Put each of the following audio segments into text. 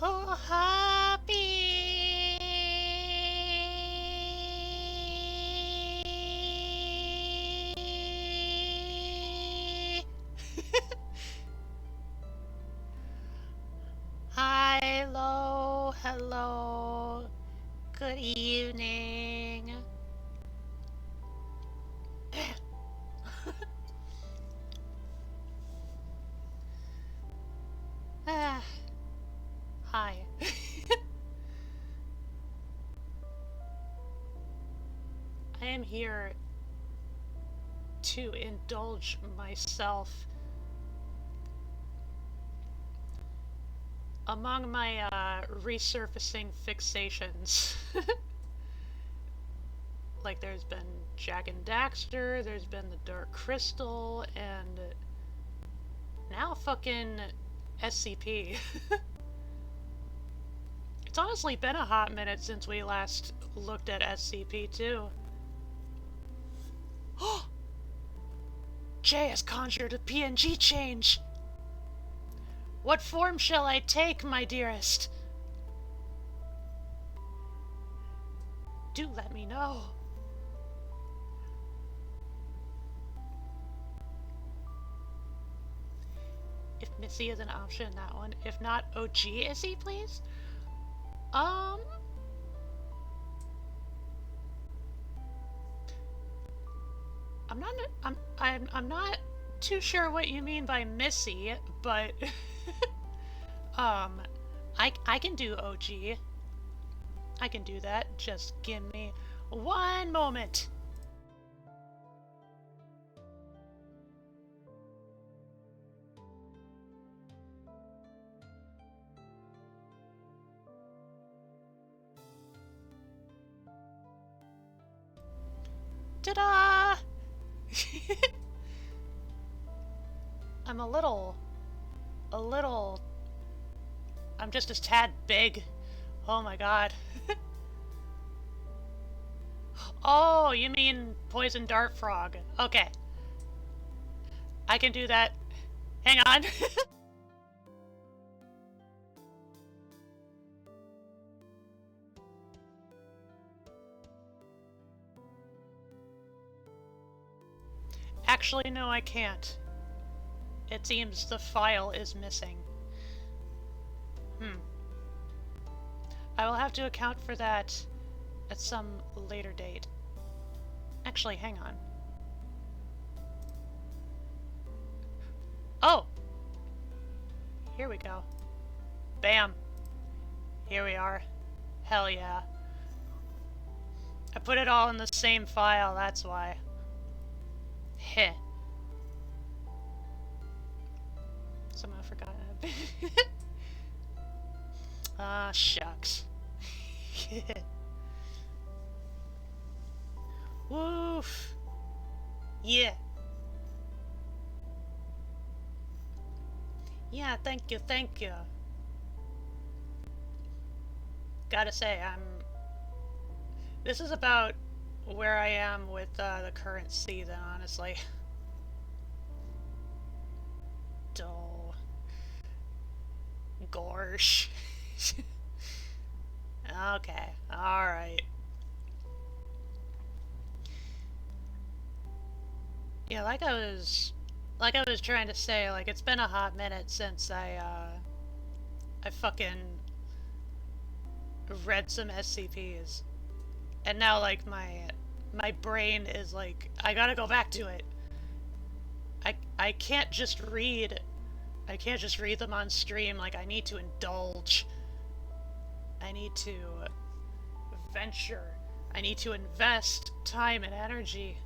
so happy. Hello, hello. Good evening. Hi. I am here to indulge myself among my resurfacing fixations. Like, there's been Jack and Daxter, there's been the Dark Crystal, and now fucking SCP. It's honestly been a hot minute since we last looked at SCP too. Jay has conjured a PNG change! What form shall I take, my dearest? Do let me know. If Missy is an option in that one. If not, OG Issy, please? I'm not too sure what you mean by Missy, but I can do OG. I can do that. Just give me one moment. Ta-da! I'm I'm just a tad big. Oh my god. Oh, you mean poison dart frog. Okay. I can do that. Hang on. Actually, no, I can't. It seems the file is missing. I will have to account for that at some later date. Actually, hang on. Oh! Here we go. Bam! Here we are. Hell yeah. I put it all in the same file, that's why. Heh. Somehow forgot. Ah, shucks. Woof. Yeah. Yeah, thank you, thank you. Gotta say, this is about where I am with the current season, honestly. Dull. Gorsh. Okay, alright. Yeah, like I was trying to say, like, it's been a hot minute since I fucking read some SCPs. And now, like, my brain is like, I gotta go back to it. I can't just read them on stream. Like, I need to indulge. I need to venture. I need to invest time and energy.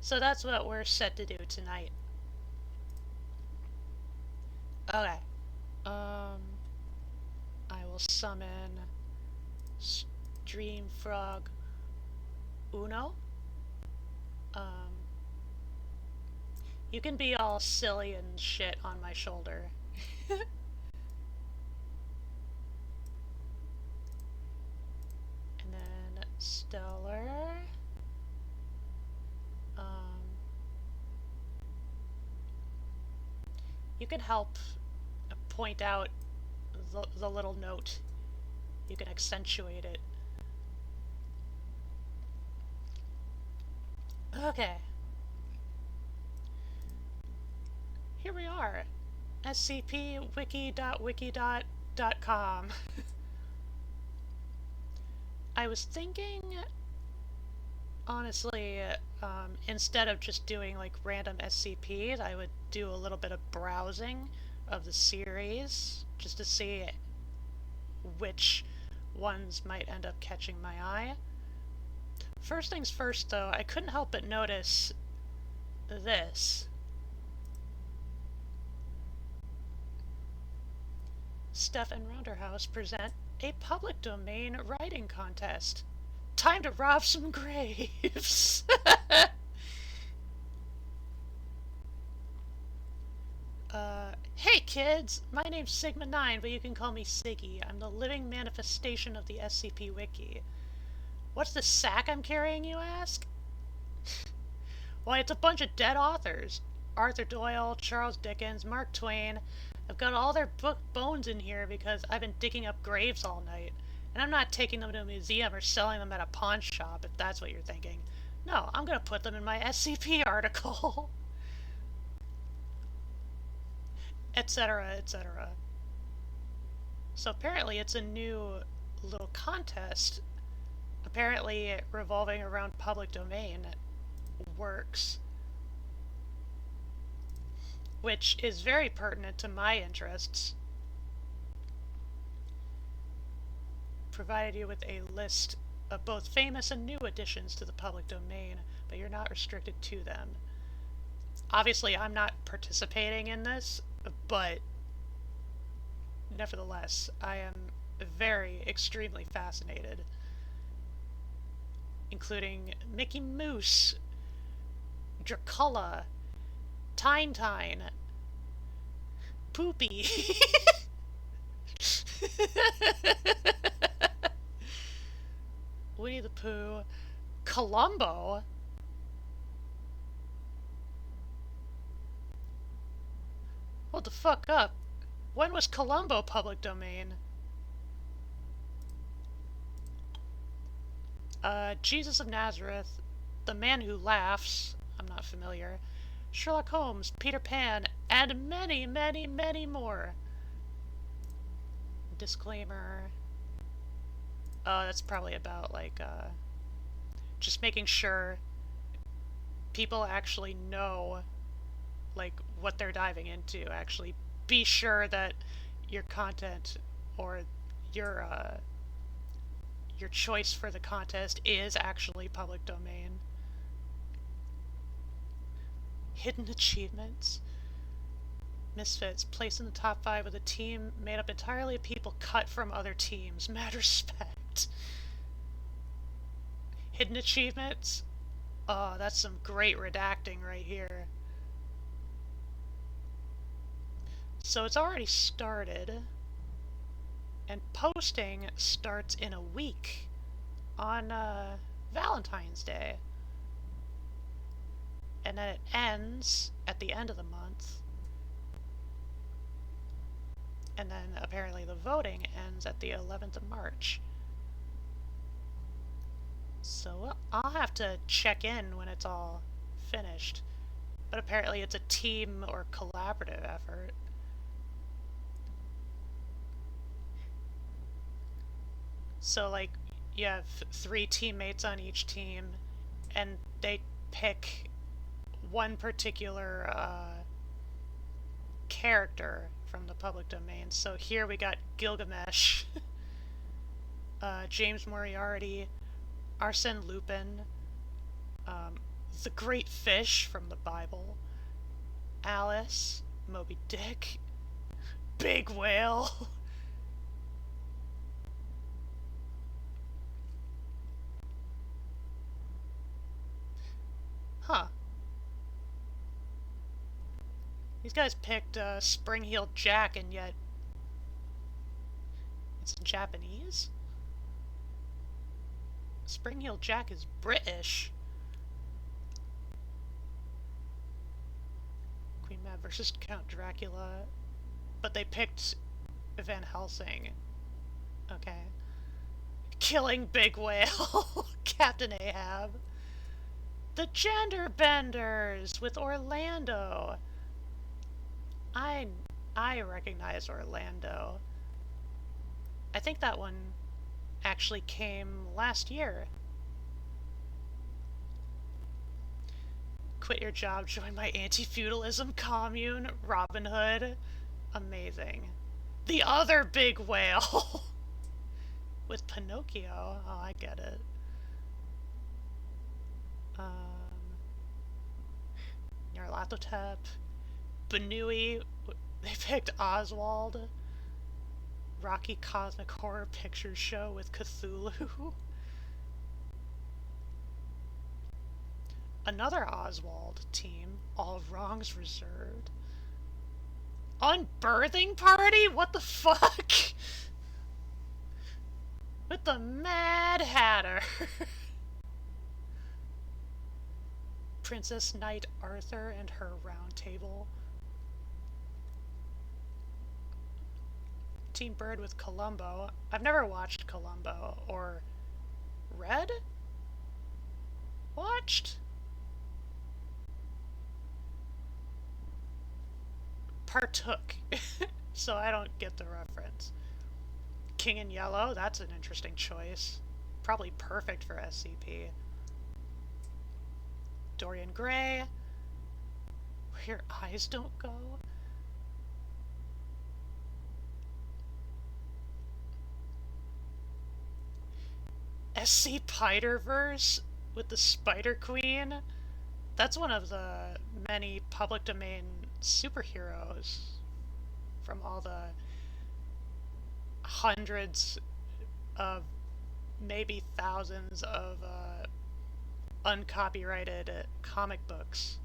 So that's what we're set to do tonight. Okay. I will summon Stream Frog Uno. You can be all silly and shit on my shoulder. And then Stellar. you can help point out the little note. You can accentuate it. Okay. Here we are. scpwiki.wiki.com. I was thinking, honestly, instead of just doing like random SCPs, I would do a little bit of browsing of the series just to see which ones might end up catching my eye. First things first, though, I couldn't help but notice this. Steph and Rounderhouse present a public domain writing contest. Time to rob some graves! Hey kids! My name's Sigma9, but you can call me Siggy. I'm the living manifestation of the SCP Wiki. What's the sack I'm carrying, you ask? Why, it's a bunch of dead authors. Arthur Doyle, Charles Dickens, Mark Twain. I've got all their book bones in here because I've been digging up graves all night. And I'm not taking them to a museum or selling them at a pawn shop, if that's what you're thinking. No, I'm gonna put them in my SCP article. Etc., etc. So apparently it's a new little contest. Apparently revolving around public domain works. Which is very pertinent to my interests. Provided you with a list of both famous and new additions to the public domain, but you're not restricted to them. Obviously, I'm not participating in this, but nevertheless, I am extremely fascinated. Including Mickey Mouse, Dracula, Tine, Poopy, Winnie the Pooh, Columbo. Hold the fuck up. When was Columbo public domain? Jesus of Nazareth, The Man Who Laughs, I'm not familiar, Sherlock Holmes, Peter Pan, and many, many, many more. Disclaimer. Oh, that's probably about, like, just making sure people actually know, like, what they're diving into. Actually be sure that your content or your choice for the contest is actually public domain. Hidden achievements. Misfits, placed in the top 5 with a team made up entirely of people cut from other teams. Mad respect. Hidden achievements? Oh, that's some great redacting right here. So it's already started, and posting starts in a week on Valentine's Day. And then it ends at the end of the month. And then apparently the voting ends at the 11th of March. So I'll have to check in when it's all finished. But apparently it's a team or collaborative effort. So, like, you have 3 teammates on each team, and they pick one particular character from the public domain. So here we got Gilgamesh, James Moriarty, Arsène Lupin, the Great Fish from the Bible, Alice, Moby Dick, Big Whale. Huh. These guys picked Spring-Heeled Jack, and yet it's in Japanese? Spring-Heeled Jack is British. Queen Matt versus Count Dracula, but they picked Van Helsing. Okay. Killing Big Whale, Captain Ahab. The Gender Benders with Orlando. I recognize Orlando. I think that one actually came last year. Quit your job, join my anti-feudalism commune, Robin Hood. Amazing. The other big whale! With Pinocchio. Oh, I get it. Nyarlathotep. Banui. They picked Oswald. Rocky Cosmic Horror Picture Show with Cthulhu. Another Oswald team. All wrongs reserved. Unbirthing Party? What the fuck? With the Mad Hatter. Princess Knight Arthur and her Round Table. Team Bird with Columbo. I've never watched Columbo or read? Watched? Partook. So I don't get the reference. King in Yellow, that's an interesting choice. Probably perfect for SCP. Dorian Gray. Where your eyes don't go. SC Spider-Verse with the Spider Queen. That's one of the many public domain superheroes from all the hundreds of, maybe thousands of uncopyrighted comic books.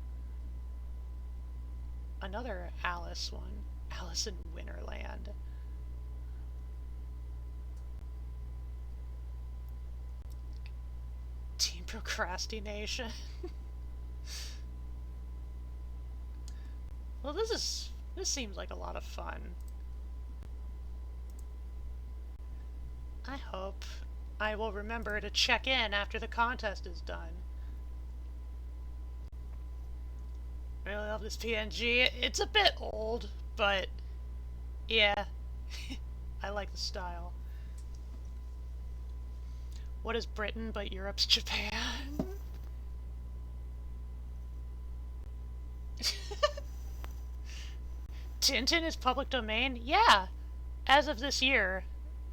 Another Alice one. Alice in Winterland. Team Procrastination. Well, this seems like a lot of fun. I hope I will remember to check in after the contest is done. I really love this PNG. It's a bit old, but yeah, I like the style. What is Britain but Europe's Japan? Tintin is public domain? Yeah, as of this year,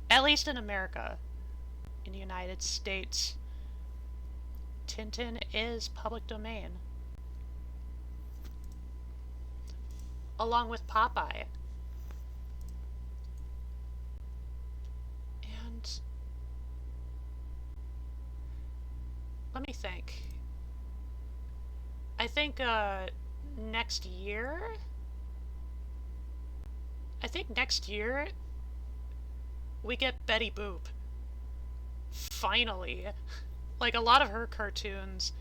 at least in America. In the United States, Tintin is public domain. Along with Popeye. And let me think. I think next year we get Betty Boop. Finally. Like, a lot of her cartoons,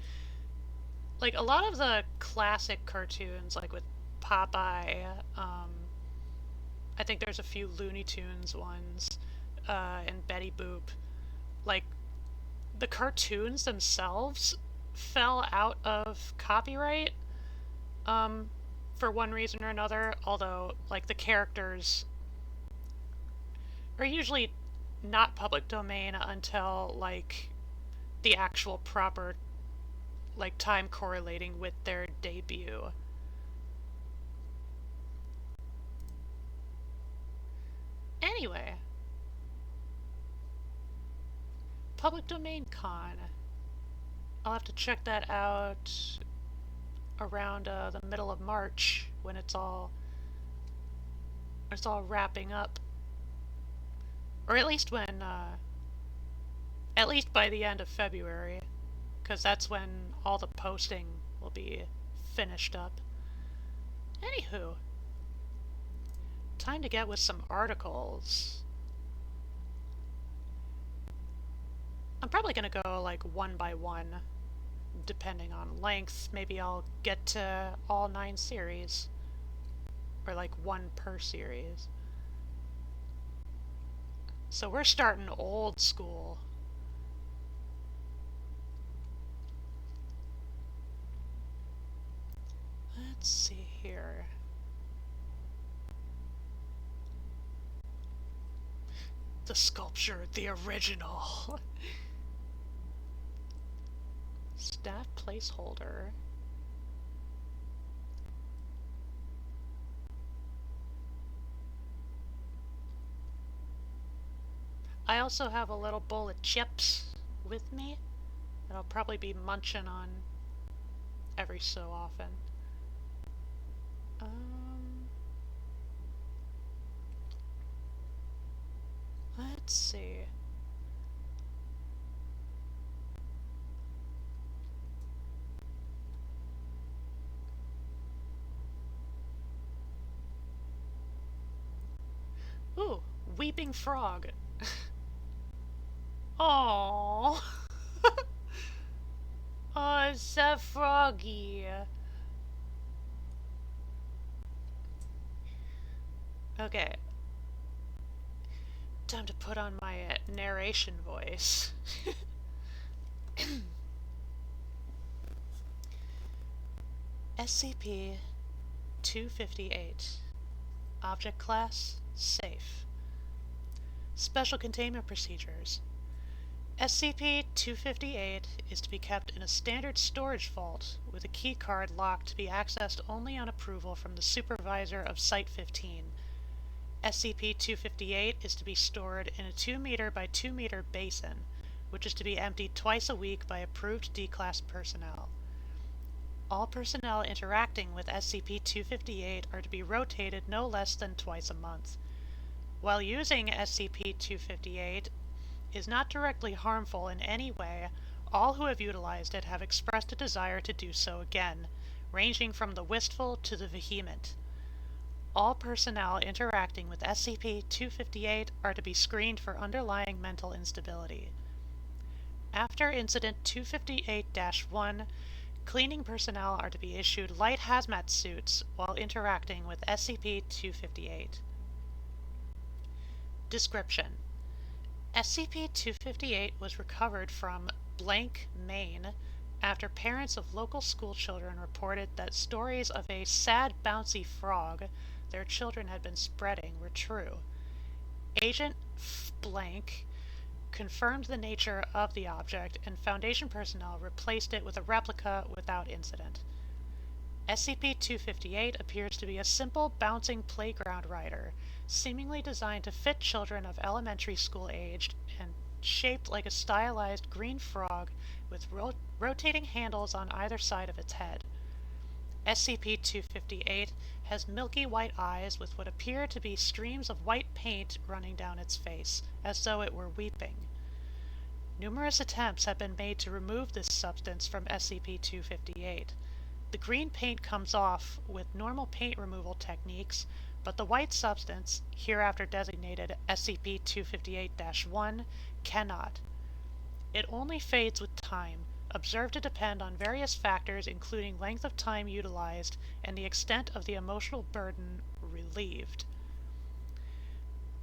like, a lot of the classic cartoons, like with Popeye, I think there's a few Looney Tunes ones, and Betty Boop. Like, the cartoons themselves fell out of copyright, for one reason or another, although, like, the characters are usually not public domain until, like, the actual proper, like, time correlating with their debut. Anyway. Public Domain Con. I'll have to check that out around the middle of March when it's all wrapping up. Or at least when, at least by the end of February, because that's when all the posting will be finished up. Anywho, time to get with some articles. I'm probably gonna go, like, one by one, depending on length. Maybe I'll get to all 9 series. or like one per series. So we're starting old school. Let's see here. The sculpture, the original. Staff placeholder. I also have a little bowl of chips with me that I'll probably be munching on every so often. Let's see. Ooh, weeping frog. Aww. Oh, it's so froggy. Okay. Time to put on my narration voice. SCP-258. Object Class: Safe. Special Containment Procedures. SCP-258 is to be kept in a standard storage vault with a keycard locked to be accessed only on approval from the supervisor of Site-15. SCP-258 is to be stored in a 2 meter by 2 meter basin, which is to be emptied twice a week by approved D-Class personnel. All personnel interacting with SCP-258 are to be rotated no less than twice a month. While using SCP-258 is not directly harmful in any way, all who have utilized it have expressed a desire to do so again, ranging from the wistful to the vehement. All personnel interacting with SCP-258 are to be screened for underlying mental instability. After Incident 258-1, cleaning personnel are to be issued light hazmat suits while interacting with SCP-258. Description: SCP-258 was recovered from blank, Maine, after parents of local school children reported that stories of a sad bouncy frog their children had been spreading were true. Agent blank confirmed the nature of the object, and Foundation personnel replaced it with a replica without incident. SCP-258 appears to be a simple bouncing playground rider, seemingly designed to fit children of elementary school age and shaped like a stylized green frog with rotating handles on either side of its head. SCP-258 has milky white eyes with what appear to be streams of white paint running down its face, as though it were weeping. Numerous attempts have been made to remove this substance from SCP-258. The green paint comes off with normal paint removal techniques, but the white substance, hereafter designated SCP-258-1, cannot. It only fades with time, observed to depend on various factors including length of time utilized and the extent of the emotional burden relieved.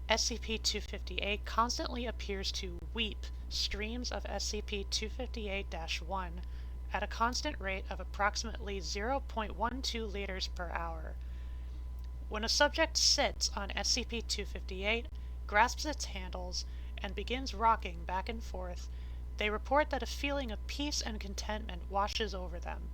SCP-258 constantly appears to weep streams of SCP-258-1 at a constant rate of approximately 0.12 liters per hour. When a subject sits on SCP-258, grasps its handles, and begins rocking back and forth, they report that a feeling of peace and contentment washes over them.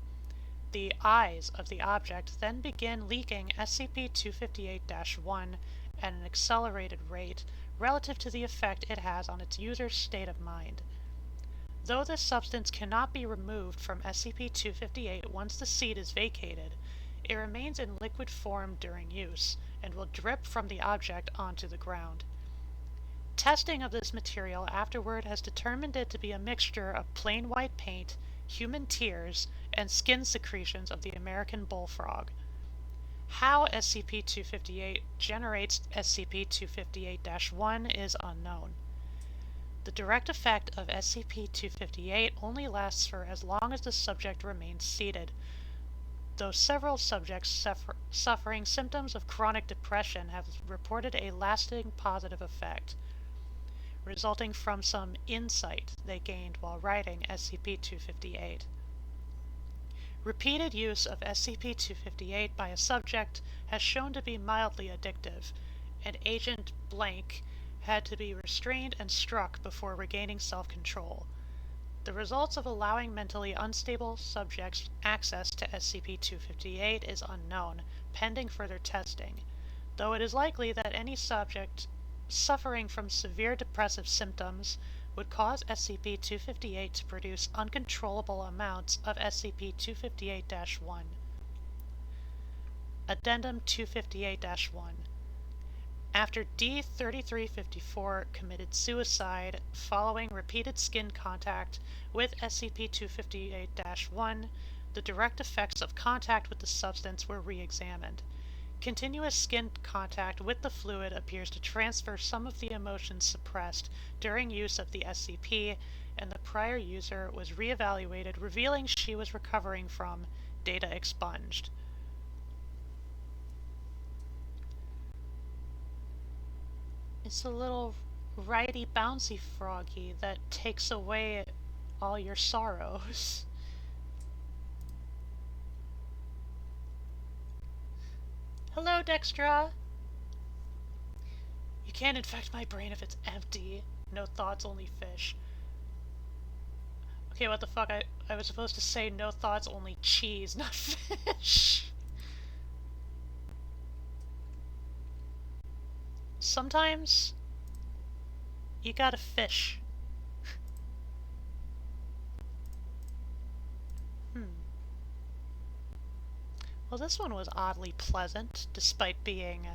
The eyes of the object then begin leaking SCP-258-1 at an accelerated rate relative to the effect it has on its user's state of mind. Though this substance cannot be removed from SCP-258 once the seat is vacated, it remains in liquid form during use, and will drip from the object onto the ground. Testing of this material afterward has determined it to be a mixture of plain white paint, human tears, and skin secretions of the American bullfrog. How SCP-258 generates SCP-258-1 is unknown. The direct effect of SCP-258 only lasts for as long as the subject remains seated, though several subjects suffering symptoms of chronic depression have reported a lasting positive effect, resulting from some insight they gained while writing SCP-258. Repeated use of SCP-258 by a subject has shown to be mildly addictive, and Agent Blank had to be restrained and struck before regaining self-control. The results of allowing mentally unstable subjects access to SCP-258 is unknown, pending further testing, though it is likely that any subject suffering from severe depressive symptoms would cause SCP-258 to produce uncontrollable amounts of SCP-258-1. Addendum 258-1. After D-3354 committed suicide following repeated skin contact with SCP-258-1, the direct effects of contact with the substance were re-examined. Continuous skin contact with the fluid appears to transfer some of the emotions suppressed during use of the SCP, and the prior user was re-evaluated, revealing she was recovering from data expunged. It's a little righty bouncy froggy that takes away all your sorrows. Hello, Dextra! You can't infect my brain if it's empty. No thoughts, only fish. Okay, what the fuck? I was supposed to say no thoughts, only cheese, not fish. Sometimes you gotta fish. Well, this one was oddly pleasant, despite being,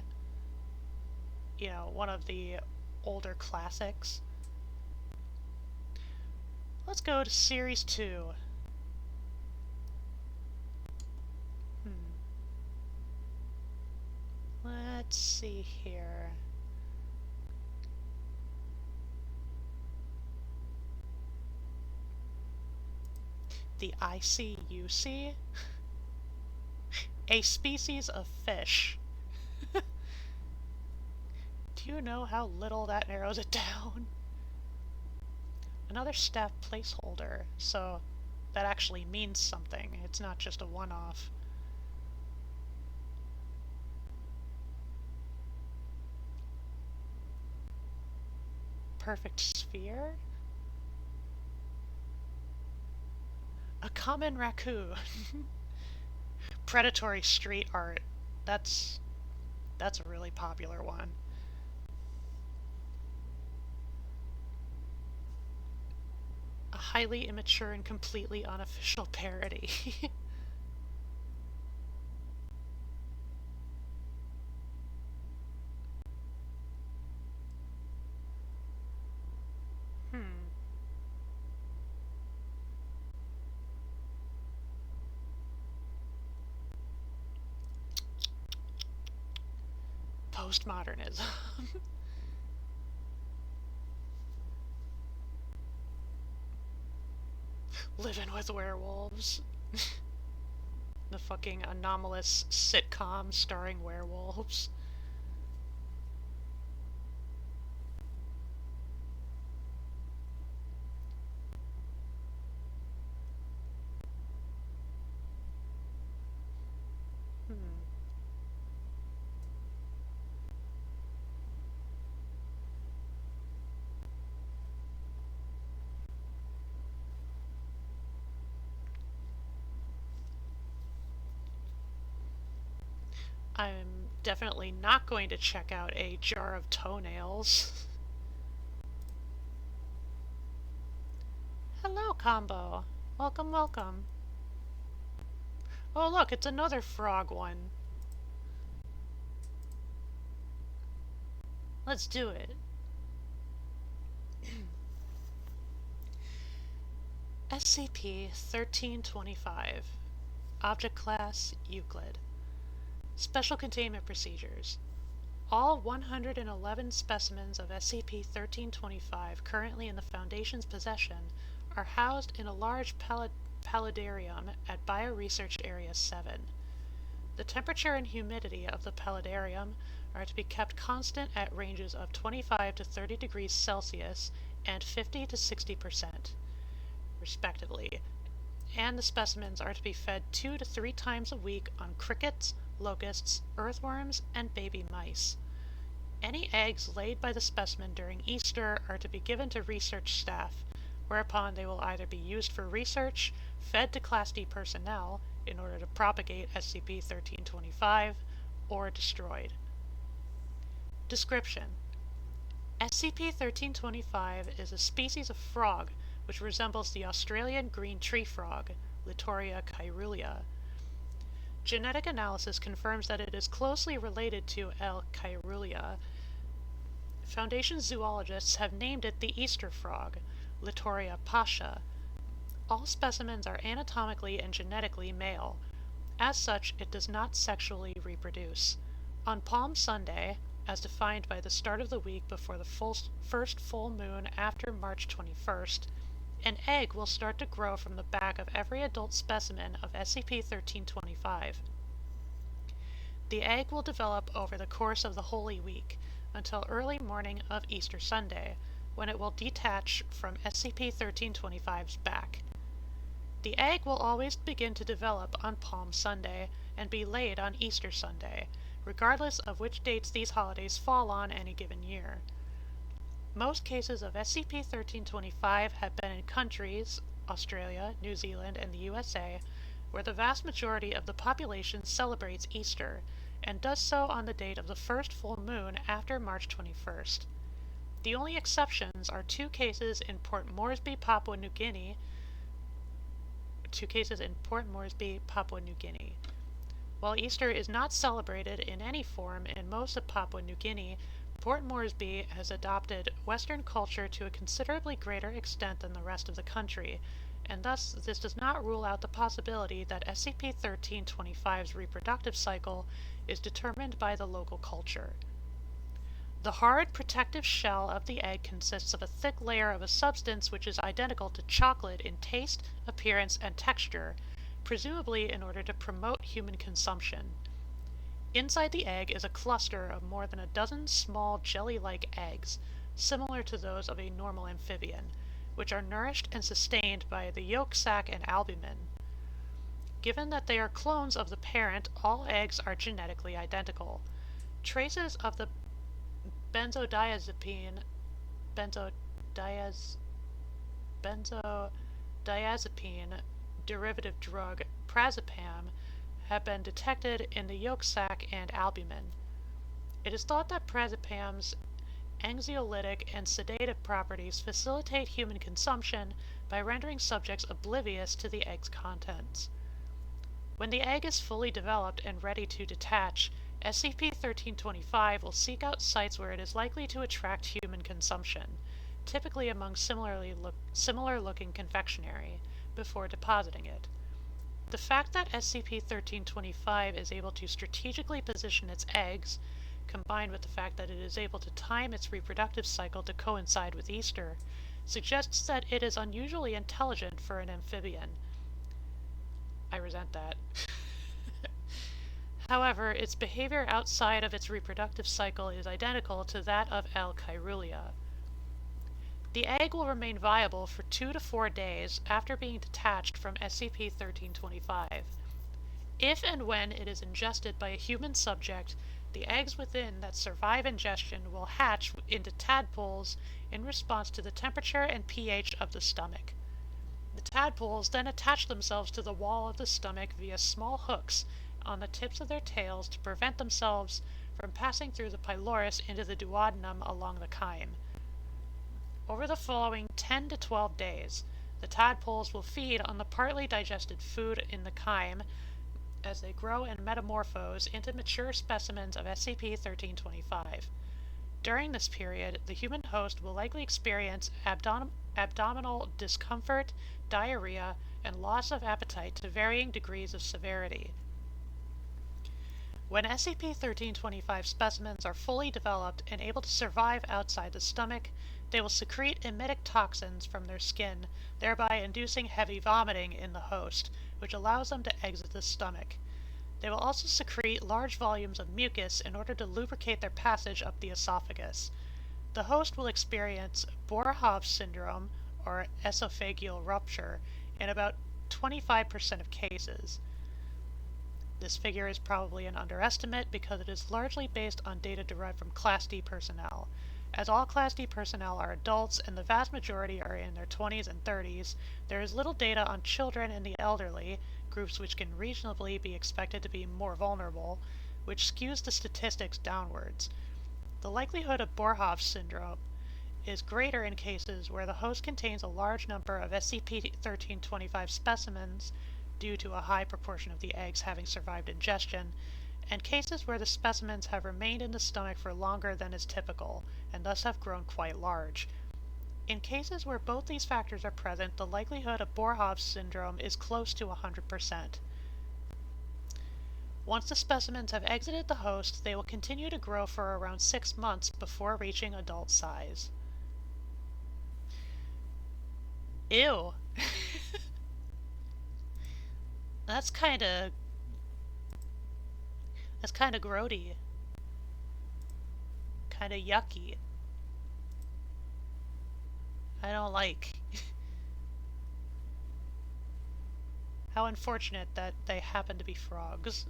you know, one of the older classics. Let's go to Series 2. Let's see here. The ICUC? A species of fish. Do you know how little that narrows it down? Another staff placeholder, so that actually means something. It's not just a one-off. Perfect sphere? A common raccoon. Predatory street art. That's a really popular one. A highly immature and completely unofficial parody. Postmodernism. Living with werewolves. The fucking anomalous sitcom starring werewolves. I'm definitely not going to check out a jar of toenails. Hello, Combo. Welcome, welcome. Oh look, it's another frog one. Let's do it. SCP-1325. Object Class Euclid. Special Containment Procedures. All 111 specimens of SCP-1325 currently in the Foundation's possession are housed in a large paludarium at Bioresearch Area 7. The temperature and humidity of the paludarium are to be kept constant at ranges of 25 to 30 degrees Celsius and 50 to 60%, respectively, and the specimens are to be fed 2 to 3 times a week on crickets, locusts, earthworms, and baby mice. Any eggs laid by the specimen during Easter are to be given to research staff, whereupon they will either be used for research, fed to Class D personnel in order to propagate SCP-1325, or destroyed. Description: SCP-1325 is a species of frog which resembles the Australian green tree frog, Littoria caerulea. Genetic analysis confirms that it is closely related to L. caerulea. Foundation zoologists have named it the Easter frog, Littoria pasha. All specimens are anatomically and genetically male. As such, it does not sexually reproduce. On Palm Sunday, as defined by the start of the week before the first full moon after March 21st, an egg will start to grow from the back of every adult specimen of SCP-1325. The egg will develop over the course of the Holy Week until early morning of Easter Sunday, when it will detach from SCP-1325's back. The egg will always begin to develop on Palm Sunday and be laid on Easter Sunday, regardless of which dates these holidays fall on any given year. Most cases of SCP-1325 have been in countries, Australia, New Zealand, and the USA, where the vast majority of the population celebrates Easter, and does so on the date of the first full moon after March 21st. The only exceptions are two cases in Port Moresby, Papua New Guinea. While Easter is not celebrated in any form in most of Papua New Guinea, Port Moresby has adopted Western culture to a considerably greater extent than the rest of the country, and thus this does not rule out the possibility that SCP-1325's reproductive cycle is determined by the local culture. The hard, protective shell of the egg consists of a thick layer of a substance which is identical to chocolate in taste, appearance, and texture, presumably in order to promote human consumption. Inside the egg is a cluster of more than a dozen small jelly-like eggs, similar to those of a normal amphibian, which are nourished and sustained by the yolk sac and albumin. Given that they are clones of the parent, all eggs are genetically identical. Traces of the benzodiazepine derivative drug prazepam have been detected in the yolk sac and albumin. It is thought that prazepam's anxiolytic and sedative properties facilitate human consumption by rendering subjects oblivious to the egg's contents. When the egg is fully developed and ready to detach, SCP-1325 will seek out sites where it is likely to attract human consumption, typically among similar-looking confectionery, before depositing it. The fact that SCP-1325 is able to strategically position its eggs, combined with the fact that it is able to time its reproductive cycle to coincide with Easter, suggests that it is unusually intelligent for an amphibian. I resent that. However, its behavior outside of its reproductive cycle is identical to that of L. caerulea. The egg will remain viable for 2 to 4 days after being detached from SCP-1325. If and when it is ingested by a human subject, the eggs within that survive ingestion will hatch into tadpoles in response to the temperature and pH of the stomach. The tadpoles then attach themselves to the wall of the stomach via small hooks on the tips of their tails to prevent themselves from passing through the pylorus into the duodenum along the chyme. Over the following 10 to 12 days, the tadpoles will feed on the partly digested food in the chyme as they grow and metamorphose into mature specimens of SCP-1325. During this period, the human host will likely experience abdominal discomfort, diarrhea, and loss of appetite to varying degrees of severity. When SCP-1325 specimens are fully developed and able to survive outside the stomach, they will secrete emetic toxins from their skin, thereby inducing heavy vomiting in the host, which allows them to exit the stomach. They will also secrete large volumes of mucus in order to lubricate their passage up the esophagus. The host will experience Boerhaave syndrome, or esophageal rupture, in about 25% of cases. This figure is probably an underestimate because it is largely based on data derived from Class D personnel. As all Class D personnel are adults and the vast majority are in their 20s and 30s, there is little data on children and the elderly, groups which can reasonably be expected to be more vulnerable, which skews the statistics downwards. The likelihood of Boerhaave syndrome is greater in cases where the host contains a large number of SCP-1325 specimens due to a high proportion of the eggs having survived ingestion, and cases where the specimens have remained in the stomach for longer than is typical, and thus have grown quite large. In cases where both these factors are present, the likelihood of Boerhaave syndrome is close to 100%. Once the specimens have exited the host, they will continue to grow for around 6 months before reaching adult size. Ew! That's kinda grody. Kinda yucky. I don't like. How unfortunate that they happen to be frogs.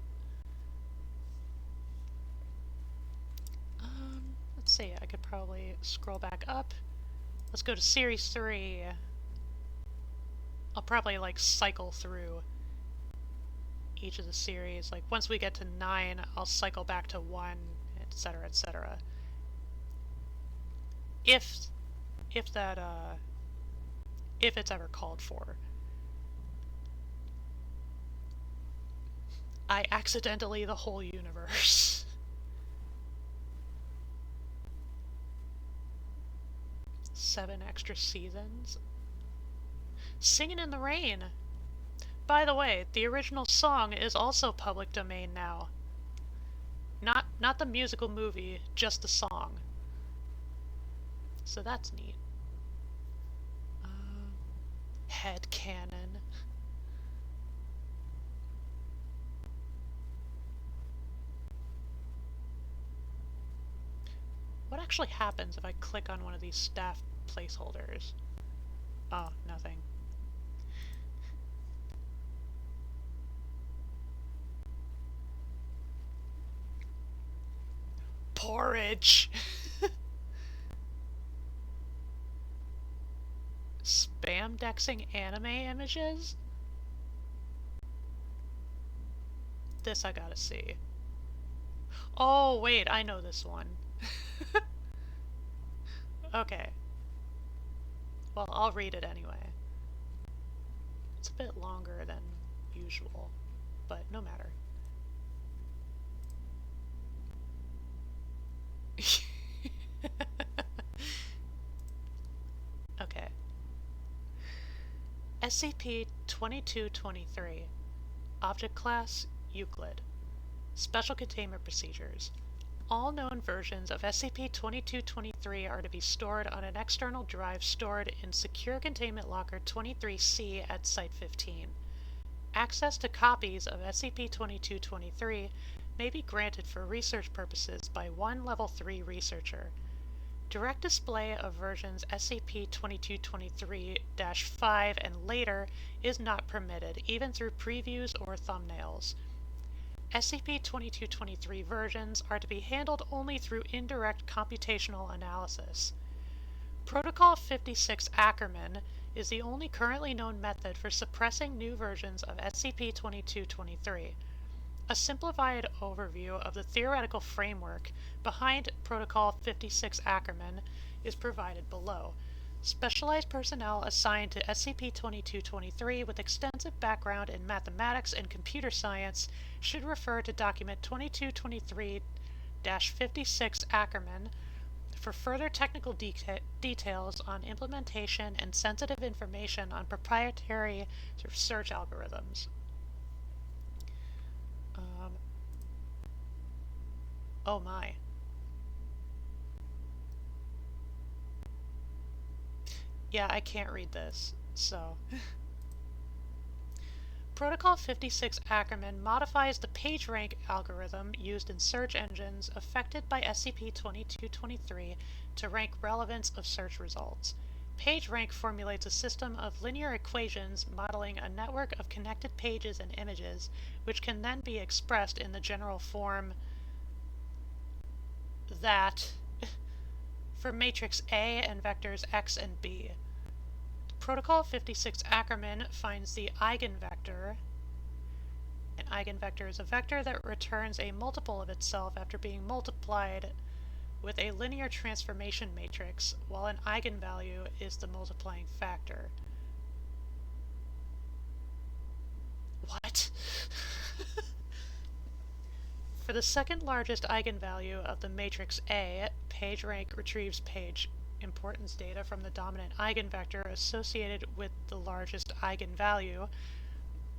Let's see, I could probably scroll back up. Let's go to Series 3. I'll probably, like, cycle through each of the series. Like, once we get to 9, I'll cycle back to 1, etc., etc. If it's ever called for. I accidentally the whole universe. Seven extra seasons. Singin' in the Rain. By the way, the original song is also public domain now. Not the musical movie, just the song. So that's neat. Headcanon. What actually happens if I click on one of these staff placeholders? Oh, nothing. Porridge! Spam-dexing anime images? This I gotta see. Oh, wait, I know this one. Okay. Well, I'll read it anyway. It's a bit longer than usual, but no matter. Okay. SCP-2223. Object Class Euclid. Special Containment Procedures. All known versions of SCP-2223 are to be stored on an external drive stored in Secure Containment Locker 23C at Site-15. Access to copies of SCP-2223 may be granted for research purposes by one Level 3 researcher. Direct display of versions SCP-2223-5 and later is not permitted, even through previews or thumbnails. SCP-2223 versions are to be handled only through indirect computational analysis. Protocol 56 Ackerman is the only currently known method for suppressing new versions of SCP-2223. A simplified overview of the theoretical framework behind Protocol 56 Ackerman is provided below. Specialized personnel assigned to SCP-2223 with extensive background in mathematics and computer science should refer to document 2223-56 Ackerman for further technical details on implementation and sensitive information on proprietary search algorithms. Oh my. Yeah, I can't read this, so... Protocol 56 Ackerman modifies the PageRank algorithm used in search engines affected by SCP-2223 to rank relevance of search results. PageRank formulates a system of linear equations modeling a network of connected pages and images, which can then be expressed in the general form that for matrix A and vectors x and b. Protocol 56 Ackerman finds the eigenvector. An eigenvector is a vector that returns a multiple of itself after being multiplied with a linear transformation matrix, while an eigenvalue is the multiplying factor. What? For the second largest eigenvalue of the matrix A, PageRank retrieves page importance data from the dominant eigenvector associated with the largest eigenvalue.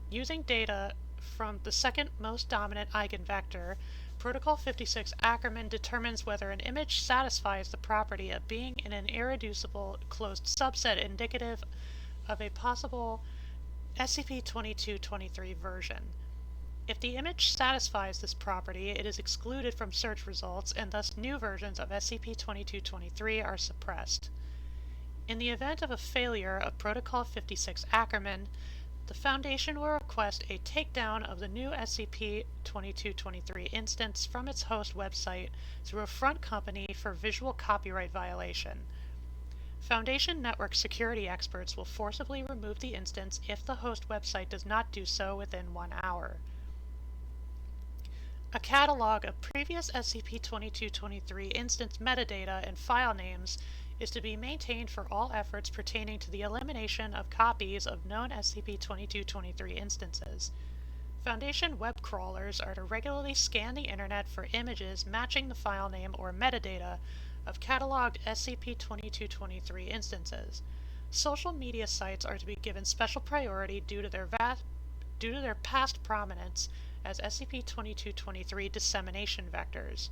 Using data from the second most dominant eigenvector, Protocol 56 Ackerman determines whether an image satisfies the property of being in an irreducible closed subset indicative of a possible SCP-2223 version. If the image satisfies this property, it is excluded from search results, and thus new versions of SCP-2223 are suppressed. In the event of a failure of Protocol 56 Ackerman, the Foundation will request a takedown of the new SCP-2223 instance from its host website through a front company for visual copyright violation. Foundation network security experts will forcibly remove the instance if the host website does not do so within 1 hour. A catalog of previous SCP-2223 instance metadata and file names is to be maintained for all efforts pertaining to the elimination of copies of known SCP-2223 instances. Foundation web crawlers are to regularly scan the internet for images matching the file name or metadata of cataloged SCP-2223 instances. Social media sites are to be given special priority due to their past prominence as SCP-2223 dissemination vectors.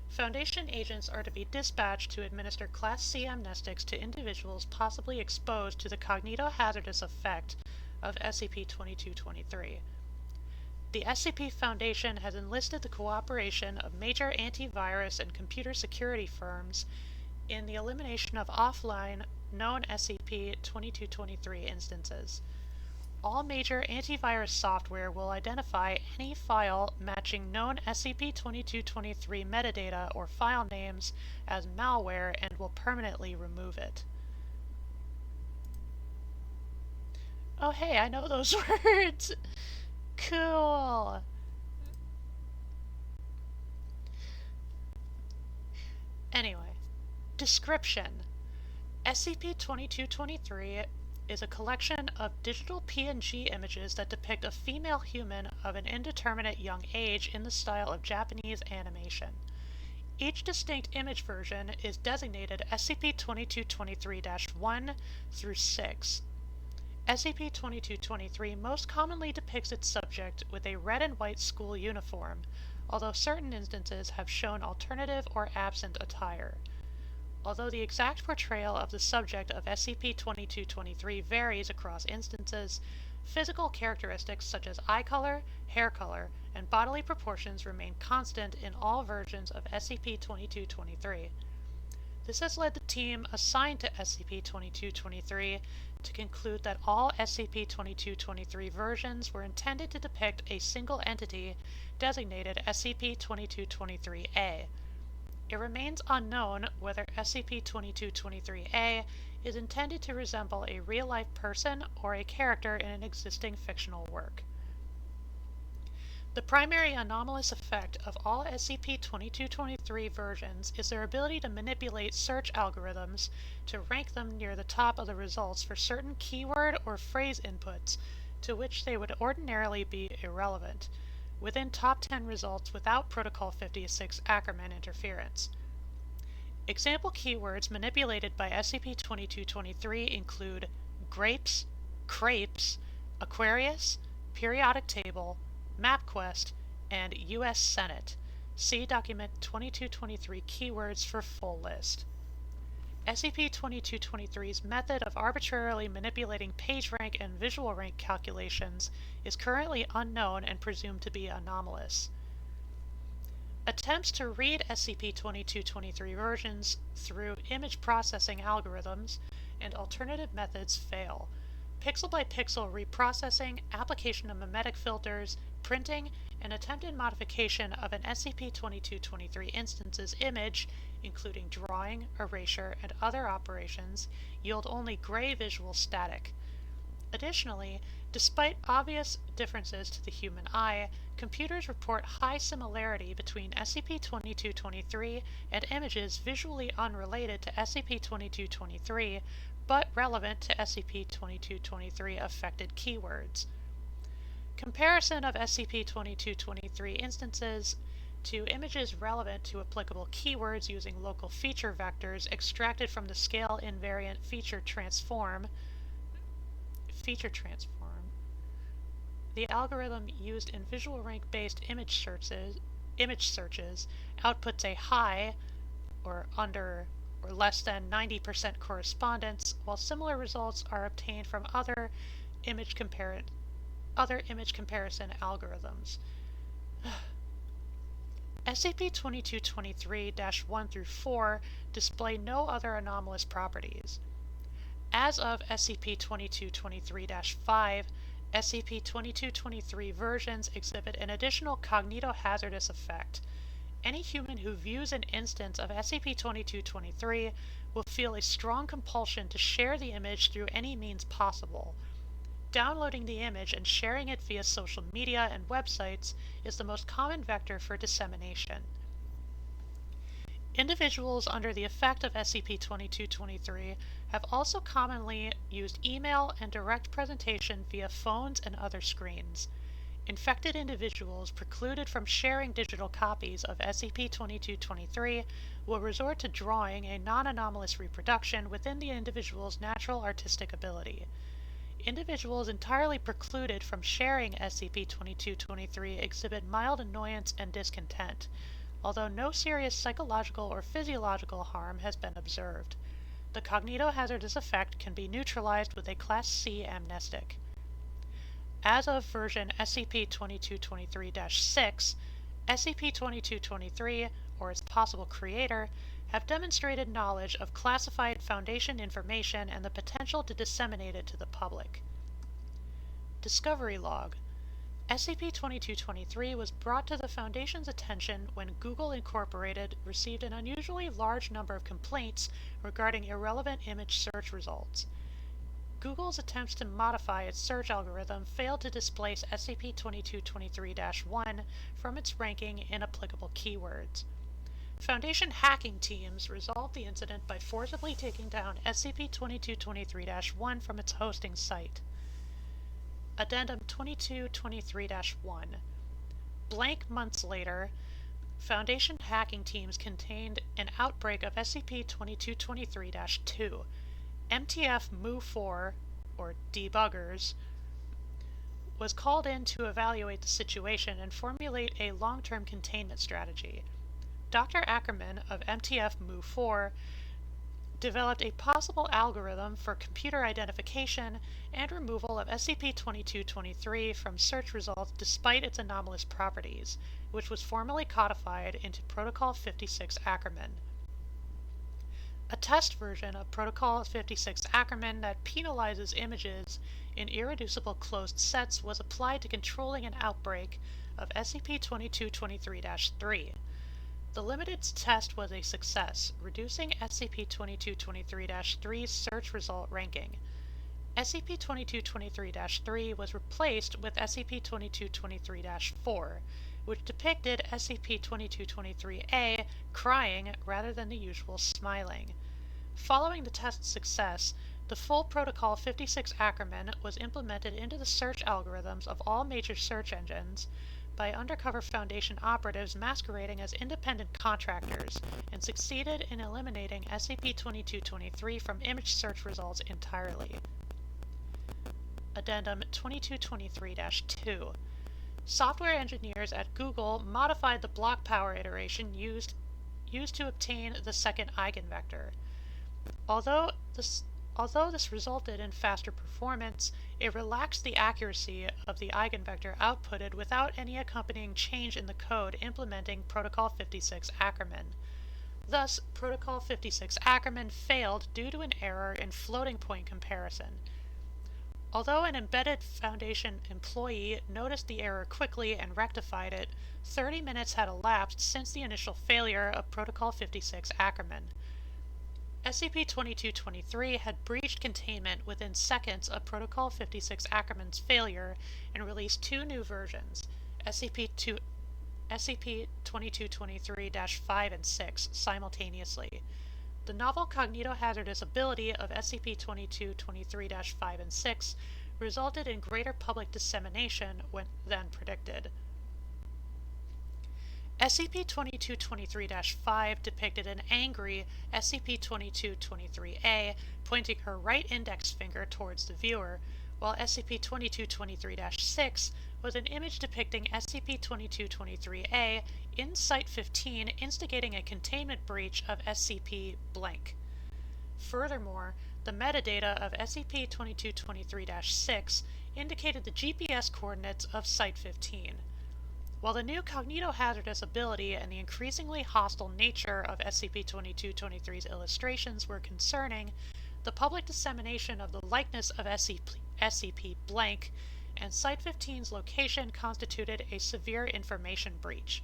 Foundation agents are to be dispatched to administer Class C amnestics to individuals possibly exposed to the cognitohazardous effect of SCP-2223. The SCP Foundation has enlisted the cooperation of major antivirus and computer security firms in the elimination of offline known SCP-2223 instances. All major antivirus software will identify any file matching known SCP-2223 metadata or file names as malware and will permanently remove it. Oh hey, I know those words! Cool! Anyway, description. SCP-2223 is a collection of digital PNG images that depict a female human of an indeterminate young age in the style of Japanese animation. Each distinct image version is designated SCP-2223-1 through 6. SCP-2223 most commonly depicts its subject with a red and white school uniform, although certain instances have shown alternative or absent attire. Although the exact portrayal of the subject of SCP-2223 varies across instances, physical characteristics such as eye color, hair color, and bodily proportions remain constant in all versions of SCP-2223. This has led the team assigned to SCP-2223 to conclude that all SCP-2223 versions were intended to depict a single entity designated SCP-2223-A. It remains unknown whether SCP-2223-A is intended to resemble a real-life person or a character in an existing fictional work. The primary anomalous effect of all SCP-2223 versions is their ability to manipulate search algorithms to rank them near the top of the results for certain keyword or phrase inputs to which they would ordinarily be irrelevant, within top 10 results without Protocol 56 Ackerman interference. Example keywords manipulated by SCP-2223 include grapes, crepes, Aquarius, periodic table, MapQuest, and U.S. Senate. See document 2223 keywords for full list. SCP-2223's method of arbitrarily manipulating PageRank and visual rank calculations is currently unknown and presumed to be anomalous. Attempts to read SCP-2223 versions through image processing algorithms and alternative methods fail. Pixel-by-pixel reprocessing, application of memetic filters, printing, and attempted modification of an SCP-2223 instance's image, including drawing, erasure, and other operations, yield only gray visual static. Additionally, despite obvious differences to the human eye, computers report high similarity between SCP-2223 and images visually unrelated to SCP-2223, but relevant to SCP-2223 affected keywords. Comparison of SCP-2223 instances to images relevant to applicable keywords using local feature vectors extracted from the scale invariant feature transform. The algorithm used in visual rank-based image searches outputs a high, or under, or less than 90% correspondence, while similar results are obtained from other image comparison algorithms. SCP-2223-1 through 4 display no other anomalous properties. As of SCP-2223-5, SCP-2223 versions exhibit an additional cognitohazardous effect. Any human who views an instance of SCP-2223 will feel a strong compulsion to share the image through any means possible. Downloading the image and sharing it via social media and websites is the most common vector for dissemination. Individuals under the effect of SCP-2223 have also commonly used email and direct presentation via phones and other screens. Infected individuals precluded from sharing digital copies of SCP-2223 will resort to drawing a non-anomalous reproduction within the individual's natural artistic ability. Individuals entirely precluded from sharing SCP-2223 exhibit mild annoyance and discontent, although no serious psychological or physiological harm has been observed. The cognitohazardous effect can be neutralized with a Class C amnestic. As of version SCP-2223-6, SCP-2223, or its possible creator, have demonstrated knowledge of classified Foundation information and the potential to disseminate it to the public. Discovery Log. SCP-2223 was brought to the Foundation's attention when Google Incorporated received an unusually large number of complaints regarding irrelevant image search results. Google's attempts to modify its search algorithm failed to displace SCP-2223-1 from its ranking in applicable keywords. Foundation hacking teams resolved the incident by forcibly taking down SCP-2223-1 from its hosting site. Addendum 2223-1. Blank months later, Foundation hacking teams contained an outbreak of SCP-2223-2. MTF Mu4, or debuggers, was called in to evaluate the situation and formulate a long-term containment strategy. Dr. Ackerman of MTF Mu4 developed a possible algorithm for computer identification and removal of SCP-2223 from search results despite its anomalous properties, which was formally codified into Protocol 56 Ackerman. A test version of Protocol 56 Ackerman that penalizes images in irreducible closed sets was applied to controlling an outbreak of SCP-2223-3. The limited test was a success, reducing SCP-2223-3's search result ranking. SCP-2223-3 was replaced with SCP-2223-4, which depicted SCP-2223-A crying rather than the usual smiling. Following the test's success, the full Protocol 56 Ackerman was implemented into the search algorithms of all major search engines by undercover Foundation operatives masquerading as independent contractors, and succeeded in eliminating SCP-2223 from image search results entirely. Addendum 2223-2. Software engineers at Google modified the block power iteration used to obtain the second eigenvector. Although this resulted in faster performance, it relaxed the accuracy of the eigenvector outputted without any accompanying change in the code implementing Protocol 56 Ackermann. Thus, Protocol 56 Ackermann failed due to an error in floating point comparison. Although an embedded Foundation employee noticed the error quickly and rectified it, 30 minutes had elapsed since the initial failure of Protocol 56 Ackermann. SCP-2223 had breached containment within seconds of Protocol 56 Ackermann's failure and released two new versions, SCP-2223-5 and 6, simultaneously. The novel cognitohazardous ability of SCP-2223-5 and 6 resulted in greater public dissemination than predicted. SCP-2223-5 depicted an angry SCP-2223-A pointing her right index finger towards the viewer, while SCP-2223-6 was an image depicting SCP-2223-A in Site-15 instigating a containment breach of SCP blank. Furthermore, the metadata of SCP-2223-6 indicated the GPS coordinates of Site-15. While the new cognitohazardous ability and the increasingly hostile nature of SCP-2223's illustrations were concerning, the public dissemination of the likeness of SCP blank and Site-15's location constituted a severe information breach.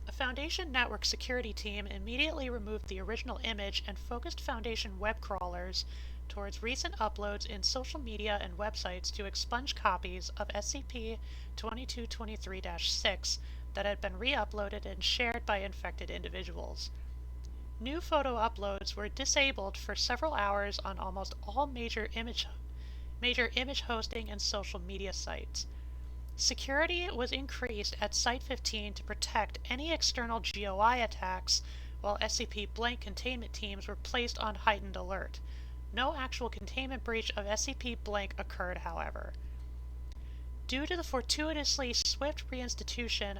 A Foundation network security team immediately removed the original image and focused Foundation web crawlers towards recent uploads in social media and websites to expunge copies of SCP-2223-6 that had been re-uploaded and shared by infected individuals. New photo uploads were disabled for several hours on almost all major image hosting and social media sites. Security was increased at Site-15 to protect any external GOI attacks, while SCP blank containment teams were placed on heightened alert. No actual containment breach of SCP blank occurred, however. Due to the fortuitously swift reinstitution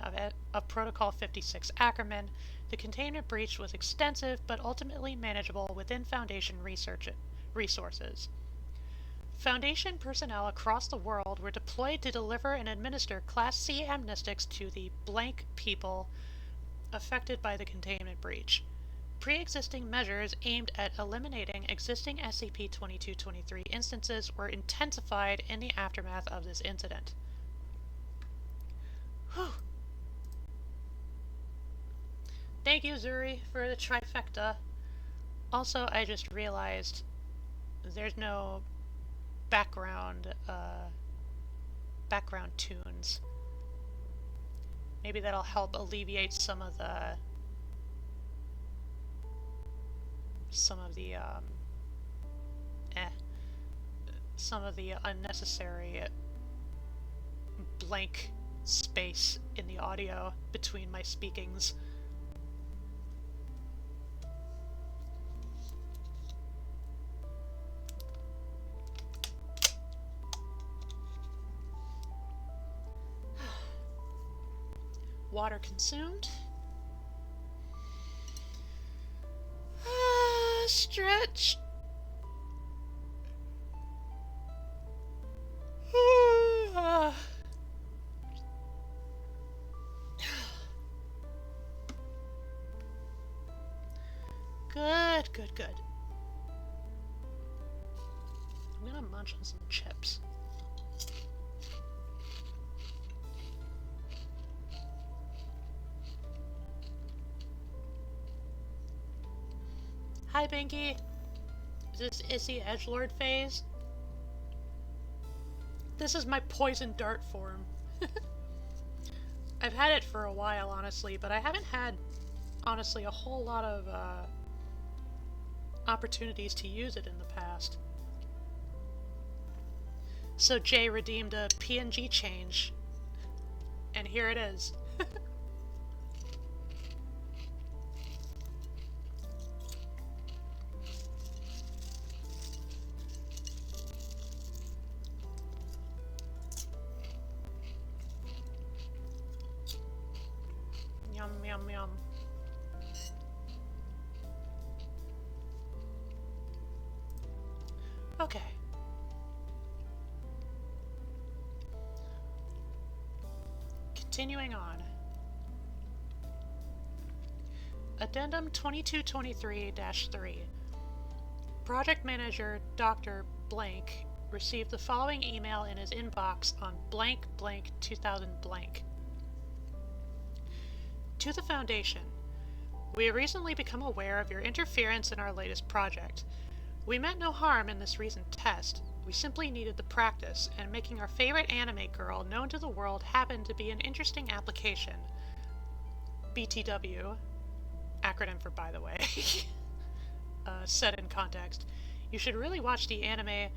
of Protocol 56 Ackermann, the containment breach was extensive but ultimately manageable within Foundation resources. Foundation personnel across the world were deployed to deliver and administer Class C amnestics to the blank people affected by the containment breach. Pre-existing measures aimed at eliminating existing SCP-2223 instances were intensified in the aftermath of this incident. Whew. Thank you, Zuri, for the trifecta. Also, I just realized there's no background tunes. Maybe that'll help alleviate some of the unnecessary blank space in the audio between my speakings. Water consumed. Stretch. Good, good, good. I'm gonna munch on some chips. Hi, Binky. Is this Issy Edgelord phase? This is my poison dart form. I've had it for a while, honestly, but I haven't had, honestly, a whole lot of opportunities to use it in the past. So Jay redeemed a PNG change, and here it is. Yum, yum, yum. Okay. Continuing on. Addendum 2223-3. Project Manager Dr. Blank received the following email in his inbox on blank blank 2000 blank. To the Foundation, we have recently become aware of your interference in our latest project. We meant no harm in this recent test. We simply needed the practice, and making our favorite anime girl known to the world happened to be an interesting application. BTW, acronym for by the way, set in context. You should really watch the anime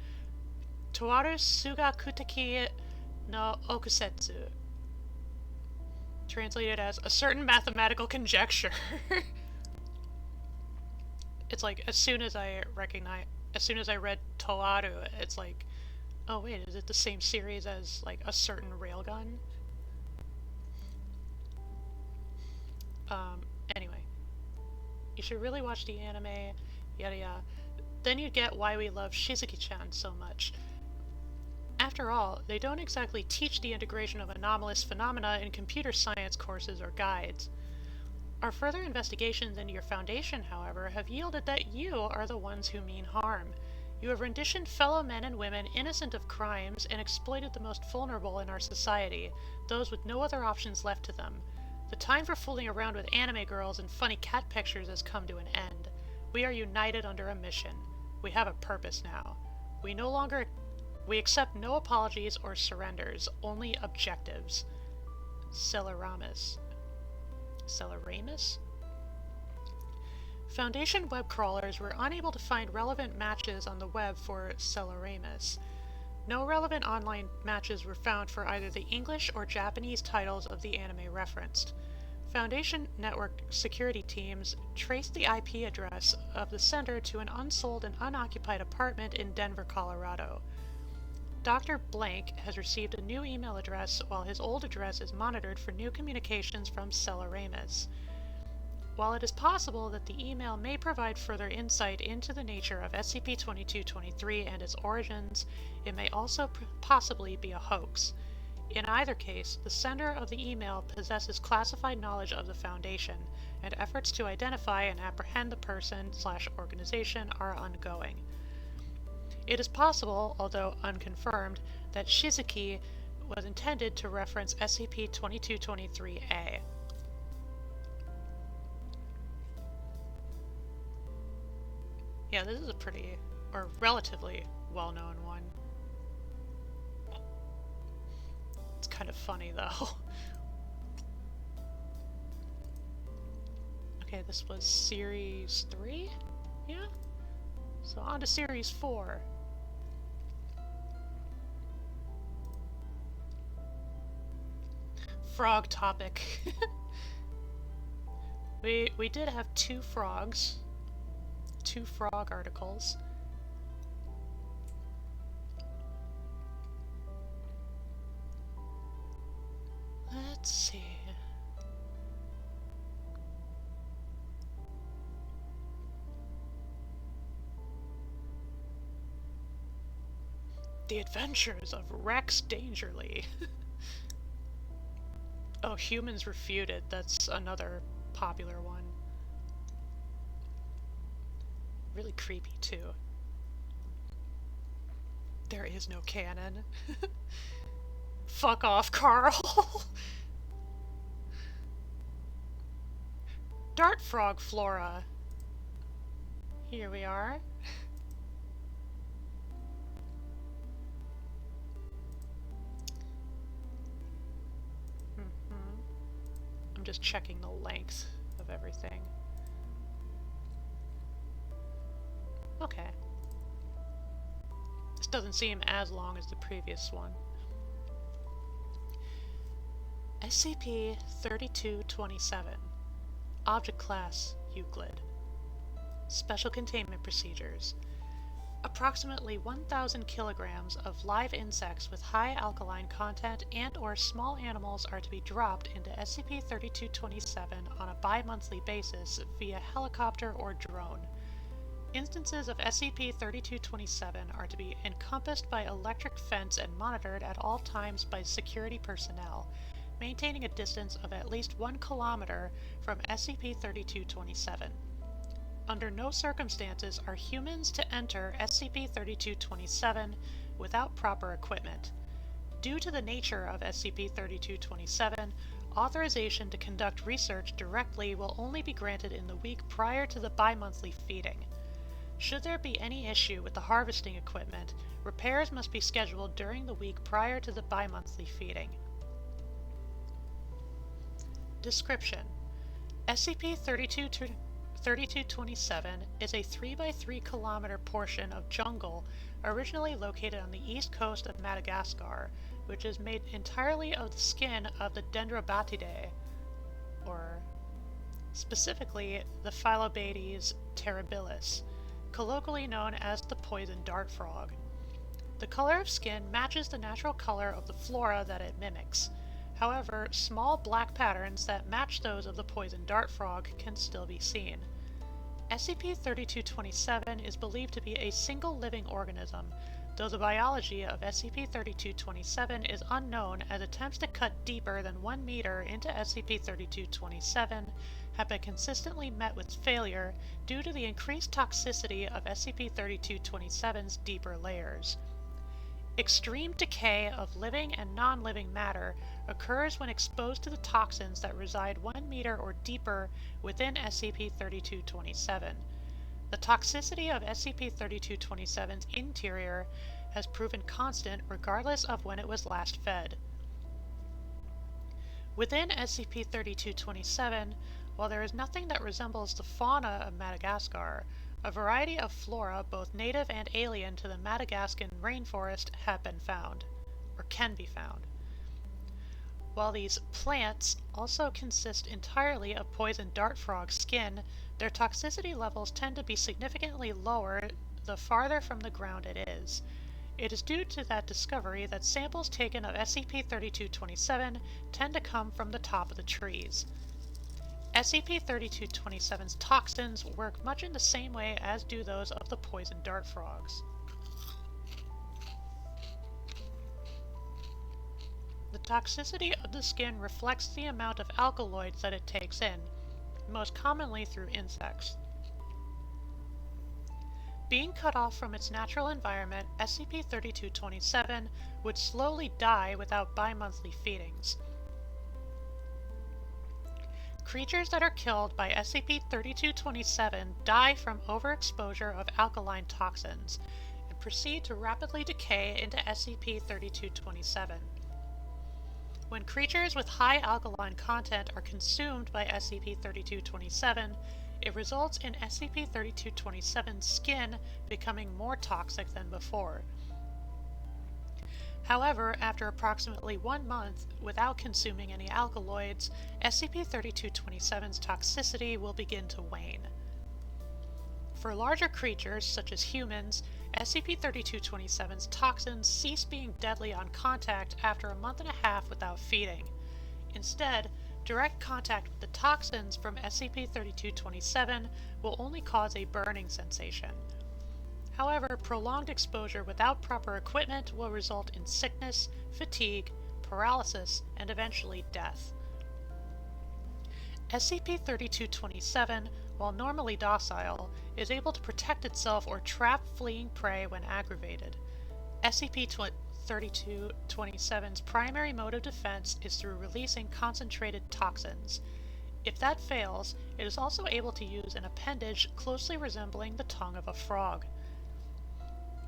Towaru Sugakuteki no Okusetsu. Translated as a certain mathematical conjecture. It's like as soon as I read Towaru, it's like, oh wait, is it the same series as like a certain railgun? Anyway, you should really watch the anime, yada yada. Then you'd get why we love Shizuki-chan so much. After all, they don't exactly teach the integration of anomalous phenomena in computer science courses or guides. Our further investigations into your foundation, however, have yielded that you are the ones who mean harm. You have renditioned fellow men and women innocent of crimes and exploited the most vulnerable in our society, those with no other options left to them. The time for fooling around with anime girls and funny cat pictures has come to an end. We are united under a mission. We have a purpose now. We accept no apologies or surrenders, only objectives. Celeramus. Foundation web crawlers were unable to find relevant matches on the web for Celeramus. No relevant online matches were found for either the English or Japanese titles of the anime referenced. Foundation network security teams traced the IP address of the sender to an unsold and unoccupied apartment in Denver, Colorado. Dr. Blank has received a new email address while his old address is monitored for new communications from Celeramus. While it is possible that the email may provide further insight into the nature of SCP-2223 and its origins, it may also possibly be a hoax. In either case, the sender of the email possesses classified knowledge of the Foundation, and efforts to identify and apprehend the person/organization are ongoing. It is possible, although unconfirmed, that Shizuki was intended to reference SCP-2223-A. Yeah, this is a pretty, or relatively, well-known one. It's kind of funny, though. Okay, this was Series 3? Yeah? So on to Series 4. Frog topic. We did have two frog articles. Let's see. The Adventures of Rex Dangerly. Oh, Humans Refuted. That's another popular one. Really creepy, too. There is no canon. Fuck off, Carl! Dart Frog Flora. Here we are. I'm just checking the length of everything. Okay. This doesn't seem as long as the previous one. SCP-3227. Object Class Euclid. Special Containment Procedures. Approximately 1,000 kilograms of live insects with high alkaline content and/or small animals are to be dropped into SCP-3227 on a bi-monthly basis via helicopter or drone. Instances of SCP-3227 are to be encompassed by electric fence and monitored at all times by security personnel, maintaining a distance of at least 1 kilometer from SCP-3227. Under no circumstances are humans to enter SCP-3227 without proper equipment. Due to the nature of SCP-3227, authorization to conduct research directly will only be granted in the week prior to the bi-monthly feeding. Should there be any issue with the harvesting equipment, repairs must be scheduled during the week prior to the bi-monthly feeding. Description: SCP-3227 is a 3x3 kilometer portion of jungle originally located on the east coast of Madagascar, which is made entirely of the skin of the Dendrobatidae, or specifically the Phyllobates terribilis, colloquially known as the poison dart frog. The color of skin matches the natural color of the flora that it mimics. However, small black patterns that match those of the poison dart frog can still be seen. SCP-3227 is believed to be a single living organism, though the biology of SCP-3227 is unknown, as attempts to cut deeper than 1 meter into SCP-3227 have been consistently met with failure due to the increased toxicity of SCP-3227's deeper layers. Extreme decay of living and non-living matter occurs when exposed to the toxins that reside 1 meter or deeper within SCP-3227. The toxicity of SCP-3227's interior has proven constant regardless of when it was last fed. Within SCP-3227, while there is nothing that resembles the fauna of Madagascar, a variety of flora, both native and alien to the Madagascan rainforest, have been found, or can be found. While these plants also consist entirely of poison dart frog skin, their toxicity levels tend to be significantly lower the farther from the ground it is. It is due to that discovery that samples taken of SCP-3227 tend to come from the top of the trees. SCP-3227's toxins work much in the same way as do those of the poison dart frogs. The toxicity of the skin reflects the amount of alkaloids that it takes in, most commonly through insects. Being cut off from its natural environment, SCP-3227 would slowly die without bi-monthly feedings. Creatures that are killed by SCP-3227 die from overexposure of alkaline toxins and proceed to rapidly decay into SCP-3227. When creatures with high alkaline content are consumed by SCP-3227, it results in SCP-3227's skin becoming more toxic than before. However, after approximately 1 month without consuming any alkaloids, SCP-3227's toxicity will begin to wane. For larger creatures, such as humans, SCP-3227's toxins cease being deadly on contact after 1.5 months without feeding. Instead, direct contact with the toxins from SCP-3227 will only cause a burning sensation. However, prolonged exposure without proper equipment will result in sickness, fatigue, paralysis, and eventually death. SCP-3227, while normally docile, is able to protect itself or trap fleeing prey when aggravated. SCP-3227's primary mode of defense is through releasing concentrated toxins. If that fails, it is also able to use an appendage closely resembling the tongue of a frog.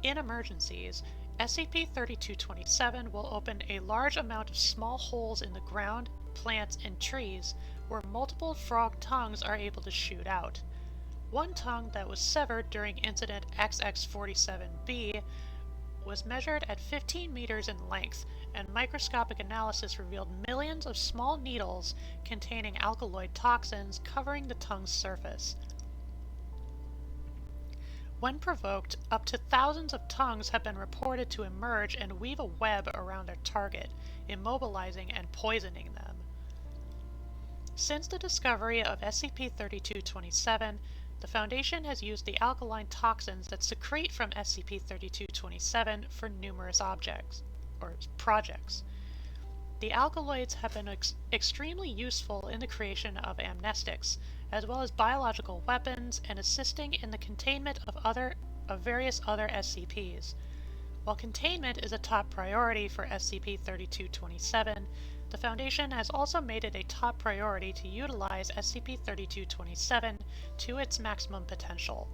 In emergencies, SCP-3227 will open a large amount of small holes in the ground, plants, and trees where multiple frog tongues are able to shoot out. One tongue that was severed during Incident XX-47B was measured at 15 meters in length, and microscopic analysis revealed millions of small needles containing alkaloid toxins covering the tongue's surface. When provoked, up to thousands of tongues have been reported to emerge and weave a web around their target, immobilizing and poisoning them. Since the discovery of SCP-3227, the Foundation has used the alkaline toxins that secrete from SCP-3227 for numerous projects. The alkaloids have been extremely useful in the creation of amnestics, as well as biological weapons and assisting in the containment of various other SCPs. While containment is a top priority for SCP-3227, the Foundation has also made it a top priority to utilize SCP-3227 to its maximum potential.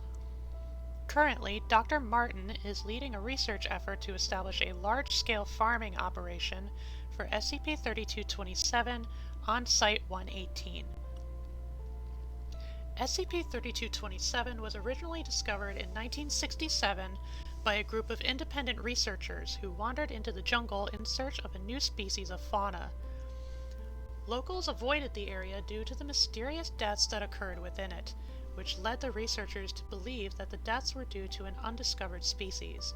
Currently, Dr. Martin is leading a research effort to establish a large-scale farming operation for SCP-3227 on Site-118. SCP-3227 was originally discovered in 1967 by a group of independent researchers who wandered into the jungle in search of a new species of fauna. Locals avoided the area due to the mysterious deaths that occurred within it, which led the researchers to believe that the deaths were due to an undiscovered species.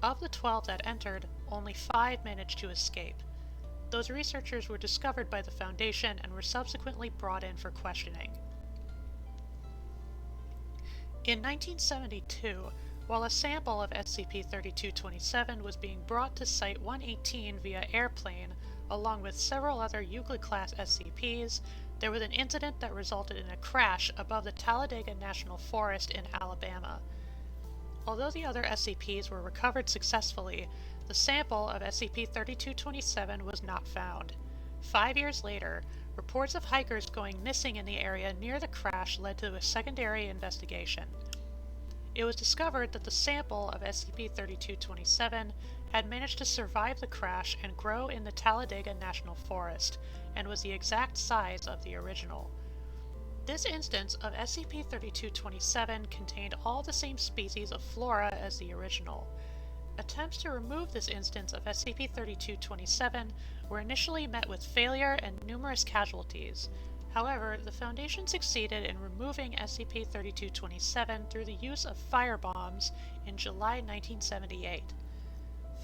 Of the 12 that entered, only 5 managed to escape. Those researchers were discovered by the Foundation and were subsequently brought in for questioning. In 1972, while a sample of SCP-3227 was being brought to Site-118 via airplane, along with several other Euclid-class SCPs, there was an incident that resulted in a crash above the Talladega National Forest in Alabama. Although the other SCPs were recovered successfully, the sample of SCP-3227 was not found. 5 years later, reports of hikers going missing in the area near the crash led to a secondary investigation. It was discovered that the sample of SCP-3227 had managed to survive the crash and grow in the Talladega National Forest, and was the exact size of the original. This instance of SCP-3227 contained all the same species of flora as the original. Attempts to remove this instance of SCP-3227 were initially met with failure and numerous casualties. However, the Foundation succeeded in removing SCP-3227 through the use of firebombs in July 1978.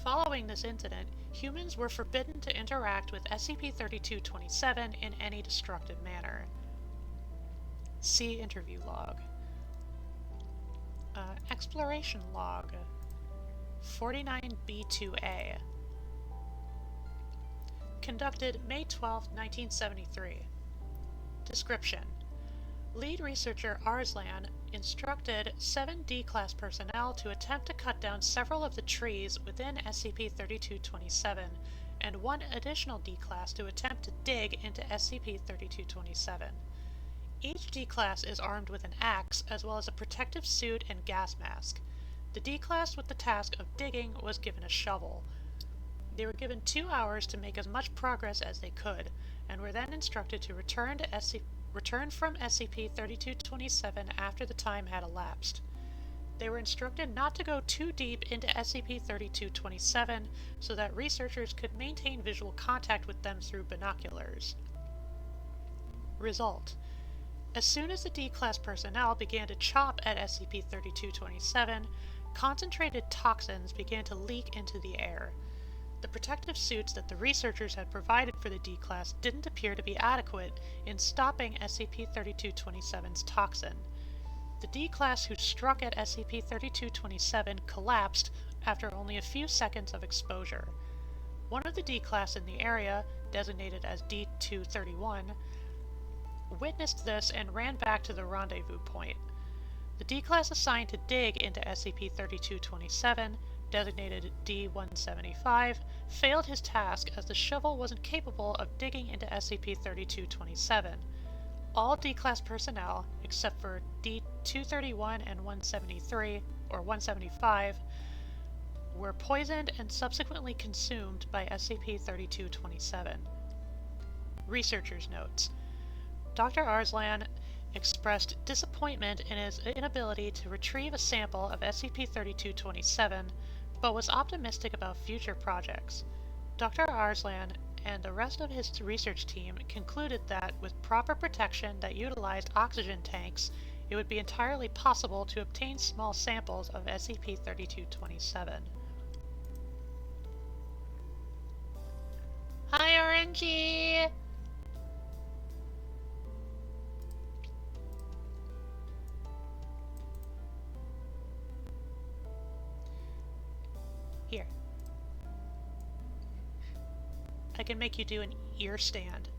Following this incident, humans were forbidden to interact with SCP-3227 in any destructive manner. See Interview Log. Exploration Log 49B2A. Conducted May 12, 1973. Description: Lead researcher Arslan instructed 7 D-Class personnel to attempt to cut down several of the trees within SCP-3227, and 1 additional D-Class to attempt to dig into SCP-3227. Each D-Class is armed with an axe, as well as a protective suit and gas mask. The D-Class with the task of digging was given a shovel. They were given 2 hours to make as much progress as they could, and were then instructed to return from SCP-3227 after the time had elapsed. They were instructed not to go too deep into SCP-3227 so that researchers could maintain visual contact with them through binoculars. Result: as soon as the D-Class personnel began to chop at SCP-3227, concentrated toxins began to leak into the air. The protective suits that the researchers had provided for the D-Class didn't appear to be adequate in stopping SCP-3227's toxin. The D-Class who struck at SCP-3227 collapsed after only a few seconds of exposure. One of the D-Class in the area, designated as D-231, witnessed this and ran back to the rendezvous point. The D-Class assigned to dig into SCP-3227, designated D-175, failed his task as the shovel wasn't capable of digging into SCP-3227. All D-Class personnel, except for D-231 and 173, or 175, were poisoned and subsequently consumed by SCP-3227. Researcher's Notes: Dr. Arslan expressed disappointment in his inability to retrieve a sample of SCP-3227, but was optimistic about future projects. Dr. Arslan and the rest of his research team concluded that, with proper protection that utilized oxygen tanks, it would be entirely possible to obtain small samples of SCP-3227. Hi, Orangey! Here. I can make you do an ear stand.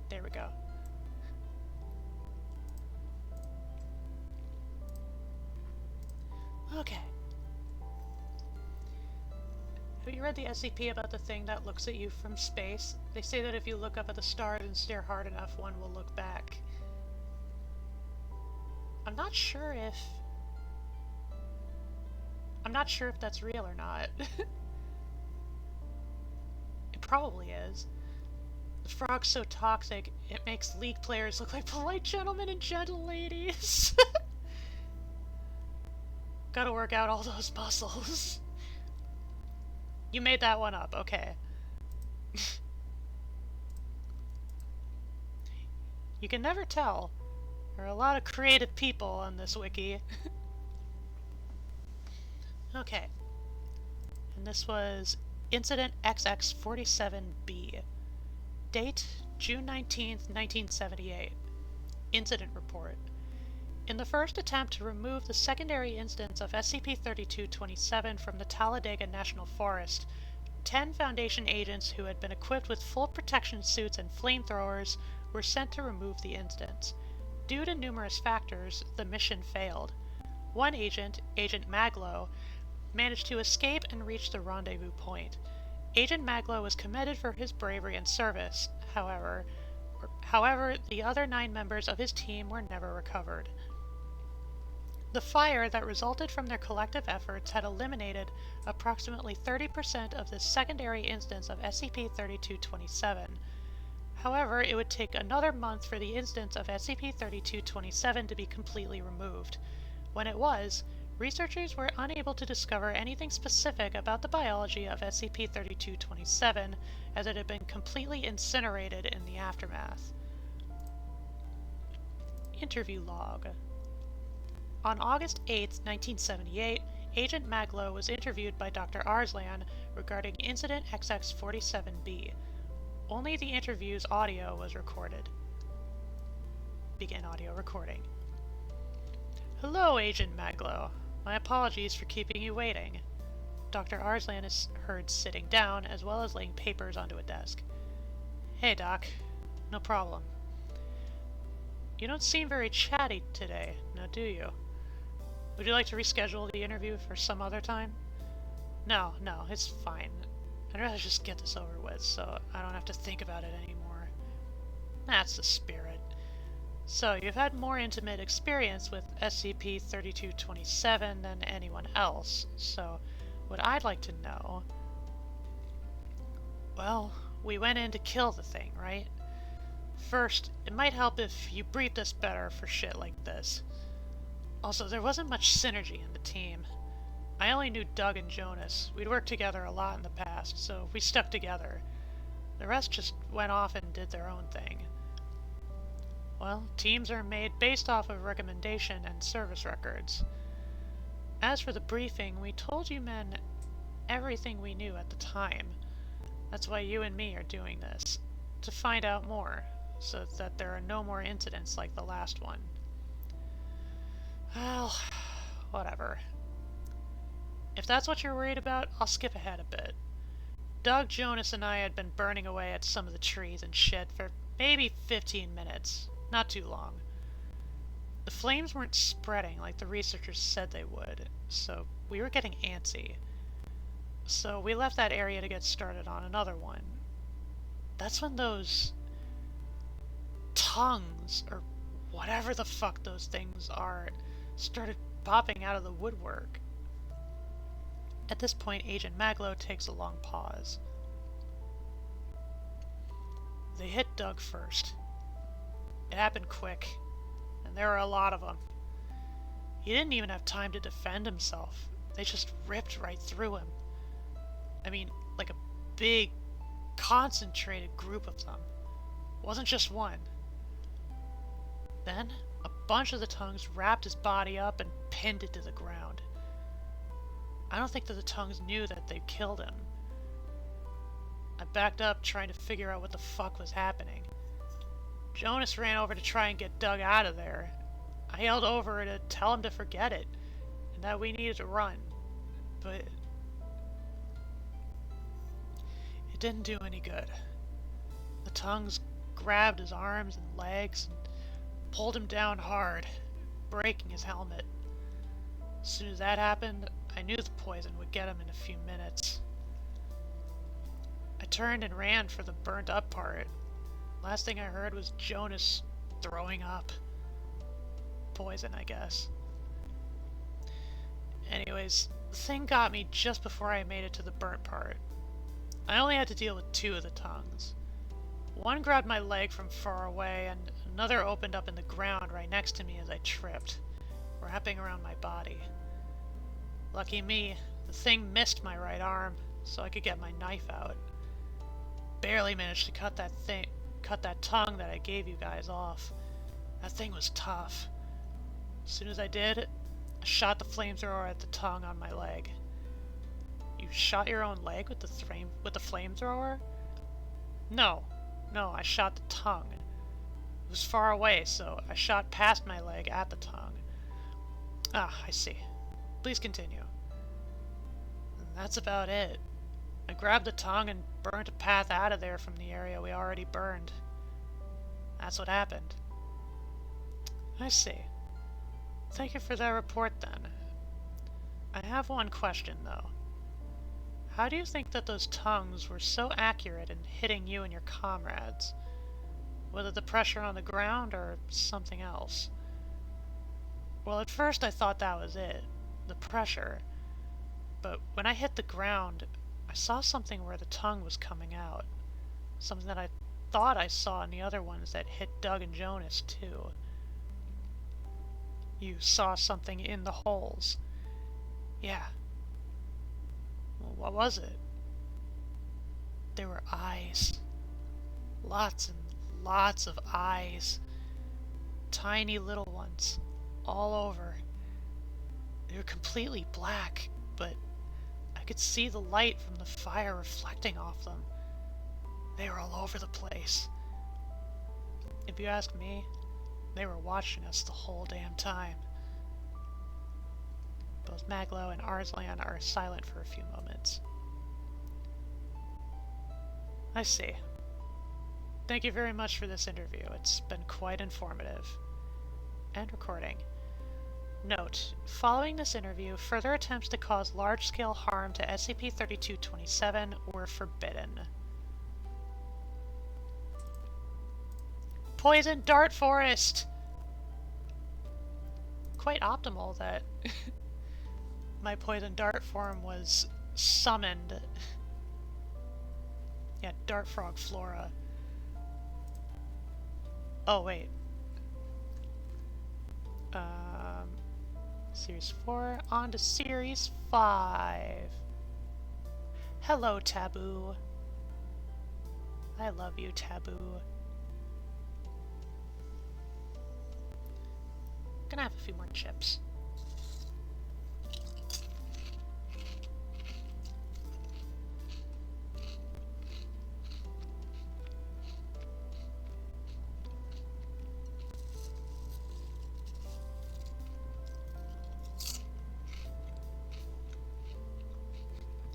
There we go. Okay. Have you read the SCP about the thing that looks at you from space? They say that if you look up at the stars and stare hard enough, one will look back. I'm not sure if that's real or not. It probably is. The frog's so toxic, it makes League players look like polite gentlemen and gentle ladies. Gotta work out all those muscles. You made that one up, okay. You can never tell. There are a lot of creative people on this wiki. Okay. And this was Incident XX47B. Date, June 19th, 1978. Incident report. In the first attempt to remove the secondary instance of SCP-3227 from the Talladega National Forest, 10 Foundation agents who had been equipped with full protection suits and flamethrowers were sent to remove the instance. Due to numerous factors, the mission failed. One agent, Agent Maglow, managed to escape and reach the rendezvous point. Agent Maglow was commended for his bravery and service. However, the other 9 members of his team were never recovered. The fire that resulted from their collective efforts had eliminated approximately 30% of the secondary instance of SCP-3227. However, it would take another month for the instance of SCP-3227 to be completely removed. When it was, researchers were unable to discover anything specific about the biology of SCP-3227, as it had been completely incinerated in the aftermath. Interview log. On August 8, 1978, Agent Maglow was interviewed by Dr. Arslan regarding Incident XX47B. Only the interview's audio was recorded. Begin audio recording. Hello, Agent Maglow. My apologies for keeping you waiting. Dr. Arslan is heard sitting down, as well as laying papers onto a desk. Hey, Doc. No problem. You don't seem very chatty today, now do you? Would you like to reschedule the interview for some other time? No, it's fine. I'd rather just get this over with, so I don't have to think about it anymore. That's the spirit. So, you've had more intimate experience with SCP-3227 than anyone else, so what I'd like to know... Well, we went in to kill the thing, right? First, it might help if you briefed us better for shit like this. Also, there wasn't much synergy in the team. I only knew Doug and Jonas. We'd worked together a lot in the past, so we stuck together. The rest just went off and did their own thing. Well, teams are made based off of recommendation and service records. As for the briefing, we told you men everything we knew at the time. That's why you and me are doing this, to find out more, so that there are no more incidents like the last one. Well, whatever. If that's what you're worried about, I'll skip ahead a bit. Doug, Jonas, and I had been burning away at some of the trees and shit for maybe 15 minutes. Not too long. The flames weren't spreading like the researchers said they would, so we were getting antsy. So we left that area to get started on another one. That's when those tongues, or whatever the fuck those things are, started popping out of the woodwork. At this point, Agent Maglow takes a long pause. They hit Doug first. It happened quick, and there were a lot of them. He didn't even have time to defend himself. They just ripped right through him. I mean, like a big, concentrated group of them. It wasn't just one. Then, a bunch of the tongues wrapped his body up and pinned it to the ground. I don't think that the tongues knew that they'd killed him. I backed up, trying to figure out what the fuck was happening. Jonas ran over to try and get Doug out of there. I yelled over to tell him to forget it, and that we needed to run. But it didn't do any good. The tongues grabbed his arms and legs and pulled him down hard, breaking his helmet. As soon as that happened, I knew the poison would get him in a few minutes. I turned and ran for the burnt up part. Last thing I heard was Jonas throwing up. Poison, I guess. Anyways, the thing got me just before I made it to the burnt part. I only had to deal with 2 of the tongues. One grabbed my leg from far away, and another opened up in the ground right next to me as I tripped, wrapping around my body. Lucky me, the thing missed my right arm, so I could get my knife out. Barely managed to cut that tongue that I gave you guys off. That thing was tough. As soon as I did, I shot the flamethrower at the tongue on my leg. You shot your own leg with the flamethrower? No, I shot the tongue. It was far away, so I shot past my leg at the tongue. Ah, I see. Please continue. And that's about it. I grabbed the tongue and burnt a path out of there from the area we already burned. That's what happened. I see. Thank you for that report, then. I have one question, though. How do you think that those tongues were so accurate in hitting you and your comrades? Whether the pressure on the ground or something else? Well, at first I thought that was it, the pressure. But when I hit the ground, I saw something where the tongue was coming out. Something that I thought I saw in the other ones that hit Doug and Jonas, too. You saw something in the holes. Yeah. Well, what was it? They were eyes. Lots and lots of eyes. Tiny little ones. All over. They were completely black, but I could see the light from the fire reflecting off them. They were all over the place. If you ask me, they were watching us the whole damn time. Both Maglo and Arslan are silent for a few moments. I see. Thank you very much for this interview. It's been quite informative. And recording. Note, following this interview, further attempts to cause large-scale harm to SCP-3227 were forbidden. Poison Dart Forest! Quite optimal that my poison dart form was summoned. Yeah, Dart Frog Flora. Oh, wait. Series 4, on to Series 5. Hello, Taboo. I love you, Taboo. Gonna have a few more chips.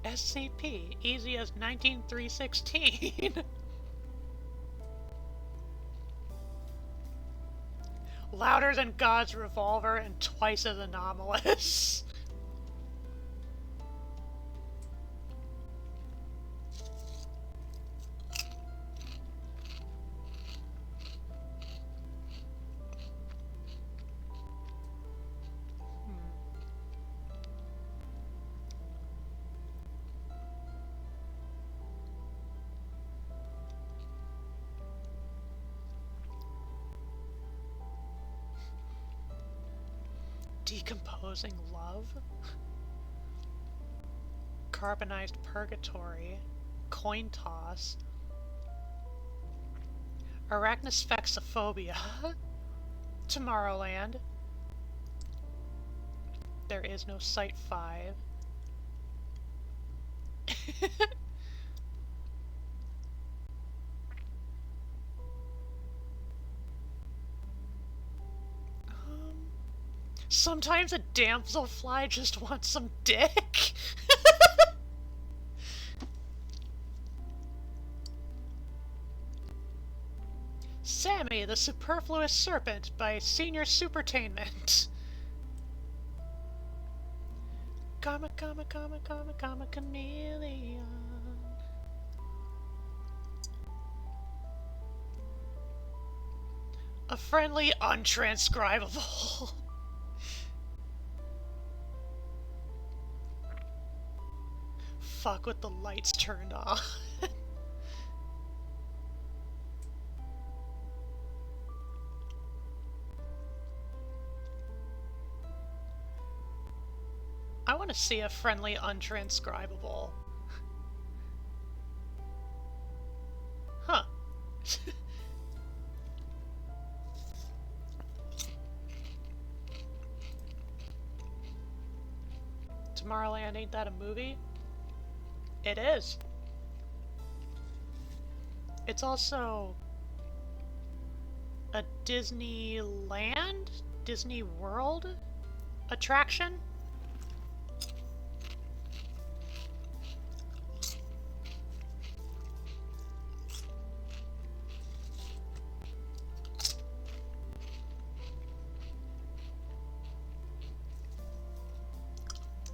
SCP, easy as 19316. Louder than God's revolver and twice as anomalous. Decomposing love? Carbonized purgatory, coin toss, Arachnospexophobia. Tomorrowland. There is no Site 5. Sometimes a damselfly just wants some dick. Sammy the Superfluous Serpent by Senior Supertainment. Karma, karma, karma, karma, karma, chameleon. A friendly untranscribable. Fuck with the lights turned on. I want to see a friendly untranscribable. Huh. Tomorrowland, ain't that a movie? It is. It's also a Disneyland? Disney World attraction?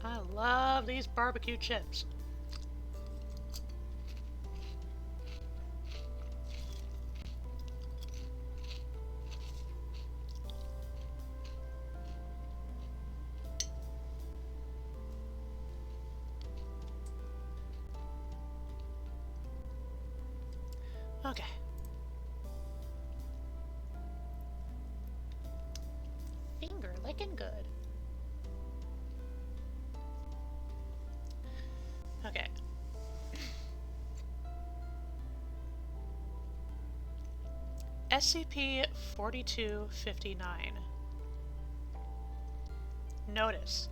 I love these barbecue chips. Okay. Finger licking good. Okay. SCP-4259. Notice: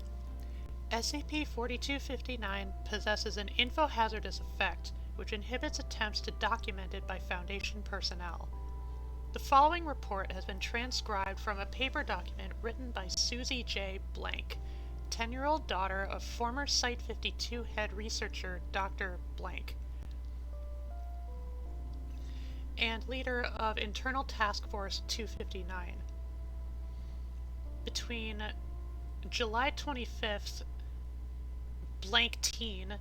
SCP-4259 possesses an infohazardous effect which inhibits attempts to document it by Foundation personnel. The following report has been transcribed from a paper document written by Susie J. Blank, 10-year-old daughter of former Site-52 head researcher Dr. Blank, and leader of Internal Task Force 259. Between July 25th, blank teen,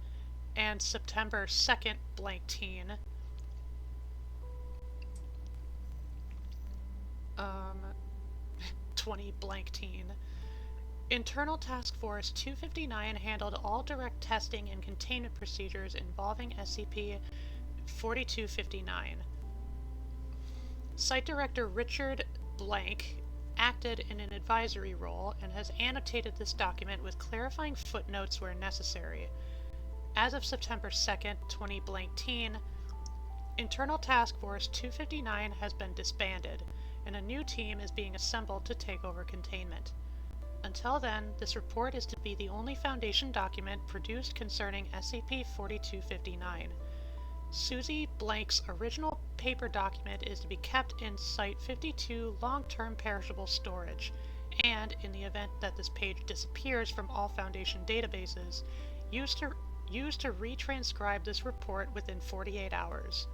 and September 2nd, blank teen, 20 blank teen, Internal Task Force 259 handled all direct testing and containment procedures involving SCP-4259. Site Director Richard Blank acted in an advisory role and has annotated this document with clarifying footnotes where necessary. As of September 2nd, 20 blank teen, Internal Task Force 259 has been disbanded, and a new team is being assembled to take over containment. Until then, this report is to be the only Foundation document produced concerning SCP-4259. Susie Blank's original paper document is to be kept in Site-52 long-term perishable storage, and, in the event that this page disappears from all Foundation databases, used to retranscribe this report within 48 hours.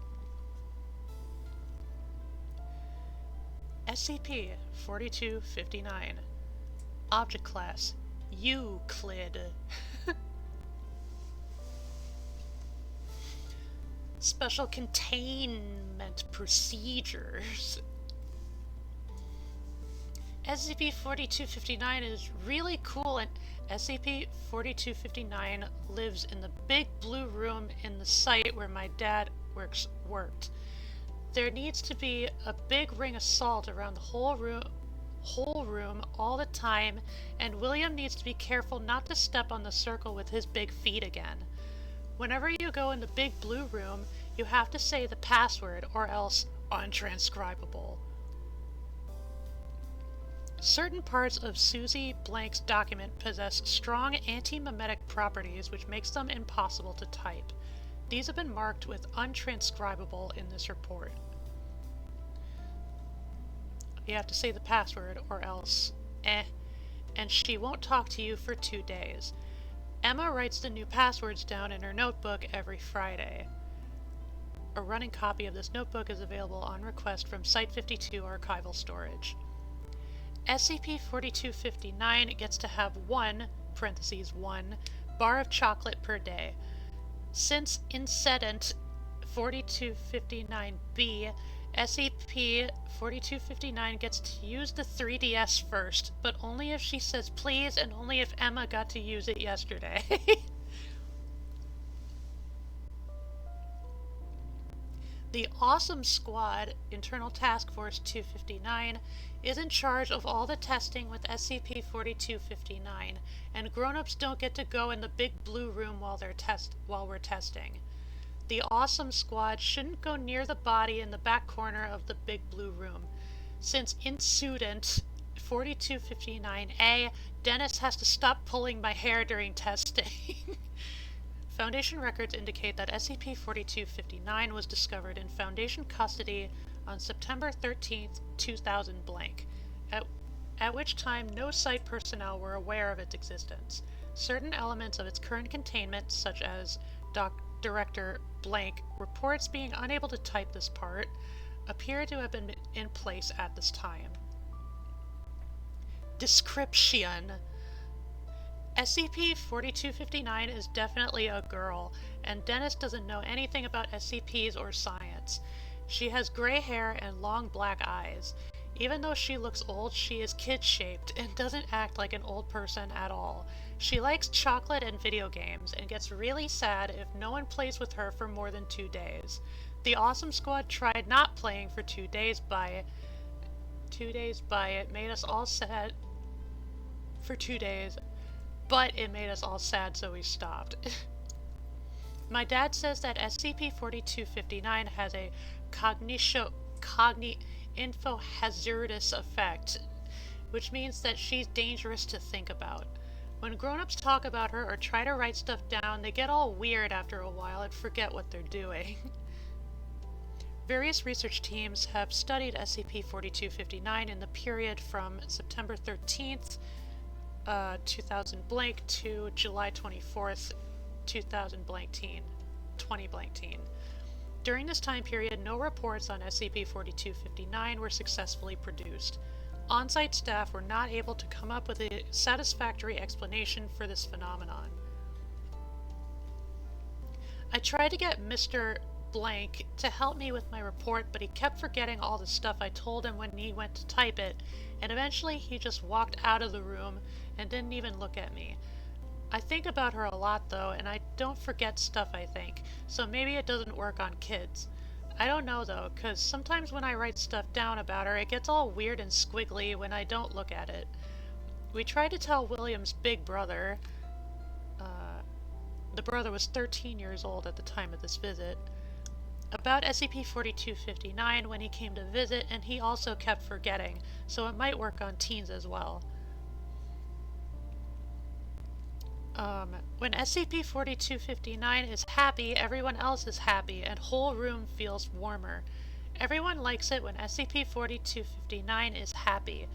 SCP-4259. Object Class: Euclid. Special Containment Procedures. SCP-4259 is really cool, and SCP-4259 lives in the big blue room in the site where my dad worked. There needs to be a big ring of salt around the whole room all the time, and William needs to be careful not to step on the circle with his big feet again. Whenever you go in the big blue room, you have to say the password, or else untranscribable. Certain parts of Susie Blank's document possess strong anti-memetic properties which makes them impossible to type. These have been marked with untranscribable in this report. You have to say the password or else and she won't talk to you for 2 days. Emma writes the new passwords down in her notebook every Friday. A running copy of this notebook is available on request from Site-52 archival storage. SCP-4259 gets to have one bar of chocolate per day. Since Incident 4259-B, SCP-4259 gets to use the 3DS first, but only if she says please and only if Emma got to use it yesterday. The Awesome Squad, Internal Task Force 259, is in charge of all the testing with SCP-4259, and grown-ups don't get to go in the big blue room while we're testing. The Awesome Squad shouldn't go near the body in the back corner of the big blue room. Since Incident 4259-A, Dennis has to stop pulling my hair during testing. Foundation records indicate that SCP-4259 was discovered in Foundation custody on September 13th, 2000 blank, at which time no site personnel were aware of its existence. Certain elements of its current containment, such as Director blank reports being unable to type this part, appear to have been in place at this time. Description: SCP-4259 is definitely a girl, and Dennis doesn't know anything about SCPs or science. She has gray hair and long black eyes. Even though she looks old, she is kid-shaped and doesn't act like an old person at all. She likes chocolate and video games, and gets really sad if no one plays with her for more than 2 days. The Awesome Squad tried not playing for 2 days by it made us all sad for 2 days, but it made us all sad, so we stopped. My dad says that SCP-4259 has a info-hazardous effect, which means that she's dangerous to think about. When grown-ups talk about her or try to write stuff down, they get all weird after a while and forget what they're doing. Various research teams have studied SCP-4259 in the period from September 13th, 2000 blank to July 24th, 20 blank teen. During this time period, no reports on SCP-4259 were successfully produced. On-site staff were not able to come up with a satisfactory explanation for this phenomenon. I tried to get Mr. Blank to help me with my report, but he kept forgetting all the stuff I told him when he went to type it, and eventually he just walked out of the room and didn't even look at me. I think about her a lot though, and I don't forget stuff I think, so maybe it doesn't work on kids. I don't know though, cause sometimes when I write stuff down about her, it gets all weird and squiggly when I don't look at it. We tried to tell William's big brother, the brother was 13 years old at the time of this visit, about SCP-4259 when he came to visit, and he also kept forgetting, so it might work on teens as well. When SCP-4259 is happy, everyone else is happy, and whole room feels warmer. Everyone likes it when SCP-4259 is happy.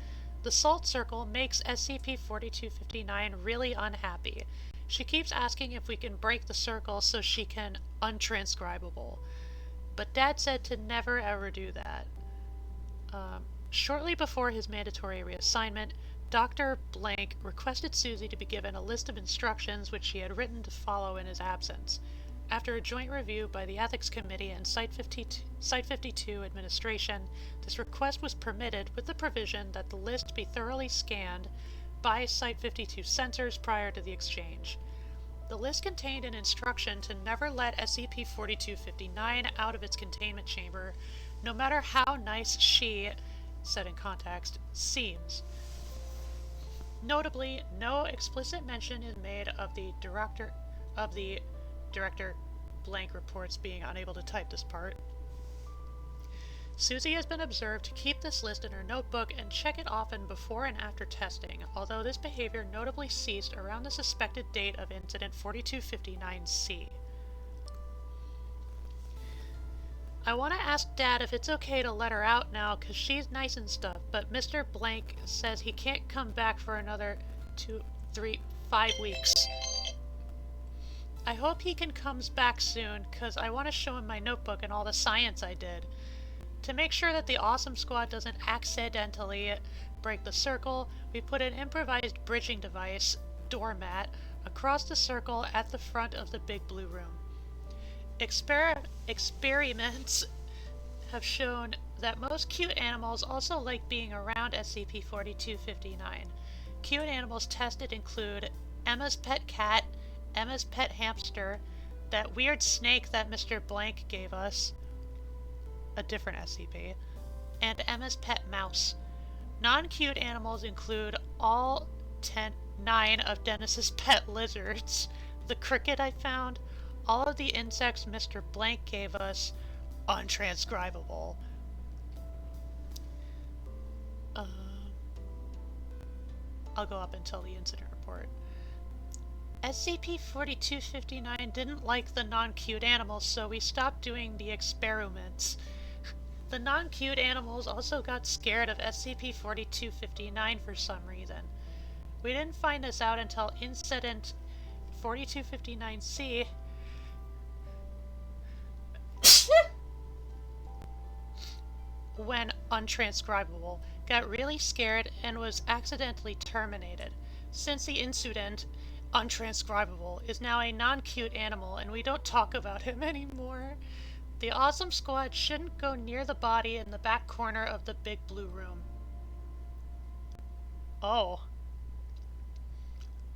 The Salt Circle makes SCP-4259 really unhappy. She keeps asking if we can break the circle so she can untranscribable. But Dad said to never ever do that. Shortly before his mandatory reassignment, Dr. Blank requested Susie to be given a list of instructions which she had written to follow in his absence. After a joint review by the Ethics Committee and Site-52 administration, this request was permitted with the provision that the list be thoroughly scanned by Site-52 censors prior to the exchange. The list contained an instruction to never let SCP-4259 out of its containment chamber, no matter how nice she, set in context, seems. Notably, no explicit mention is made of the director blank reports being unable to type this part. Susie has been observed to keep this list in her notebook and check it often before and after testing, although this behavior notably ceased around the suspected date of Incident 4259C. I want to ask Dad if it's okay to let her out now, because she's nice and stuff, but Mr. Blank says he can't come back for another 5 weeks. I hope he can comes back soon, because I want to show him my notebook and all the science I did. To make sure that the Awesome Squad doesn't accidentally break the circle, we put an improvised bridging device, doormat, across the circle at the front of the big blue room. Experiments have shown that most cute animals also like being around SCP-4259. Cute animals tested include Emma's pet cat, Emma's pet hamster, that weird snake that Mr. Blank gave us, a different SCP, and Emma's pet mouse. Non-cute animals include all 9 of Dennis's pet lizards, the cricket I found, all of the insects Mr. Blank gave us, untranscribable. I'll go up until the incident report. SCP-4259 didn't like the non-cute animals, so we stopped doing the experiments. The non-cute animals also got scared of SCP-4259 for some reason. We didn't find this out until Incident 4259C, when untranscribable, got really scared and was accidentally terminated. Since the incident, untranscribable is now a non-cute animal and we don't talk about him anymore. The Awesome Squad shouldn't go near the body in the back corner of the big blue room. Oh.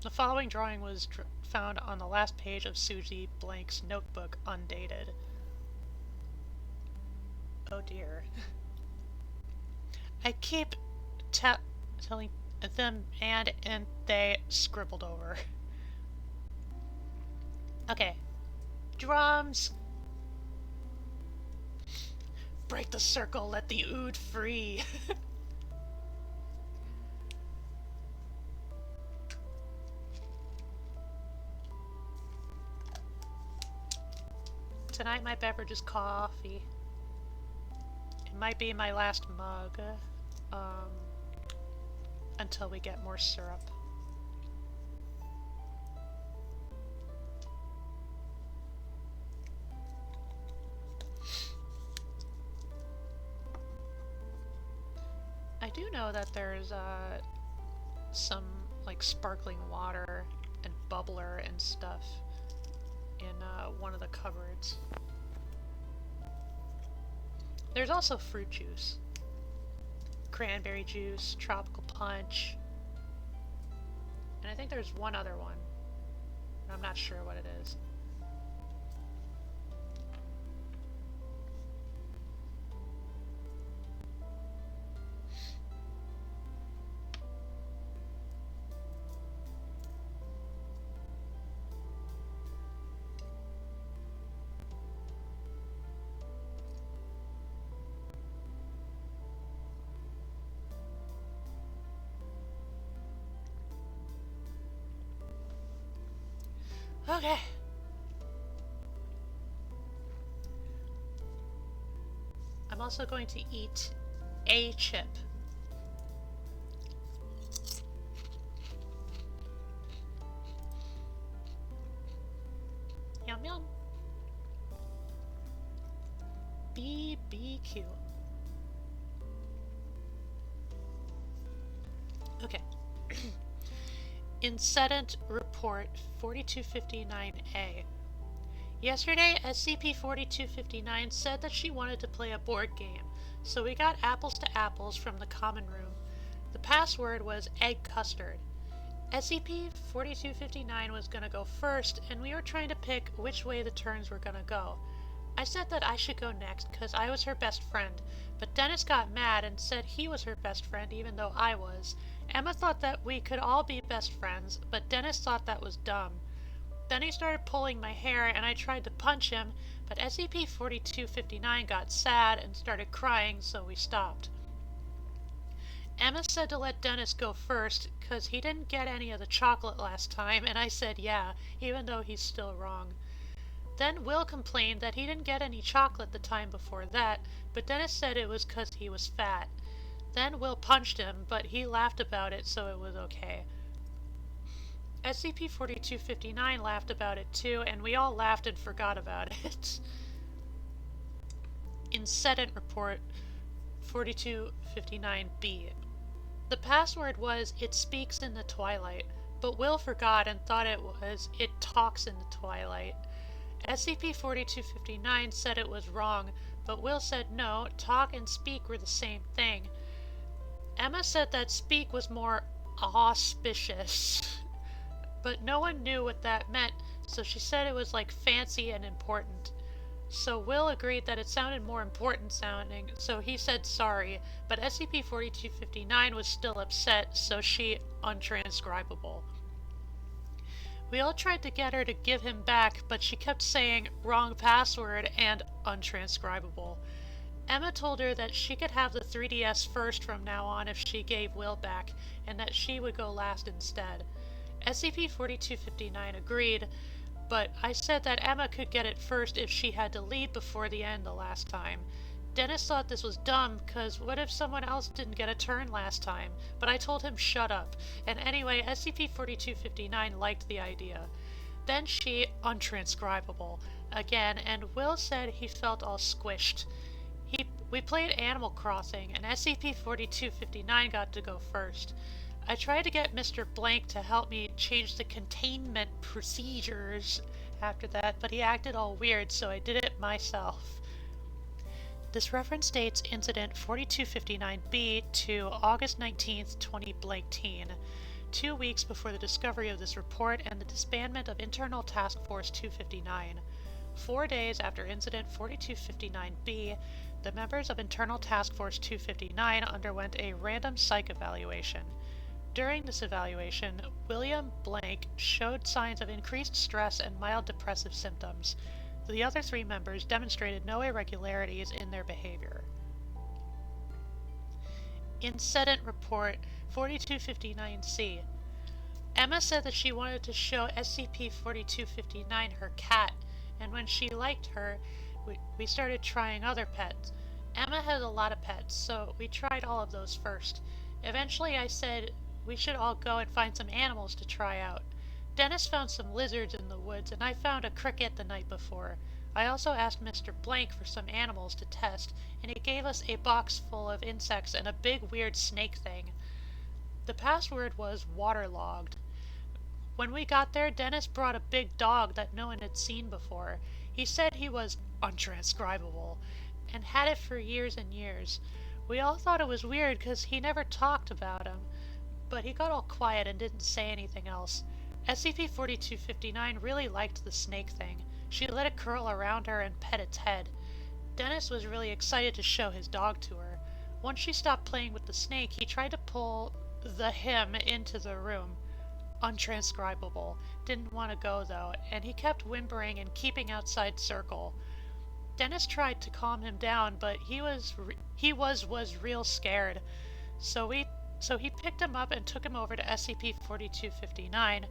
The following drawing was found on the last page of Susie Blank's notebook, undated. Oh dear. I keep telling them and they scribbled over. Okay. Drums! Break the circle, let the ood free! Tonight my beverage is coffee. It might be my last mug, until we get more syrup. I do know that there's some like sparkling water and bubbler and stuff in one of the cupboards. There's also fruit juice, cranberry juice, tropical punch, and I think there's one other one. I'm not sure what it is. Okay. I'm also going to eat a chip. Yum yum. BBQ. Okay. Incident Report 4259A. Yesterday, SCP-4259 said that she wanted to play a board game, so we got apples to apples from the common room. The password was egg custard. SCP-4259 was gonna go first, and we were trying to pick which way the turns were gonna go. I said that I should go next because I was her best friend, but Dennis got mad and said he was her best friend even though I was. Emma thought that we could all be best friends, but Dennis thought that was dumb. Then he started pulling my hair and I tried to punch him, but SCP-4259 got sad and started crying, so we stopped. Emma said to let Dennis go first, cause he didn't get any of the chocolate last time, and I said yeah, even though he's still wrong. Then Will complained that he didn't get any chocolate the time before that, but Dennis said it was cause he was fat. Then Will punched him, but he laughed about it, so it was okay. SCP-4259 laughed about it too, and we all laughed and forgot about it. Incident Report 4259-B. The password was "It speaks in the twilight," but Will forgot and thought it was "It talks in the twilight." SCP-4259 said it was wrong, but Will said no, talk and speak were the same thing. Emma said that speak was more auspicious, but no one knew what that meant, so she said it was like fancy and important. So Will agreed that it sounded more important sounding, so he said sorry, but SCP-4259 was still upset, so she untranscribable. We all tried to get her to give him back, but she kept saying wrong password and untranscribable. Emma told her that she could have the 3DS first from now on if she gave Will back, and that she would go last instead. SCP-4259 agreed, but I said that Emma could get it first if she had to leave before the end the last time. Dennis thought this was dumb, cause what if someone else didn't get a turn last time? But I told him shut up, and anyway, SCP-4259 liked the idea. Then she untranscribable again, and Will said he felt all squished. We played Animal Crossing, and SCP-4259 got to go first. I tried to get Mr. Blank to help me change the containment procedures after that, but he acted all weird, so I did it myself. This reference dates Incident 4259-B to August 19th, 2019, 2 weeks before the discovery of this report and the disbandment of Internal Task Force 259. 4 days after Incident 4259-B, the members of Internal Task Force 259 underwent a random psych evaluation. During this evaluation, William Blank showed signs of increased stress and mild depressive symptoms. The other 3 members demonstrated no irregularities in their behavior. Incident Report 4259-C. Emma said that she wanted to show SCP-4259 her cat, and when she liked her, we started trying other pets. Emma has a lot of pets, so we tried all of those first. Eventually I said we should all go and find some animals to try out. Dennis found some lizards in the woods, and I found a cricket the night before. I also asked Mr. Blank for some animals to test, and he gave us a box full of insects and a big weird snake thing. The password was waterlogged. When we got there, Dennis brought a big dog that no one had seen before. He said he was untranscribable, and had it for years and years. We all thought it was weird because he never talked about him, but he got all quiet and didn't say anything else. SCP-4259 really liked the snake thing. She let it curl around her and pet its head. Dennis was really excited to show his dog to her. Once she stopped playing with the snake, he tried to pull him into the room. Untranscribable. Didn't want to go though, and he kept whimpering and keeping outside circle. Dennis tried to calm him down, but he was real scared. So he picked him up and took him over to SCP-4259.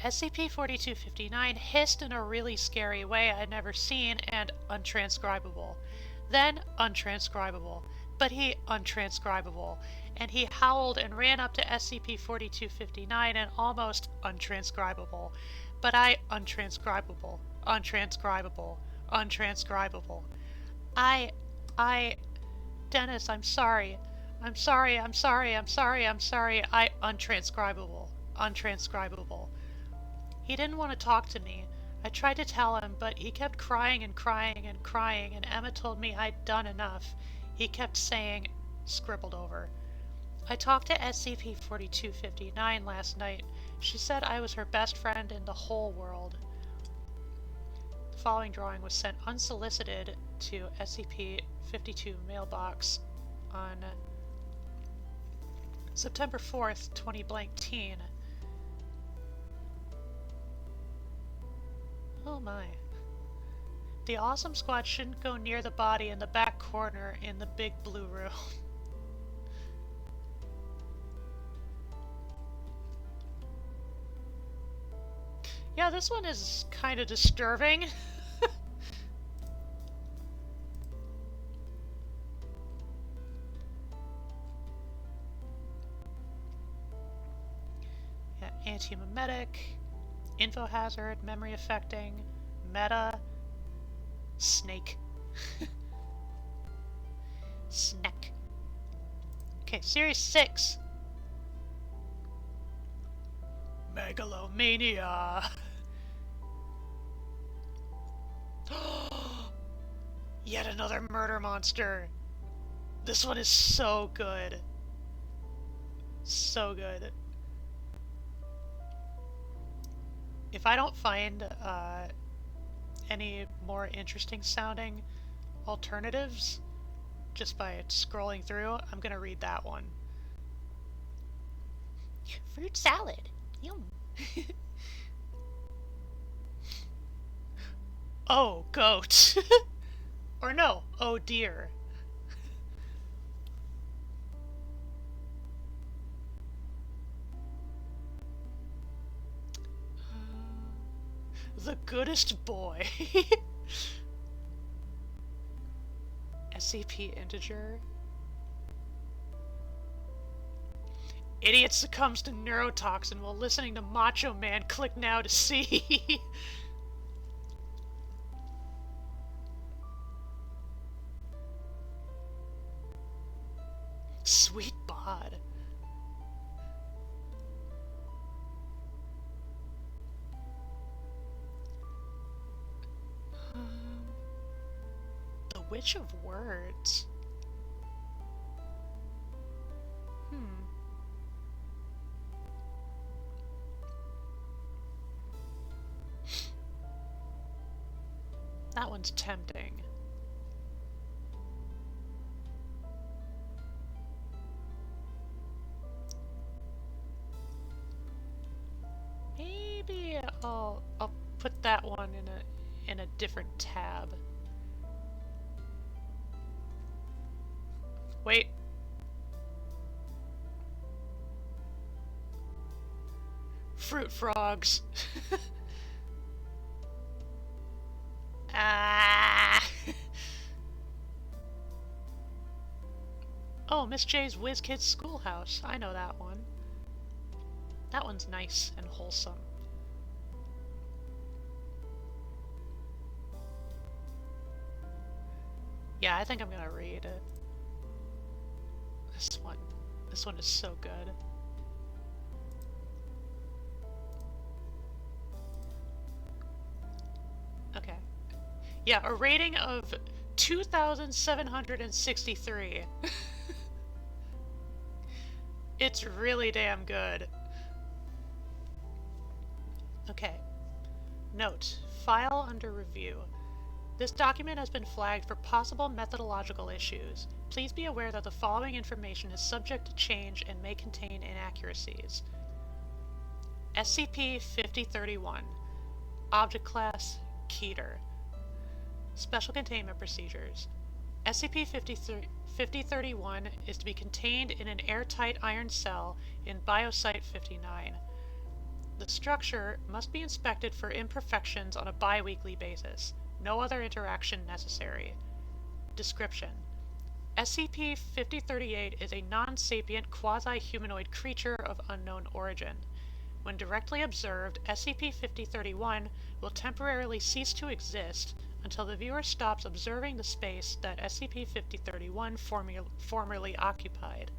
SCP-4259 hissed in a really scary way I'd never seen and untranscribable. Then untranscribable. But he untranscribable. And he howled and ran up to SCP-4259 and almost untranscribable. But I untranscribable. Untranscribable. Untranscribable. Dennis, I'm sorry. I'm sorry, I'm sorry, I'm sorry, I'm sorry. I untranscribable. Untranscribable. He didn't want to talk to me. I tried to tell him, but he kept crying and crying and crying, and Emma told me I'd done enough. He kept saying, scribbled over. I talked to SCP-4259 last night. She said I was her best friend in the whole world. The following drawing was sent unsolicited to SCP-52 mailbox on September 4th, 2019. Oh my. The Awesome Squad shouldn't go near the body in the back corner in the big blue room. Yeah, this one is kind of disturbing. Yeah, anti-memetic, info hazard, memory affecting, meta, snake. Snack. Okay, Series 6. Megalomania. Yet another murder monster. This one is so good. So good. If I don't find any more interesting sounding alternatives just by scrolling through, I'm gonna read that one. Fruit salad. Yum. Oh, goat. Or no, oh dear. The goodest boy. SCP integer. Idiot succumbs to neurotoxin while listening to Macho Man. Click now to see. Sweet bod. The Witch of Words. That one's tempting. Maybe I'll put that one in a different tab. Wait. Fruit frogs. Ah. Oh, Miss J's Whiz Kids Schoolhouse. I know that one. That one's nice and wholesome. Yeah, I think I'm gonna read it. This one is so good. Okay. Yeah, a rating of 2,763. It's really damn good. Okay. Note, file under review. This document has been flagged for possible methodological issues. Please be aware that the following information is subject to change and may contain inaccuracies. SCP-5031. Object Class, Keter. Special Containment Procedures. SCP-5031 is to be contained in an airtight iron cell in Biosite 59. The structure must be inspected for imperfections on a bi-weekly basis. No other interaction necessary. Description: SCP-5038 is a non-sapient quasi-humanoid creature of unknown origin. When directly observed, SCP-5031 will temporarily cease to exist until the viewer stops observing the space that SCP-5031 formerly occupied.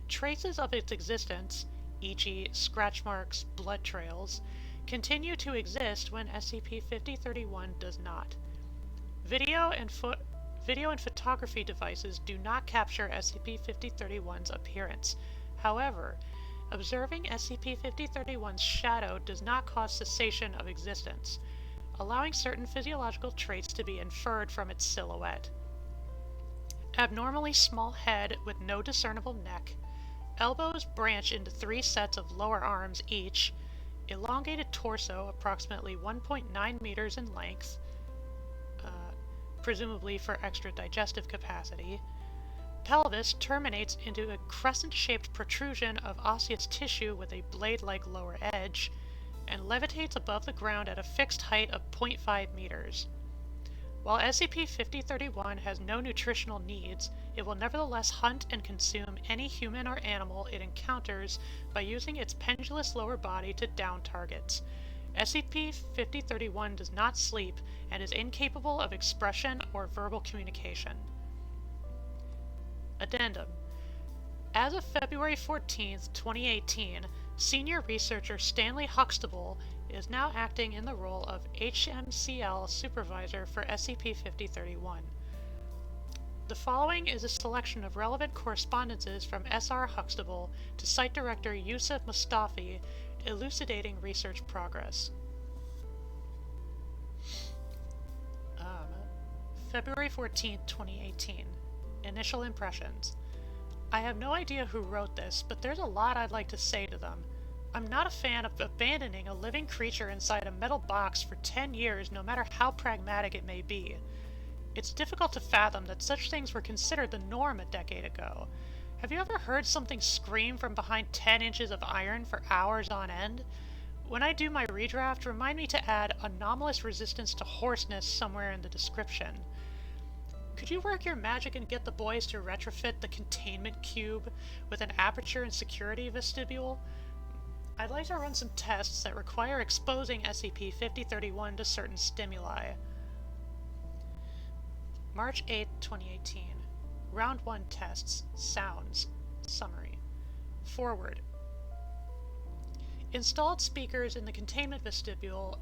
Traces of its existence, e.g. scratch marks, blood trails, continue to exist when SCP-5031 does not. Video and photography devices do not capture SCP-5031's appearance. However, observing SCP-5031's shadow does not cause cessation of existence, allowing certain physiological traits to be inferred from its silhouette. Abnormally small head with no discernible neck, elbows branch into 3 sets of lower arms each, elongated torso approximately 1.9 meters in length, presumably for extra digestive capacity. Pelvis terminates into a crescent-shaped protrusion of osseous tissue with a blade-like lower edge, and levitates above the ground at a fixed height of 0.5 meters. While SCP-5031 has no nutritional needs, it will nevertheless hunt and consume any human or animal it encounters by using its pendulous lower body to down targets. SCP-5031 does not sleep and is incapable of expression or verbal communication. Addendum. As of February 14, 2018, senior researcher Stanley Huxtable is now acting in the role of HMCL supervisor for SCP-5031. The following is a selection of relevant correspondences from S.R. Huxtable to Site Director Yusuf Mustafi, elucidating research progress. February 14, 2018. Initial impressions. I have no idea who wrote this, but there's a lot I'd like to say to them. I'm not a fan of abandoning a living creature inside a metal box for 10 years, no matter how pragmatic it may be. It's difficult to fathom that such things were considered the norm a decade ago. Have you ever heard something scream from behind 10 inches of iron for hours on end? When I do my redraft, remind me to add anomalous resistance to hoarseness somewhere in the description. Could you work your magic and get the boys to retrofit the containment cube with an aperture and security vestibule? I'd like to run some tests that require exposing SCP-5031 to certain stimuli. March 8, 2018. Round 1 tests. Sounds. Summary. Forward. Installed speakers in the containment vestibule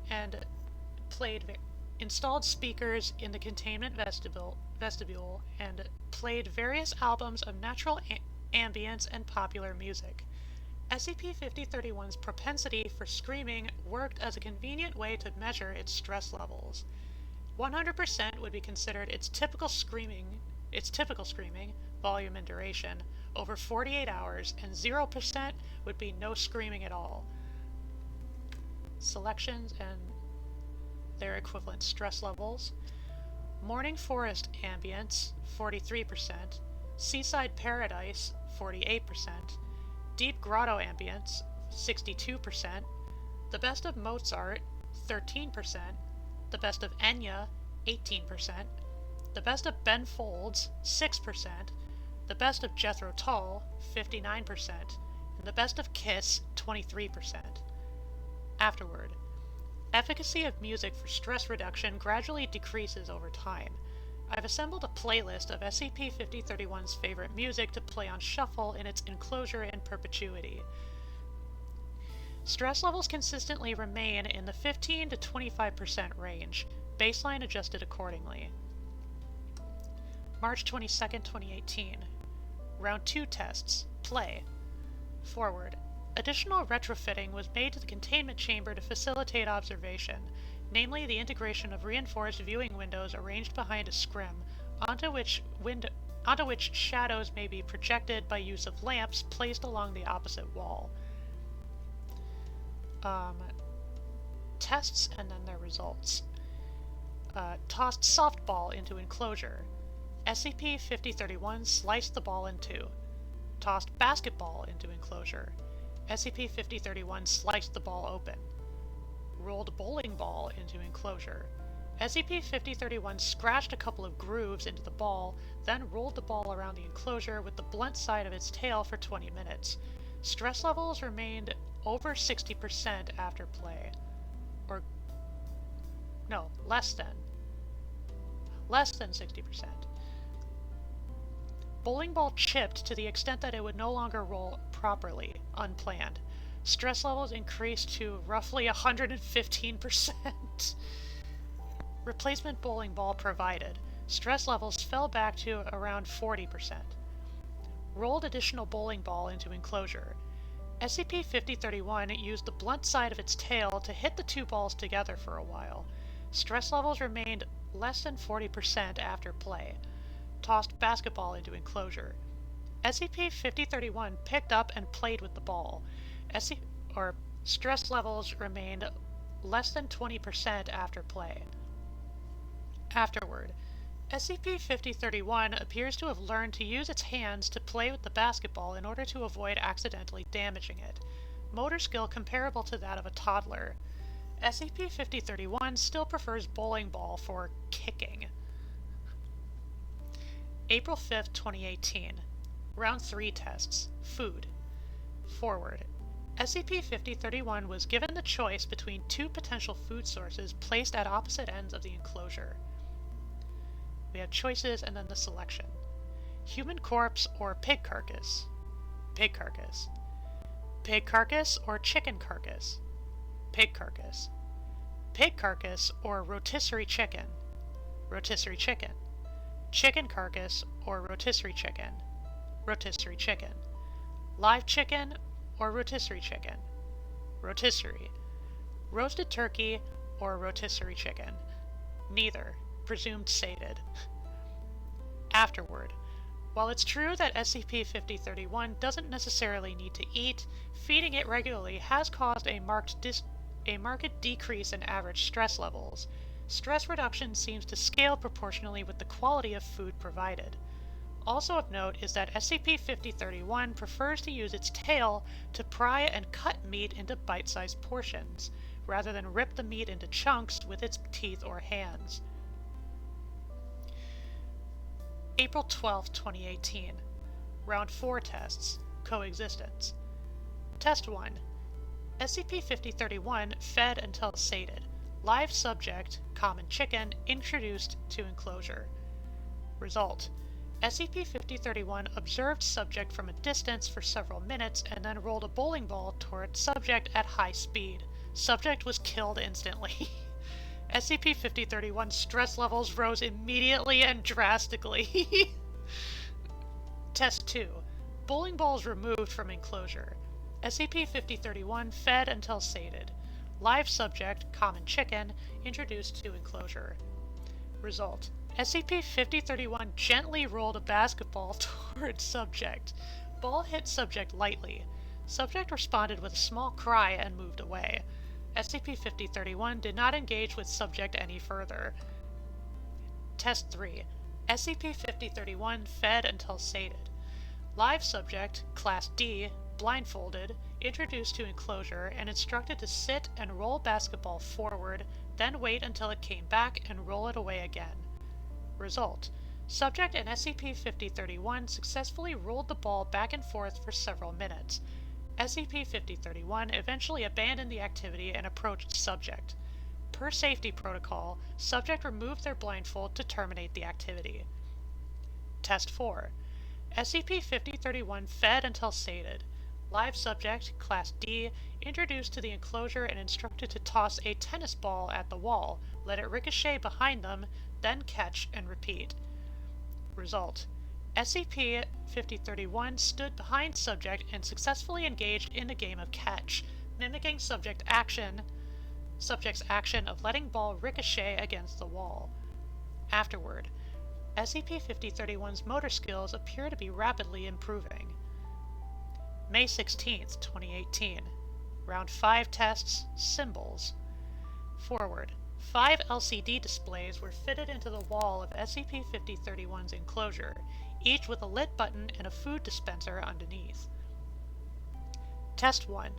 and played various albums of natural ambience and popular music. SCP-5031's propensity for screaming worked as a convenient way to measure its stress levels. 100% would be considered its typical screaming, volume and duration, over 48 hours, and 0% would be no screaming at all. Selections and their equivalent stress levels. Morning Forest Ambience, 43%. Seaside Paradise, 48%. Deep Grotto Ambience, 62%. The Best of Mozart, 13%. The Best of Enya, 18%. The Best of Ben Folds, 6%. The Best of Jethro Tull, 59%. And the Best of Kiss, 23%. Afterward. Efficacy of music for stress reduction gradually decreases over time. I've assembled a playlist of SCP-5031's favorite music to play on shuffle in its enclosure in perpetuity. Stress levels consistently remain in the 15 to 25% range, baseline adjusted accordingly. March 22, 2018. Round 2 tests. Play. Forward. Additional retrofitting was made to the containment chamber to facilitate observation, namely the integration of reinforced viewing windows arranged behind a scrim, onto which shadows may be projected by use of lamps placed along the opposite wall. Tests and then their results. Tossed softball into enclosure. SCP-5031 sliced the ball in two. Tossed basketball into enclosure. SCP-5031 sliced the ball open. Rolled bowling ball into enclosure. SCP-5031 scratched a couple of grooves into the ball, then rolled the ball around the enclosure with the blunt side of its tail for 20 minutes. Stress levels remained over 60% after play. Less than 60%. Bowling ball chipped to the extent that it would no longer roll properly, unplanned. Stress levels increased to roughly 115%. Replacement bowling ball provided. Stress levels fell back to around 40%. Rolled additional bowling ball into enclosure. SCP-5031 used the blunt side of its tail to hit the two balls together for a while. Stress levels remained less than 40% after play. Tossed basketball into enclosure. SCP-5031 picked up and played with the ball. Stress levels remained less than 20% after play. Afterward, SCP-5031 appears to have learned to use its hands to play with the basketball in order to avoid accidentally damaging it. Motor skill comparable to that of a toddler. SCP-5031 still prefers bowling ball for kicking. April 5th, 2018. Round 3 tests. Food. Forward. SCP-5031 was given the choice between two potential food sources placed at opposite ends of the enclosure. We have choices and then the selection. Human corpse or pig carcass. Pig carcass. Pig carcass or chicken carcass. Pig carcass. Pig carcass or rotisserie chicken. Rotisserie chicken. Chicken carcass or rotisserie chicken. Rotisserie chicken. Live chicken or rotisserie chicken. Rotisserie. Roasted turkey or rotisserie chicken. Neither. Presumed sated. Afterward. While it's true that SCP-5031 doesn't necessarily need to eat, feeding it regularly has caused a marked decrease in average stress levels. Stress reduction seems to scale proportionally with the quality of food provided. Also of note is that SCP-5031 prefers to use its tail to pry and cut meat into bite-sized portions, rather than rip the meat into chunks with its teeth or hands. April 12, 2018. Round 4 tests. Coexistence. Test 1. SCP-5031 fed until sated. Live subject, common chicken, introduced to enclosure. Result. SCP-5031 observed subject from a distance for several minutes and then rolled a bowling ball toward subject at high speed. Subject was killed instantly. SCP-5031's stress levels rose immediately and drastically. Test 2. Bowling balls removed from enclosure. SCP-5031 fed until sated. Live subject, common chicken, introduced to enclosure. Result. SCP-5031 gently rolled a basketball toward subject. Ball hit subject lightly. Subject responded with a small cry and moved away. SCP-5031 did not engage with subject any further. Test 3. SCP-5031 fed until sated. Live subject, Class D, blindfolded, introduced to enclosure and instructed to sit and roll basketball forward, then wait until it came back and roll it away again. Result. Subject and SCP-5031 successfully rolled the ball back and forth for several minutes. SCP-5031 eventually abandoned the activity and approached subject. Per safety protocol, subject removed their blindfold to terminate the activity. Test 4. SCP-5031 fed until sated. Live subject, Class D, introduced to the enclosure and instructed to toss a tennis ball at the wall, let it ricochet behind them, then catch and repeat. Result. SCP-5031 stood behind subject and successfully engaged in a game of catch, mimicking subject's action of letting ball ricochet against the wall. Afterward, SCP-5031's motor skills appear to be rapidly improving. May 16th, 2018. Round 5 tests. Symbols. Forward. 5 LCD displays were fitted into the wall of SCP-5031's enclosure, each with a lit button and a food dispenser underneath. Test 1.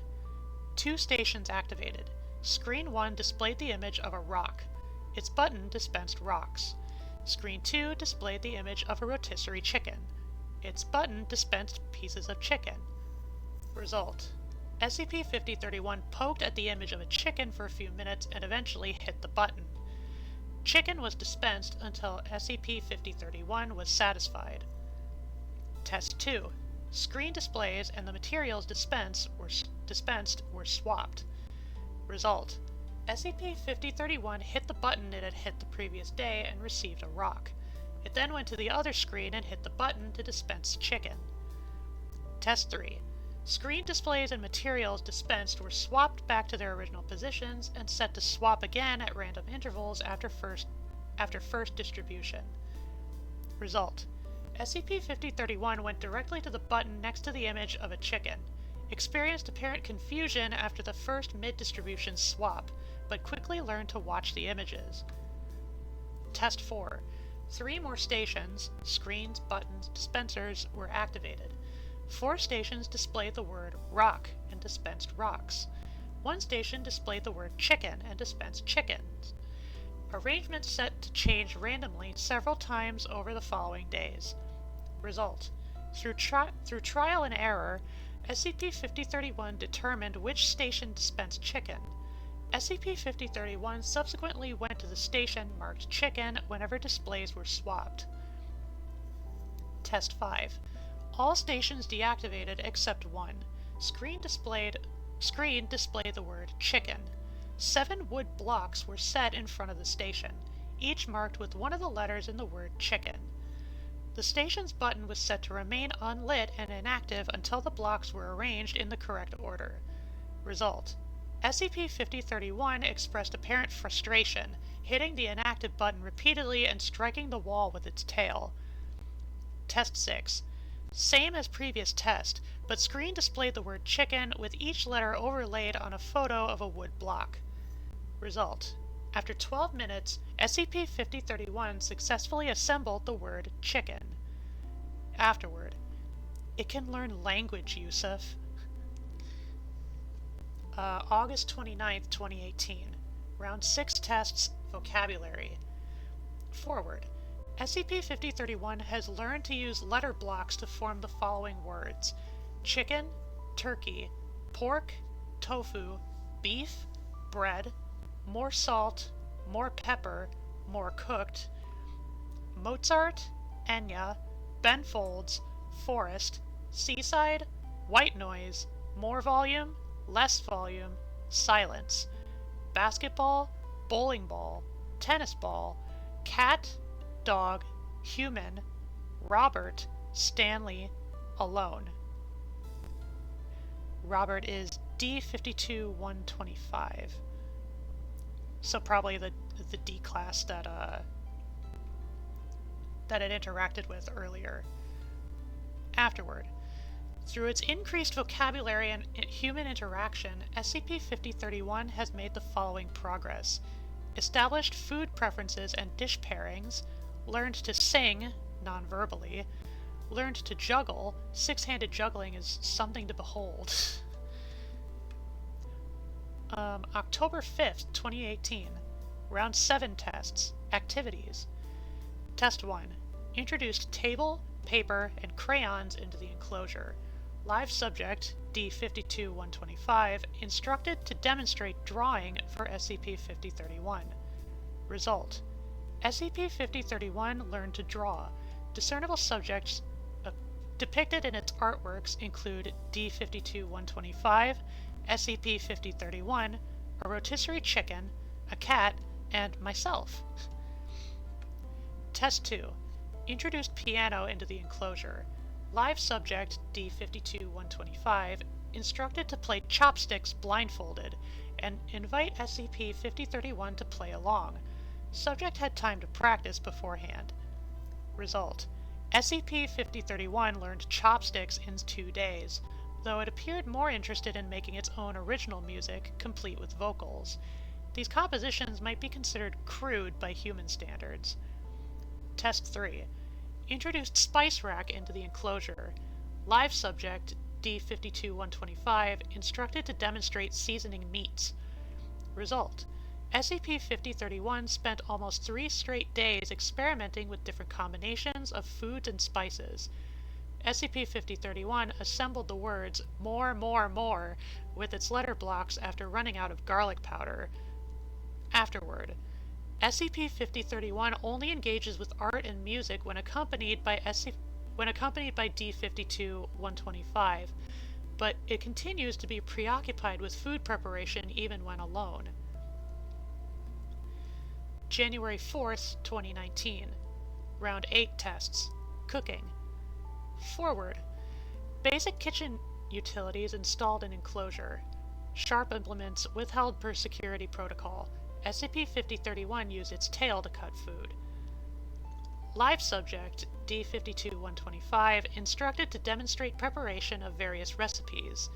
2 stations activated. Screen 1 displayed the image of a rock. Its button dispensed rocks. Screen 2 displayed the image of a rotisserie chicken. Its button dispensed pieces of chicken. Result. SCP-5031 poked at the image of a chicken for a few minutes and eventually hit the button. Chicken was dispensed until SCP-5031 was satisfied. Test 2. Screen displays and the materials dispensed were swapped. Result. SCP-5031 hit the button it had hit the previous day and received a rock. It then went to the other screen and hit the button to dispense chicken. Test 3. Screen displays and materials dispensed were swapped back to their original positions and set to swap again at random intervals after first distribution. Result. SCP-5031 went directly to the button next to the image of a chicken, experienced apparent confusion after the first mid-distribution swap, but quickly learned to watch the images. Test 4. 3 more stations, screens, buttons, dispensers, were activated. 4 stations displayed the word rock and dispensed rocks. 1 station displayed the word chicken and dispensed chickens. Arrangement set to change randomly several times over the following days. Result. Through trial and error, SCP-5031 determined which station dispensed chicken. SCP-5031 subsequently went to the station marked chicken whenever displays were swapped. Test 5. All stations deactivated except 1. Screen displayed the word chicken. 7 wood blocks were set in front of the station, each marked with one of the letters in the word chicken. The station's button was set to remain unlit and inactive until the blocks were arranged in the correct order. Result. SCP-5031 expressed apparent frustration, hitting the inactive button repeatedly and striking the wall with its tail. Test 6. Same as previous test, but screen displayed the word chicken with each letter overlaid on a photo of a wood block. Result. After 12 minutes, SCP-5031 successfully assembled the word chicken. Afterward. It can learn language, Yusuf. August 29th, 2018. Round 6 tests, vocabulary. Forward. SCP-5031 has learned to use letter blocks to form the following words: chicken, turkey, pork, tofu, beef, bread, more salt, more pepper, more cooked, Mozart, Enya, Ben Folds, forest, seaside, white noise, more volume, less volume, silence, basketball, bowling ball, tennis ball, cat, dog, human, Robert, Stanley, alone. Robert is D52-125. So probably the D class that it interacted with earlier. Afterward. Through its increased vocabulary and human interaction, SCP-5031 has made the following progress: established food preferences and dish pairings, learned to sing, non-verbally, learned to juggle. 6-handed juggling is something to behold. October 5th, 2018. Round 7 tests. Activities. Test 1. Introduced table, paper, and crayons into the enclosure. Live subject, D52-125, instructed to demonstrate drawing for SCP-5031. Result. SCP-5031 learned to draw. Discernible subjects depicted in its artworks include D52-125, SCP-5031, a rotisserie chicken, a cat, and myself. Test 2. Introduced piano into the enclosure. Live subject, D52-125, instructed to play chopsticks blindfolded, and invite SCP-5031 to play along. Subject had time to practice beforehand. Result. SCP-5031 learned chopsticks in 2 days, though it appeared more interested in making its own original music, complete with vocals. These compositions might be considered crude by human standards. Test 3. Introduced spice rack into the enclosure. Live subject, D52-125, instructed to demonstrate seasoning meats. Result. SCP-5031 spent almost 3 straight days experimenting with different combinations of foods and spices. SCP-5031 assembled the words more, more, more with its letter blocks after running out of garlic powder. Afterward. SCP-5031 only engages with art and music when accompanied by D52-125, but it continues to be preoccupied with food preparation even when alone. January 4th, 2019. Round 8 tests. Cooking. Forward. Basic kitchen utilities installed in enclosure. Sharp implements withheld per security protocol. SCP-5031 used its tail to cut food. Live subject, D52-125, instructed to demonstrate preparation of various recipes.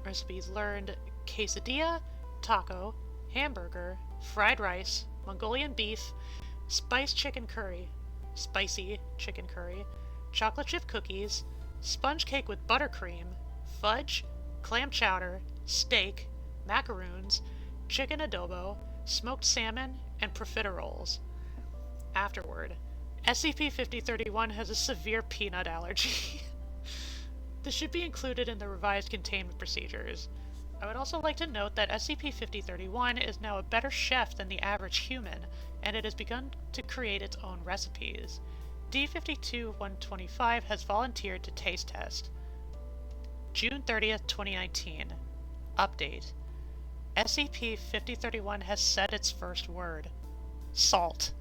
Recipes learned: quesadilla, taco, hamburger, fried rice, Mongolian beef, spicy chicken curry, chocolate chip cookies, sponge cake with buttercream, fudge, clam chowder, steak, macaroons, chicken adobo, smoked salmon, and profiteroles. Afterward, SCP-5031 has a severe peanut allergy. This should be included in the revised containment procedures. I would also like to note that SCP-5031 is now a better chef than the average human, and it has begun to create its own recipes. D-52-125 has volunteered to taste test. June 30th, 2019. Update. SCP-5031 has said its first word. Salt.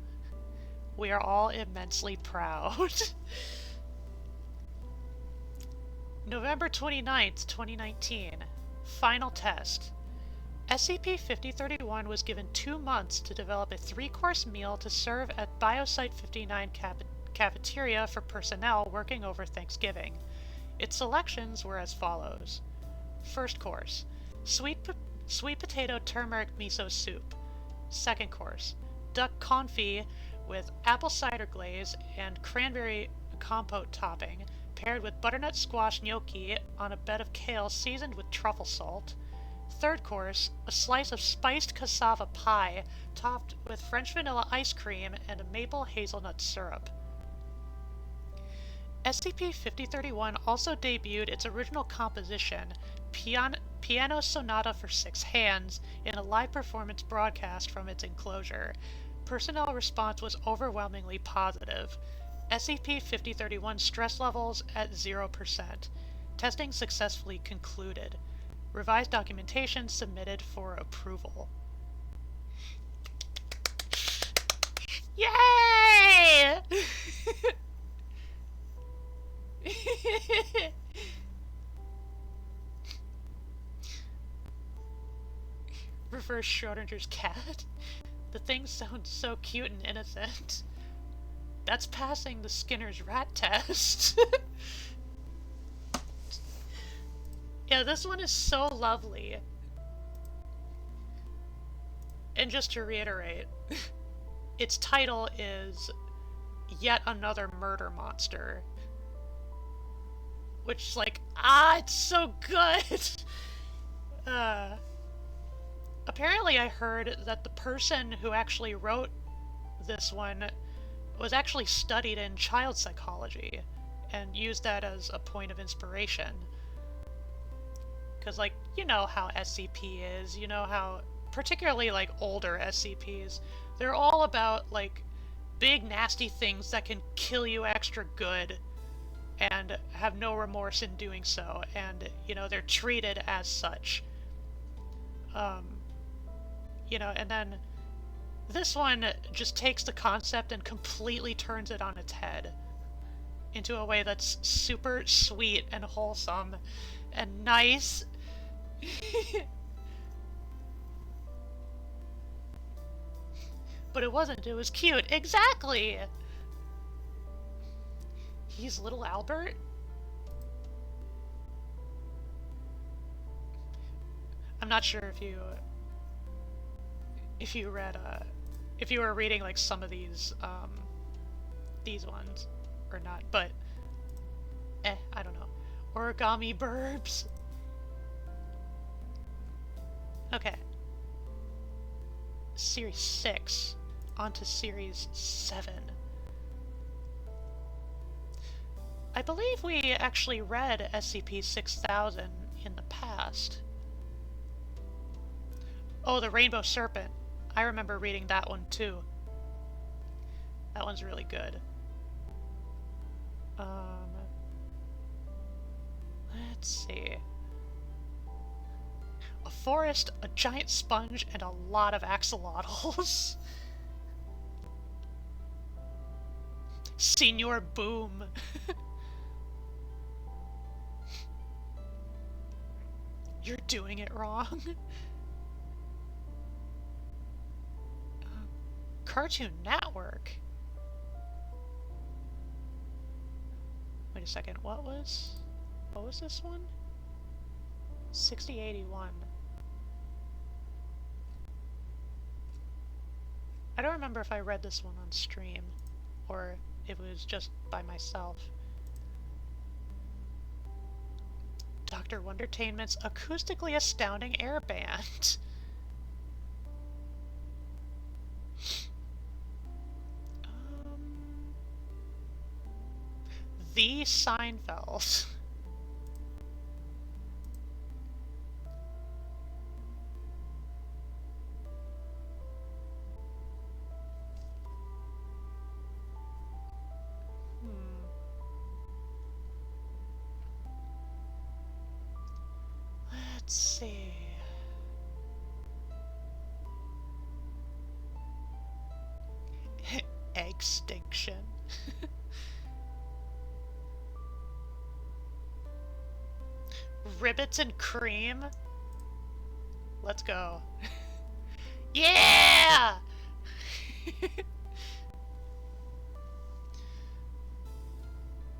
We are all immensely proud. November 29th, 2019. Final test. SCP-5031 was given 2 months to develop a 3-course meal to serve at Biosite 59 cafeteria for personnel working over Thanksgiving. Its selections were as follows. First course, sweet potato turmeric miso soup. Second course, duck confit with apple cider glaze and cranberry compote topping, paired with butternut squash gnocchi on a bed of kale seasoned with truffle salt. Third course, a slice of spiced cassava pie topped with French vanilla ice cream and a maple hazelnut syrup. SCP-5031 also debuted its original composition, Piano Sonata for 6 Hands, in a live performance broadcast from its enclosure. Personnel response was overwhelmingly positive. SCP-5031 stress levels at 0%. Testing successfully concluded. Revised documentation submitted for approval. Yay! Reverse Schrodinger's cat. The thing sounds so cute and innocent. That's passing the Skinner's rat test. Yeah, this one is so lovely. And just to reiterate, its title is Yet Another Murder Monster. Which is like, it's so good! Apparently I heard that the person who actually wrote this one was actually studied in child psychology and used that as a point of inspiration. Because, like, you know how SCP is, you know how, particularly, like, older SCPs, they're all about, like, big nasty things that can kill you extra good and have no remorse in doing so, and, you know, they're treated as such. You know, and then this one just takes the concept and completely turns it on its head into a way that's super sweet and wholesome and nice. But it wasn't, it was cute. Exactly! He's little Albert? I'm not sure if you read, if you were reading, like, some of these ones, or not, but, I don't know. Origami Burbs. Okay. Series 6. On to Series 7. I believe we actually read SCP-6000 in the past. Oh, the Rainbow Serpent. I remember reading that one too. That one's really good. Let's see. A forest, a giant sponge, and a lot of axolotls. Senior Boom. You're doing it wrong. Cartoon Network. Wait a second, what was this one? 6081. I don't remember if I read this one on stream or if it was just by myself. Dr. Wondertainment's acoustically astounding air band. The Seinfeld. Let's see. Extinction. Ribbits and cream? Let's go. Yeah!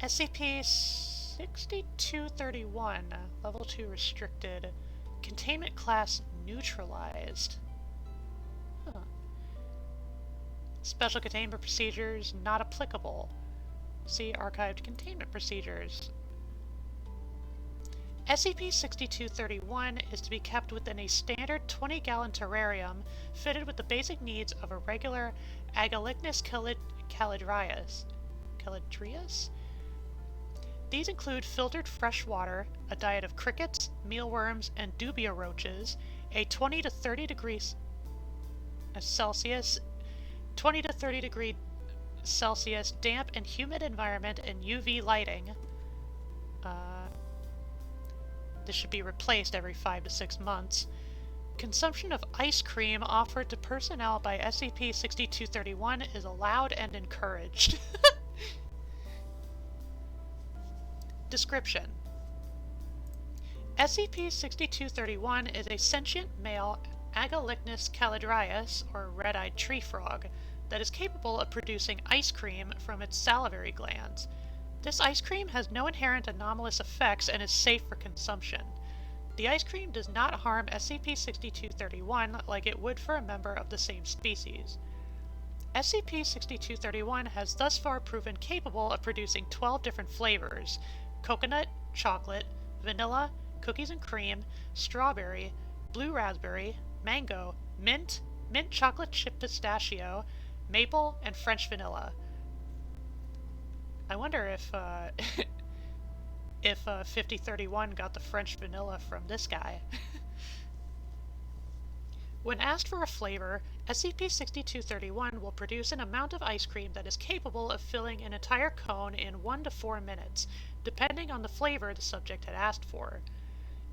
SCP-6231, Level 2 restricted. Containment class neutralized. Huh. Special containment procedures not applicable. See archived containment procedures. SCP-6231 is to be kept within a standard 20-gallon terrarium fitted with the basic needs of a regular Agalichnus calidrius. These include filtered fresh water, a diet of crickets, mealworms, and dubia roaches, a 20 to 30 degrees Celsius, 20 to 30 degree Celsius damp and humid environment and UV lighting. This should be replaced every 5 to 6 months. Consumption of ice cream offered to personnel by SCP-6231 is allowed and encouraged. Description: SCP-6231 is a sentient male Agalichnus calidrius, or red-eyed tree frog, that is capable of producing ice cream from its salivary glands. This ice cream has no inherent anomalous effects and is safe for consumption. The ice cream does not harm SCP-6231 like it would for a member of the same species. SCP-6231 has thus far proven capable of producing 12 different flavors: coconut, chocolate, vanilla, cookies and cream, strawberry, blue raspberry, mango, mint, mint chocolate chip pistachio, maple, and French vanilla. I wonder if if 5031 got the French vanilla from this guy. When asked for a flavor, SCP-6231 will produce an amount of ice cream that is capable of filling an entire cone in 1 to 4 minutes, depending on the flavor the subject had asked for.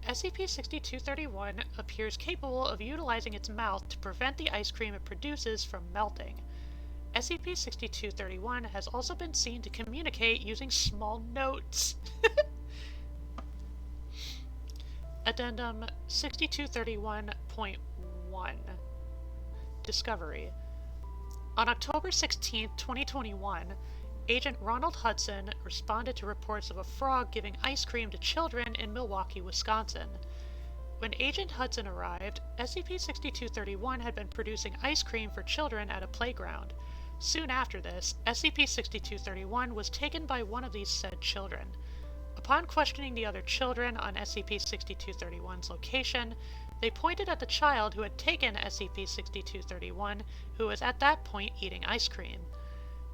SCP-6231 appears capable of utilizing its mouth to prevent the ice cream it produces from melting. SCP-6231 has also been seen to communicate using small notes. Addendum 6231.1 Discovery. On October 16, 2021, Agent Ronald Hudson responded to reports of a frog giving ice cream to children in Milwaukee, Wisconsin. When Agent Hudson arrived, SCP-6231 had been producing ice cream for children at a playground. Soon after this, SCP-6231 was taken by one of these said children. Upon questioning the other children on SCP-6231's location, they pointed at the child who had taken SCP-6231, who was at that point eating ice cream.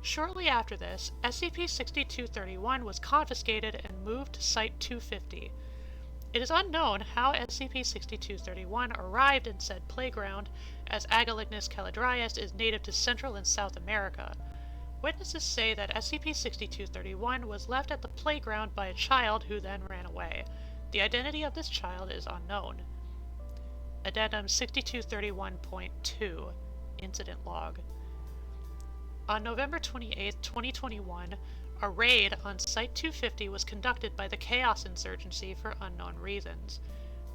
Shortly after this, SCP-6231 was confiscated and moved to Site-250. It is unknown how SCP-6231 arrived in said playground, as Agalichnus calidrius is native to Central and South America. Witnesses say that SCP-6231 was left at the playground by a child who then ran away. The identity of this child is unknown. Addendum 6231.2 Incident Log. On November 28, 2021, a raid on Site-250 was conducted by the Chaos Insurgency for unknown reasons.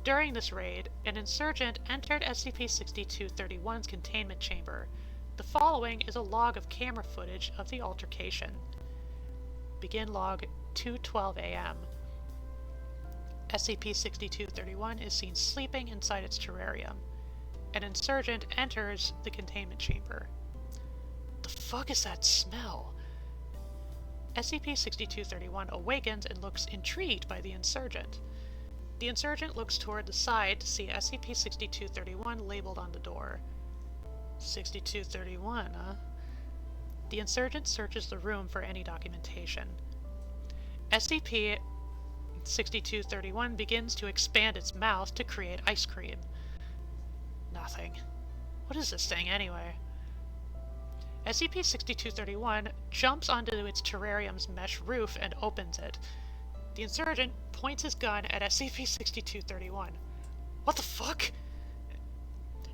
During this raid, an insurgent entered SCP-6231's containment chamber. The following is a log of camera footage of the altercation. Begin log 2:12 a.m. SCP-6231 is seen sleeping inside its terrarium. An insurgent enters the containment chamber. the fuck is that smell? SCP-6231 awakens and looks intrigued by the insurgent. The insurgent looks toward the side to see SCP-6231 labeled on the door. 6231, huh? The insurgent searches the room for any documentation. SCP-6231 begins to expand its mouth to create ice cream. Nothing. What is this thing, anyway? SCP-6231 jumps onto its terrarium's mesh roof and opens it. The insurgent points his gun at SCP-6231. What the fuck?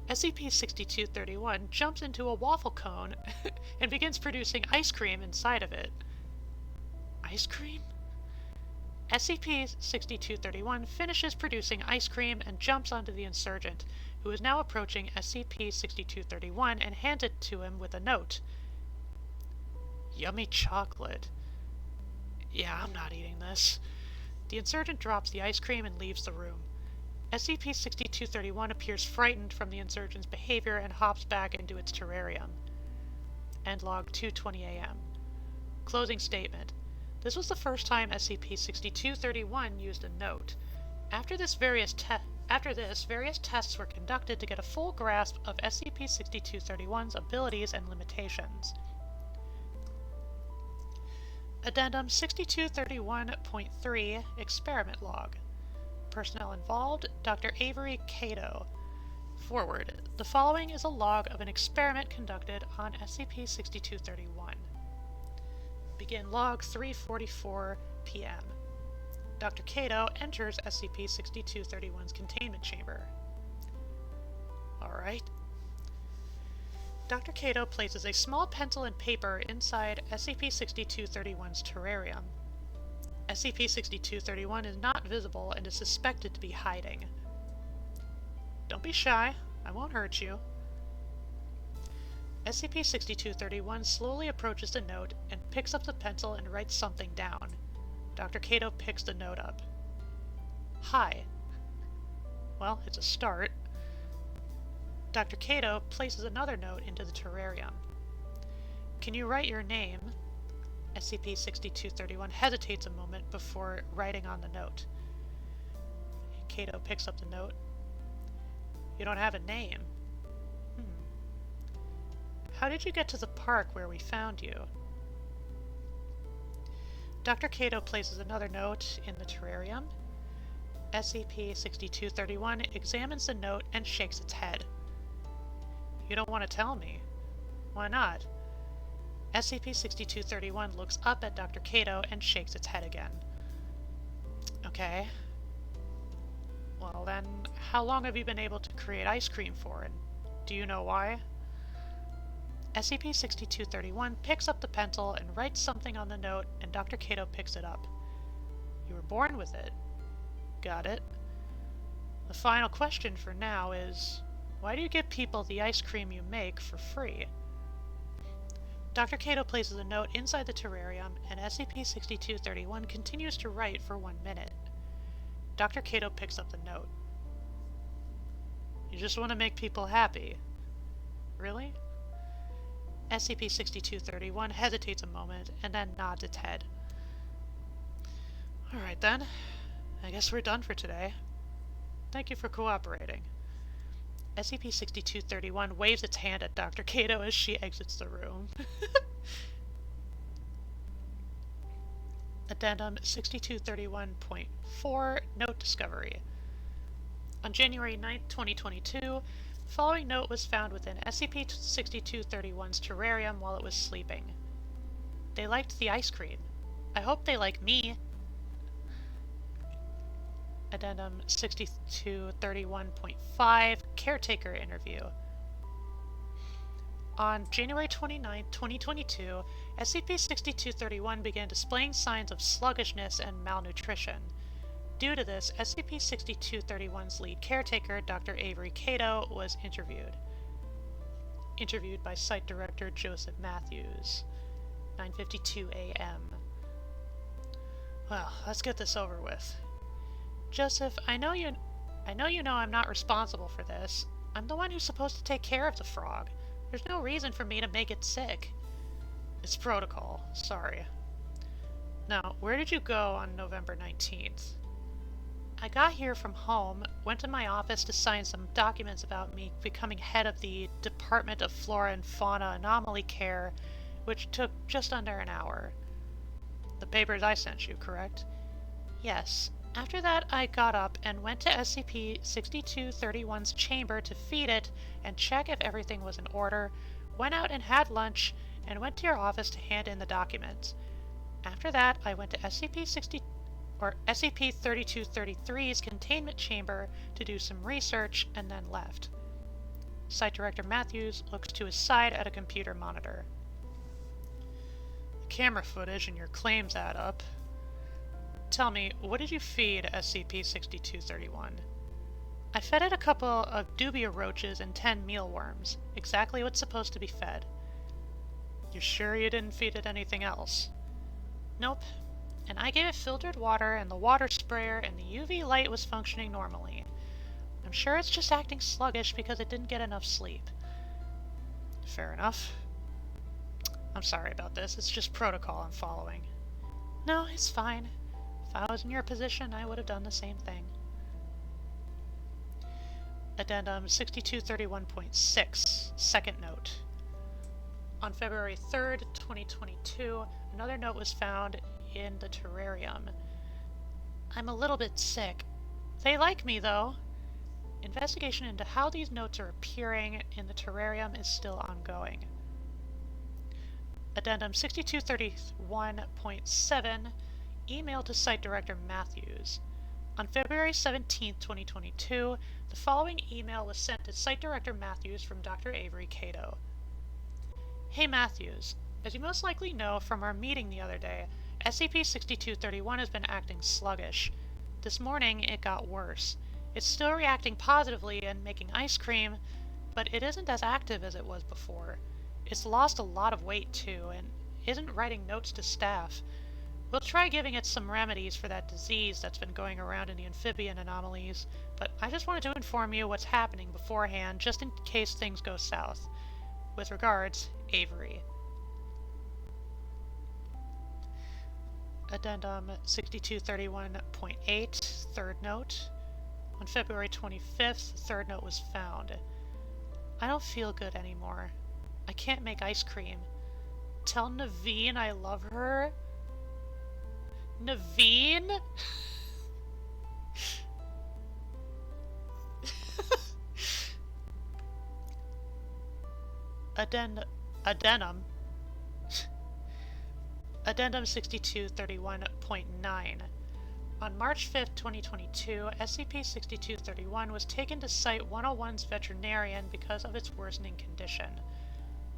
SCP-6231 jumps into a waffle cone and begins producing ice cream inside of it. Ice cream? SCP-6231 finishes producing ice cream and jumps onto the insurgent, who is now approaching SCP-6231 and hands it to him with a note. Yummy chocolate. Yeah, I'm not eating this. The insurgent drops the ice cream and leaves the room. SCP-6231 appears frightened from the insurgent's behavior and hops back into its terrarium. End log 2:20 a.m. Closing statement. This was the first time SCP-6231 used a note. After this, various tests were conducted to get a full grasp of SCP-6231's abilities and limitations. Addendum 6231.3 Experiment Log. Personnel involved, Dr. Avery Cato. Forward. The following is a log of an experiment conducted on SCP-6231. Begin log 3:44 p.m. Dr. Cato enters SCP-6231's containment chamber. Alright. Dr. Cato places a small pencil and paper inside SCP-6231's terrarium. SCP-6231 is not visible and is suspected to be hiding. Don't be shy. I won't hurt you. SCP-6231 slowly approaches the note and picks up the pencil and writes something down. Dr. Cato picks the note up. Hi. Well, it's a start. Dr. Cato places another note into the terrarium. Can you write your name? SCP-6231 hesitates a moment before writing on the note. Cato picks up the note. You don't have a name. How did you get to the park where we found you? Dr. Cato places another note in the terrarium. SCP-6231 examines the note and shakes its head. You don't want to tell me. Why not? SCP-6231 looks up at Dr. Cato and shakes its head again. Okay. Well then, how long have you been able to create ice cream for, and do you know why? SCP-6231 picks up the pencil and writes something on the note, and Dr. Cato picks it up. You were born with it. Got it. The final question for now is, why do you give people the ice cream you make for free? Dr. Cato places a note inside the terrarium, and SCP-6231 continues to write for 1 minute. Dr. Cato picks up the note. You just want to make people happy. Really? SCP-6231 hesitates a moment, and then nods its head. Alright then. I guess we're done for today. Thank you for cooperating. SCP-6231 waves its hand at Dr. Cato as she exits the room. Addendum 6231.4 Note Discovery. On January 9, 2022, the following note was found within SCP-6231's terrarium while it was sleeping. They liked the ice cream. I hope they like me. Addendum 6231.5 Caretaker Interview. On January 29, 2022, SCP-6231 began displaying signs of sluggishness and malnutrition. Due to this, SCP-6231's lead caretaker, Dr. Avery Cato, was interviewed. Interviewed by Site Director Joseph Matthews. 9:52 a.m. Well, let's get this over with. Joseph, I know you know I'm not responsible for this. I'm the one who's supposed to take care of the frog. There's no reason for me to make it sick. It's protocol. Sorry. Now, where did you go on November 19th? I got here from home, went to my office to sign some documents about me becoming head of the Department of Flora and Fauna Anomaly Care, which took just under an hour. The papers I sent you, correct? Yes. After that, I got up and went to SCP-6231's chamber to feed it and check if everything was in order, went out and had lunch, and went to your office to hand in the documents. After that, I went to SCP-3233's containment chamber to do some research and then left. Site Director Matthews looks to his side at a computer monitor. The camera footage and your claims add up. Tell me, what did you feed SCP-6231? I fed it a couple of dubia roaches and 10 mealworms, exactly what's supposed to be fed. You're sure you didn't feed it anything else? Nope. And I gave it filtered water, and the water sprayer and the UV light was functioning normally. I'm sure it's just acting sluggish because it didn't get enough sleep. Fair enough. I'm sorry about this, it's just protocol I'm following. No, it's fine. If I was in your position, I would have done the same thing. Addendum 6231.6, second note. On February 3rd, 2022, another note was found in the terrarium. I'm a little bit sick. They like me, though. Investigation into how these notes are appearing in the terrarium is still ongoing. Addendum 6231.7, email to Site Director Matthews. On February 17, 2022, the following email was sent to Site Director Matthews from Dr. Avery Cato. Hey Matthews, as you most likely know from our meeting the other day, SCP-6231 has been acting sluggish. This morning, it got worse. It's still reacting positively and making ice cream, but it isn't as active as it was before. It's lost a lot of weight too, and isn't writing notes to staff. We'll try giving it some remedies for that disease that's been going around in the amphibian anomalies, but I just wanted to inform you what's happening beforehand, just in case things go south. With regards, Avery. Addendum 6231.8, third note. On February 25th, the third note was found. I don't feel good anymore. I can't make ice cream. Tell Naveen I love her. Naveen? Addendum 6231.9. On March 5th, 2022, SCP-6231 was taken to Site-101's veterinarian because of its worsening condition.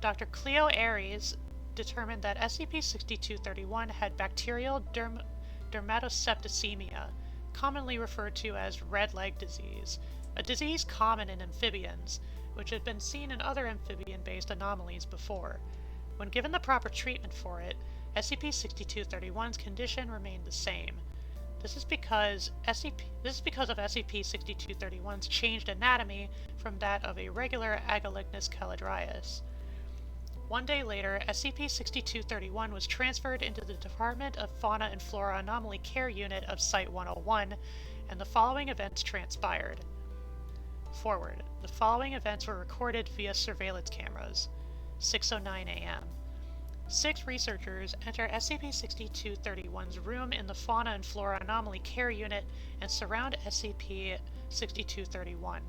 Dr. Cleo Aries determined that SCP-6231 had bacterial dermatosepticemia, commonly referred to as red leg disease, a disease common in amphibians, which had been seen in other amphibian-based anomalies before. When given the proper treatment for it, SCP-6231's condition remained the same. This is because of SCP-6231's changed anatomy from that of a regular Agolignus calidrius. One day later, SCP-6231 was transferred into the Department of Fauna and Flora Anomaly Care Unit of Site-101, and the following events transpired. Forward. The following events were recorded via surveillance cameras. 6:09 a.m. 6 researchers enter SCP-6231's room in the Fauna and Flora Anomaly Care Unit and surround SCP-6231.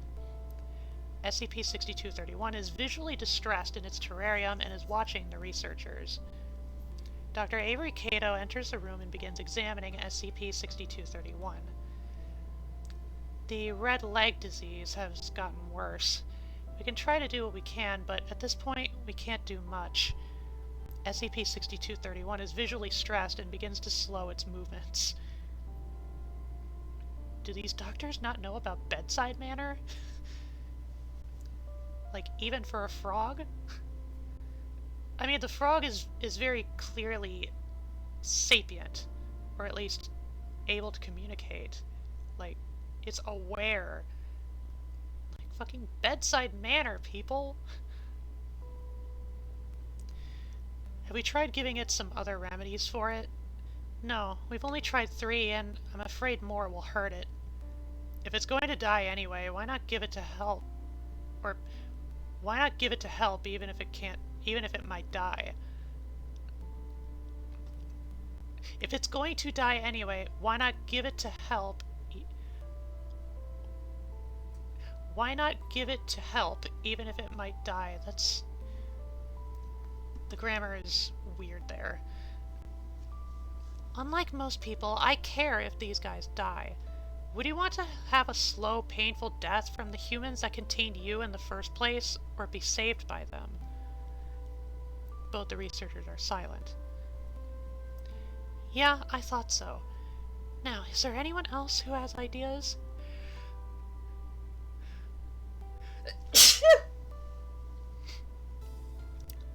SCP-6231 is visually distressed in its terrarium and is watching the researchers. Dr. Avery Cato enters the room and begins examining SCP-6231. The red leg disease has gotten worse. We can try to do what we can, but at this point, we can't do much. SCP-6231 is visually stressed and begins to slow its movements. Do these doctors not know about bedside manner? Like, even for a frog? I mean, the frog is very clearly sapient, or at least able to communicate. Like, it's aware. Like, fucking bedside manner, people! Have we tried giving it some other remedies for it? No, we've only tried 3, and I'm afraid more will hurt it. If it's going to die anyway, why not give it to help? Or why not give it to help even if it might die? If it's going to die anyway, why not give it to help? Why not give it to help even if it might die? The grammar is weird there. Unlike most people, I care if these guys die. Would you want to have a slow, painful death from the humans that contained you in the first place, or be saved by them? Both the researchers are silent. Yeah, I thought so. Now, is there anyone else who has ideas?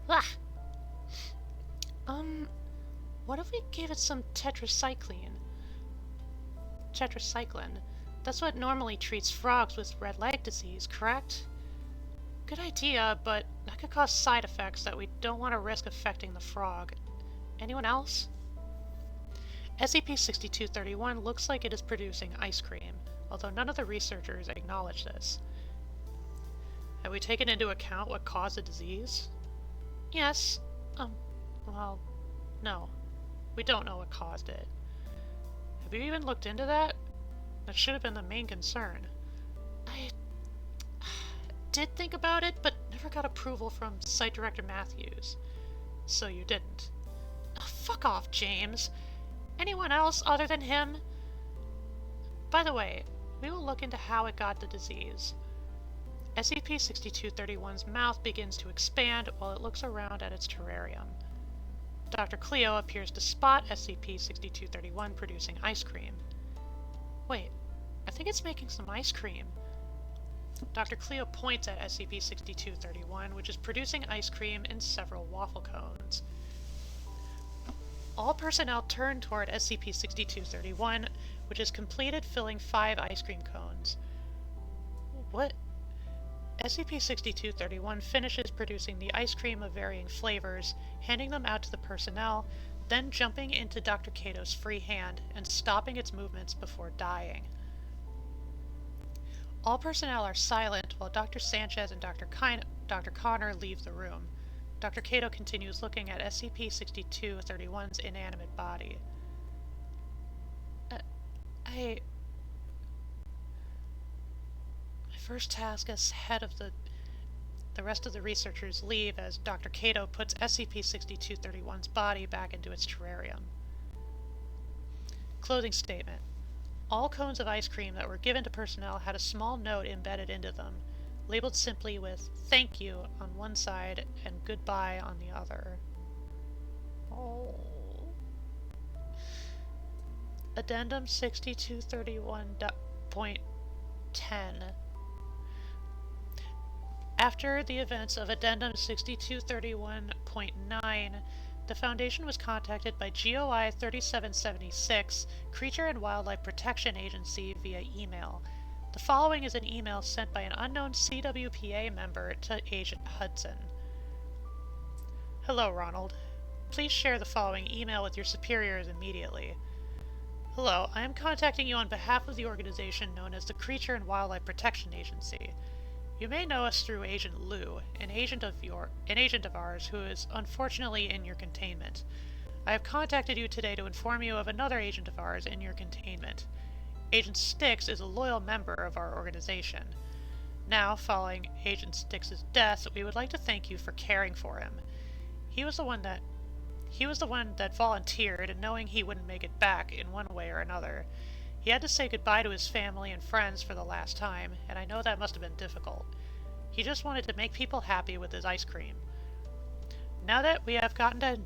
Ah. What if we gave it some tetracycline? Tetracycline. That's what normally treats frogs with red leg disease, correct? Good idea, but that could cause side effects that we don't want to risk affecting the frog. Anyone else? SCP-6231 looks like it is producing ice cream, although none of the researchers acknowledge this. Have we taken into account what caused the disease? Yes. Well, no. We don't know what caused it. Have you even looked into that? That should have been the main concern. I did think about it, but never got approval from Site Director Matthews. So you didn't. Oh, fuck off, James. Anyone else other than him? By the way, we will look into how it got the disease. SCP-6231's mouth begins to expand while it looks around at its terrarium. Dr. Cleo appears to spot SCP-6231 producing ice cream. Wait, I think it's making some ice cream. Dr. Cleo points at SCP-6231, which is producing ice cream in several waffle cones. All personnel turn toward SCP-6231, which has completed filling 5 ice cream cones. What? SCP-6231 finishes producing the ice cream of varying flavors, handing them out to the personnel, then jumping into Dr. Cato's free hand and stopping its movements before dying. All personnel are silent while Dr. Sanchez and Dr. Connor leave the room. Dr. Cato continues looking at SCP-6231's inanimate body. My first task as head of the rest of the researchers leave as Dr. Cato puts SCP-6231's body back into its terrarium. Closing statement. All cones of ice cream that were given to personnel had a small note embedded into them, labeled simply with "Thank you" on one side and "Goodbye" on the other. Oh. Addendum 6231.10. After the events of Addendum 6231.9, the Foundation was contacted by GOI 3776, Creature and Wildlife Protection Agency, via email. The following is an email sent by an unknown CWPA member to Agent Hudson. Hello, Ronald. Please share the following email with your superiors immediately. Hello, I am contacting you on behalf of the organization known as the Creature and Wildlife Protection Agency. You may know us through Agent Lou, an agent of ours who is unfortunately in your containment. I have contacted you today to inform you of another agent of ours in your containment. Agent Styx is a loyal member of our organization. Now, following Agent Styx's death, we would like to thank you for caring for him. He was the one that volunteered, knowing he wouldn't make it back in one way or another. He had to say goodbye to his family and friends for the last time, and I know that must have been difficult. He just wanted to make people happy with his ice cream. Now that we have gotten to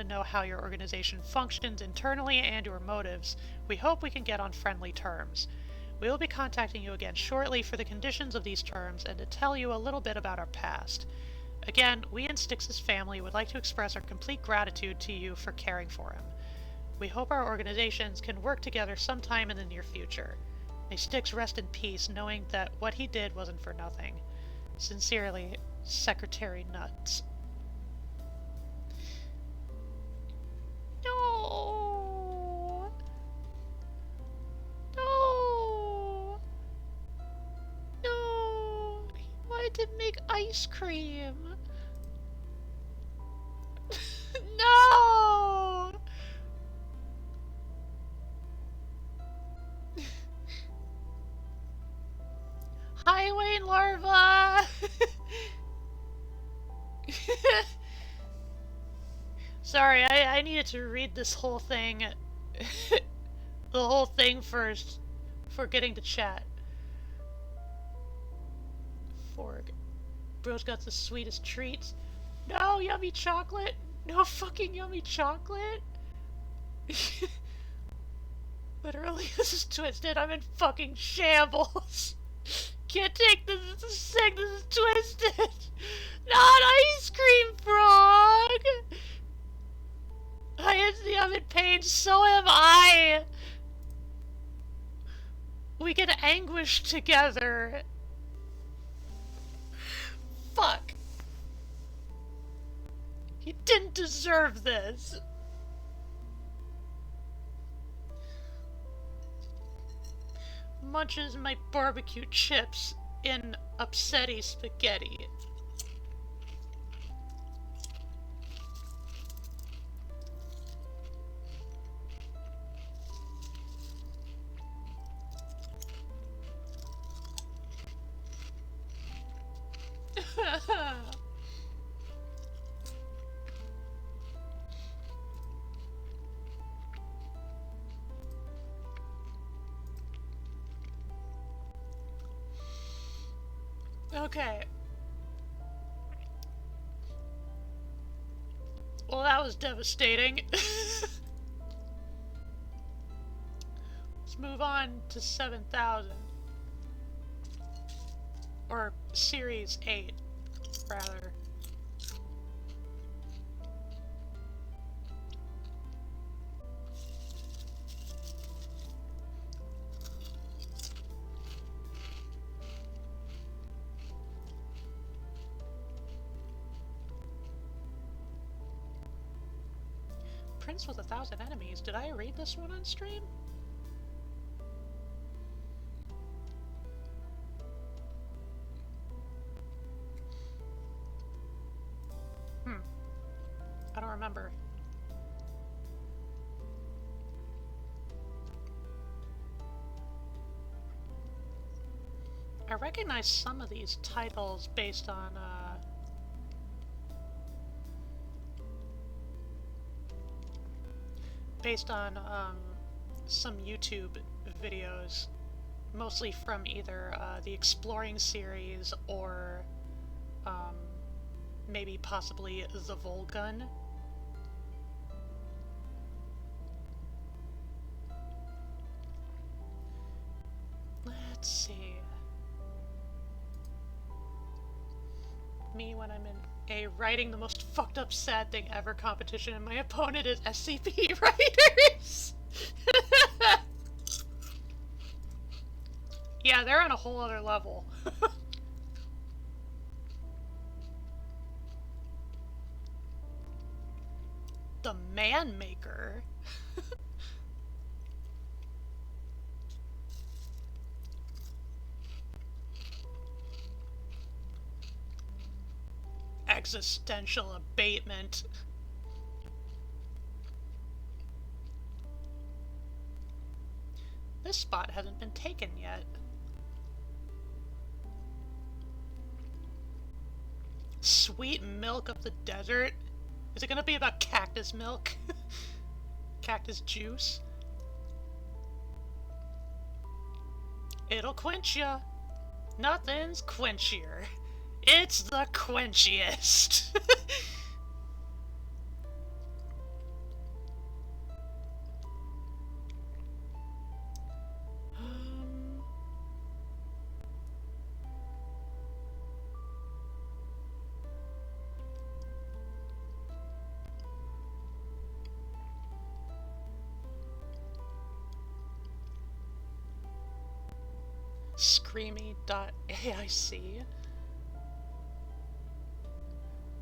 know how your organization functions internally and your motives, we hope we can get on friendly terms. We will be contacting you again shortly for the conditions of these terms and to tell you a little bit about our past. Again, we and Styx's family would like to express our complete gratitude to you for caring for him. We hope our organizations can work together sometime in the near future. May Styx rest in peace, knowing that what he did wasn't for nothing. Sincerely, Secretary Nuts. wanted to make ice cream. No! Highway larva! Sorry, I needed to read this whole thing. The whole thing first before getting to chat. Forg. Bro's got the sweetest treats. No yummy chocolate! No fucking yummy chocolate! Literally, this is twisted. I'm in fucking shambles. Can't take this. This is sick. This is twisted. Not ice cream, Frog. I'm in pain. So am I. We can anguish together. Fuck. He didn't deserve this. Munches my barbecue chips in upsetty spaghetti. Okay. Well, that was devastating. Let's move on to 7,000. Or Series 8, rather. Prince with 1,000 enemies. Did I read this one on stream? I don't remember. I recognize some of these titles based on, some YouTube videos, mostly from either the Exploring series or maybe possibly the Volgun. Let's see. Me when I'm in a writing the most fucked up sad thing ever competition and my opponent is SCP writers! Yeah, they're on a whole other level. The Man Maker? Existential abatement. This spot hasn't been taken yet. Sweet milk of the desert? Is it gonna be about cactus milk? Cactus juice? It'll quench ya. Nothing's quenchier. It's the quenchiest. Screamy.aic.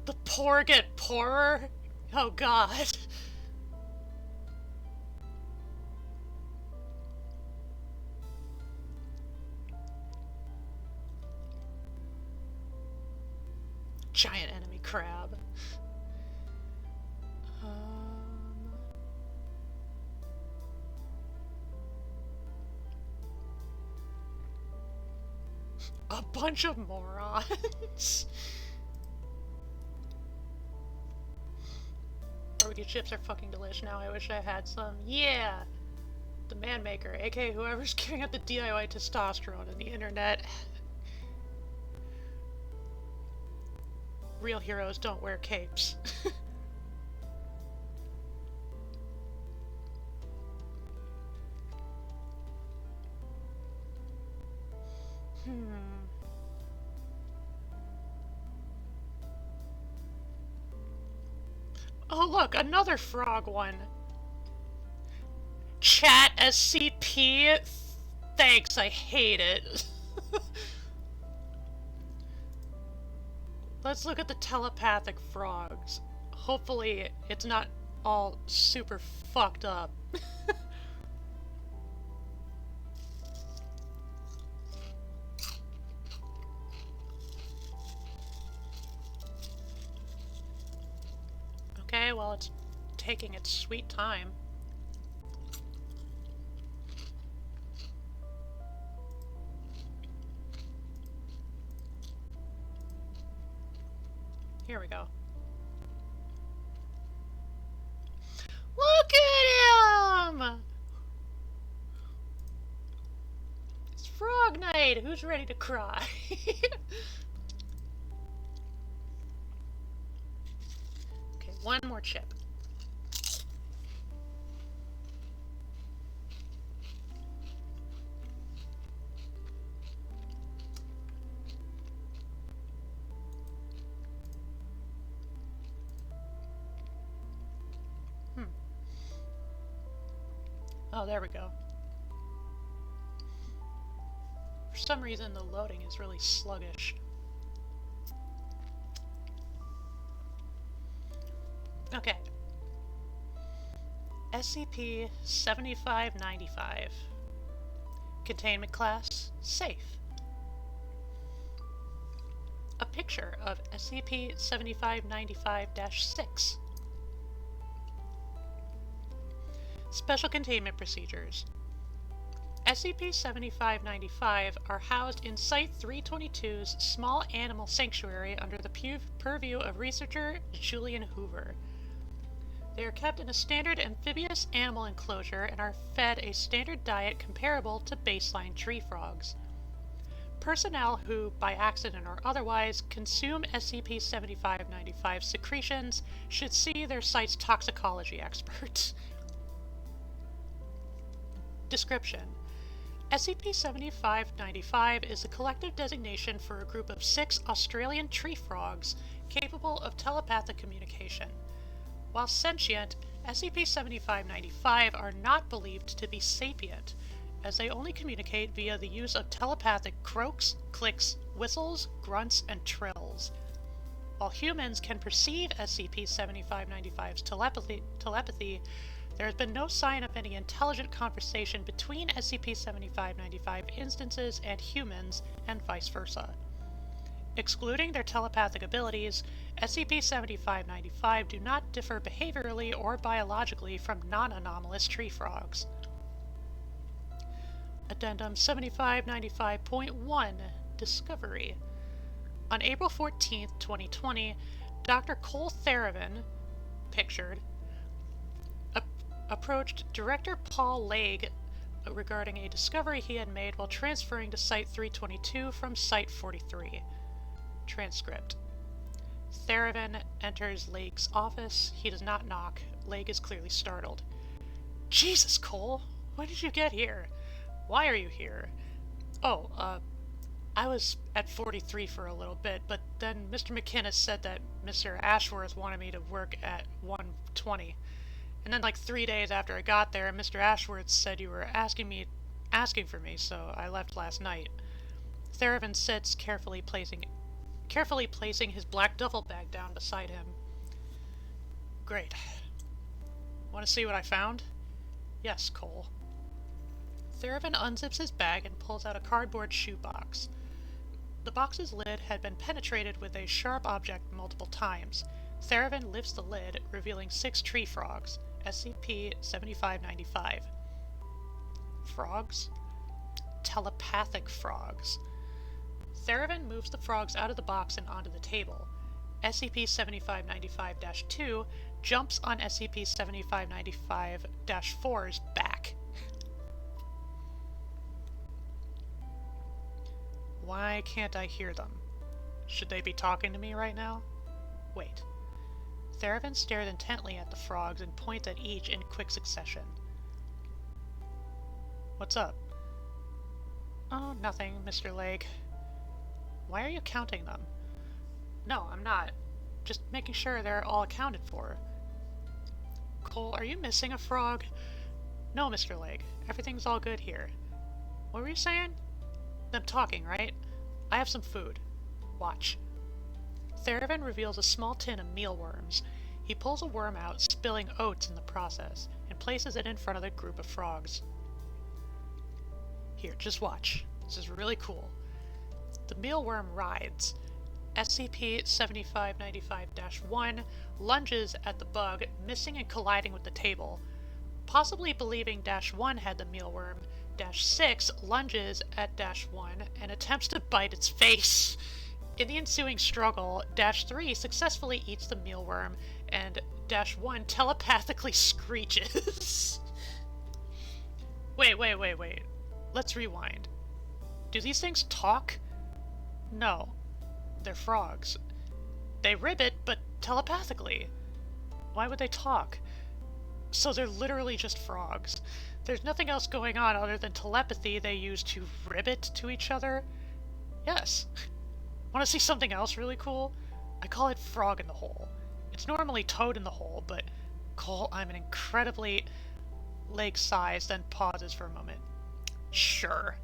The poor get poorer? Oh god. A bunch of morons. Barbecue chips are fucking delish now. I wish I had some. Yeah! The man maker, aka whoever's giving out the DIY testosterone on the internet. Real heroes don't wear capes. Oh look, another frog one. Chat SCP? Thanks, I hate it. Let's look at the telepathic frogs. Hopefully it's not all super fucked up. Okay, well, it's taking its sweet time. Here we go. Look at him! It's Frog Night! Who's ready to cry? Okay, one more chip. Oh, there we go. For some reason, the loading is really sluggish. Okay. SCP-7595. Containment class, safe. A picture of SCP-7595-6. Special containment procedures. SCP-7595 are housed in Site-322's small animal sanctuary under the purview of researcher Julian Hoover. They are kept in a standard amphibious animal enclosure and are fed a standard diet comparable to baseline tree frogs. Personnel who, by accident or otherwise, consume SCP-7595 secretions should see their site's toxicology expert. Description: SCP-7595 is a collective designation for a group of 6 Australian tree frogs capable of telepathic communication. While sentient, SCP-7595 are not believed to be sapient, as they only communicate via the use of telepathic croaks, clicks, whistles, grunts, and trills. While humans can perceive SCP-7595's telepathy, there has been no sign of any intelligent conversation between SCP-7595 instances and humans, and vice versa. Excluding their telepathic abilities, SCP-7595 do not differ behaviorally or biologically from non-anomalous tree frogs. Addendum 7595.1 Discovery. On April 14, 2020, Dr. Cole Theravin, pictured, approached Director Paul Legge regarding a discovery he had made while transferring to Site-322 from Site-43. Transcript. Theravin enters Legge's office. He does not knock. Legge is clearly startled. Jesus, Cole! When did you get here? Why are you here? Oh, I was at 43 for a little bit, but then Mr. McInnes said that Mr. Ashworth wanted me to work at 120. And then like 3 days after I got there, Mr. Ashworth said you were asking for me, so I left last night. Theravin sits, carefully placing his black duffel bag down beside him. Great. Want to see what I found? Yes, Cole. Theravin unzips his bag and pulls out a cardboard shoebox. The box's lid had been penetrated with a sharp object multiple times. Theravin lifts the lid, revealing 6 tree frogs, SCP-7595. Frogs? Telepathic frogs. Theravin moves the frogs out of the box and onto the table. SCP-7595-2 jumps on SCP-7595-4's back. Why can't I hear them? Should they be talking to me right now? Wait. Theravin stared intently at the frogs and points at each in quick succession. What's up? Oh, nothing, Mr. Leg. Why are you counting them? No, I'm not. Just making sure they're all accounted for. Cole, are you missing a frog? No, Mr. Leg. Everything's all good here. What were you saying? Them talking, right? I have some food. Watch. Theravin reveals a small tin of mealworms. He pulls a worm out, spilling oats in the process, and places it in front of the group of frogs. Here, just watch. This is really cool. The mealworm writhes. SCP-7595-1 lunges at the bug, missing and colliding with the table. Possibly believing -1 had the mealworm, -6 lunges at -1 and attempts to bite its face. In the ensuing struggle, -3 successfully eats the mealworm, and -1 telepathically screeches. Wait. Let's rewind. Do these things talk? No. They're frogs. They ribbit, but telepathically. Why would they talk? So they're literally just frogs. There's nothing else going on other than telepathy they use to ribbit to each other? Yes. Want to see something else really cool? I call it frog in the hole. It's normally toad in the hole, but Cole, I'm an incredibly leg-sized, then pauses for a moment. Sure.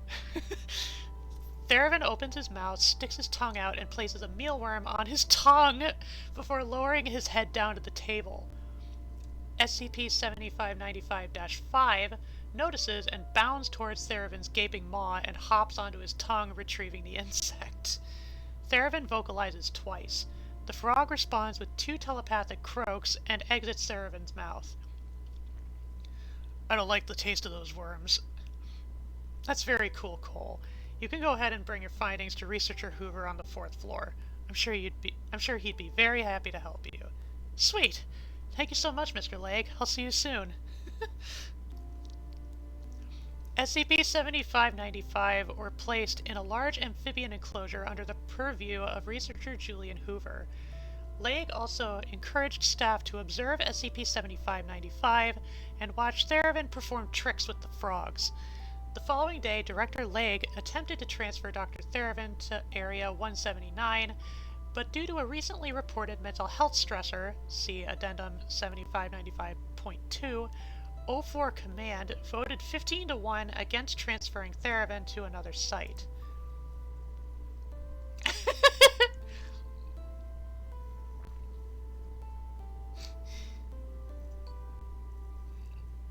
Theravin opens his mouth, sticks his tongue out, and places a mealworm on his tongue before lowering his head down to the table. SCP-7595-5 notices and bounds towards Theravin's gaping maw and hops onto his tongue, retrieving the insect. Theravin vocalizes twice. The frog responds with 2 telepathic croaks and exits Theravin's mouth. I don't like the taste of those worms. That's very cool, Cole. You can go ahead and bring your findings to Researcher Hoover on the 4th floor. I'm sure he'd be very happy to help you. Sweet! Thank you so much, Mr. Leg. I'll see you soon. SCP-7595 were placed in a large amphibian enclosure under the purview of Researcher Julian Hoover. Leg also encouraged staff to observe SCP-7595 and watch Theravin perform tricks with the frogs. The following day, Director Leg attempted to transfer Dr. Theravin to Area 179, but due to a recently reported mental health stressor, see Addendum 7595.2, O4 Command voted 15-1 against transferring Theravin to another site.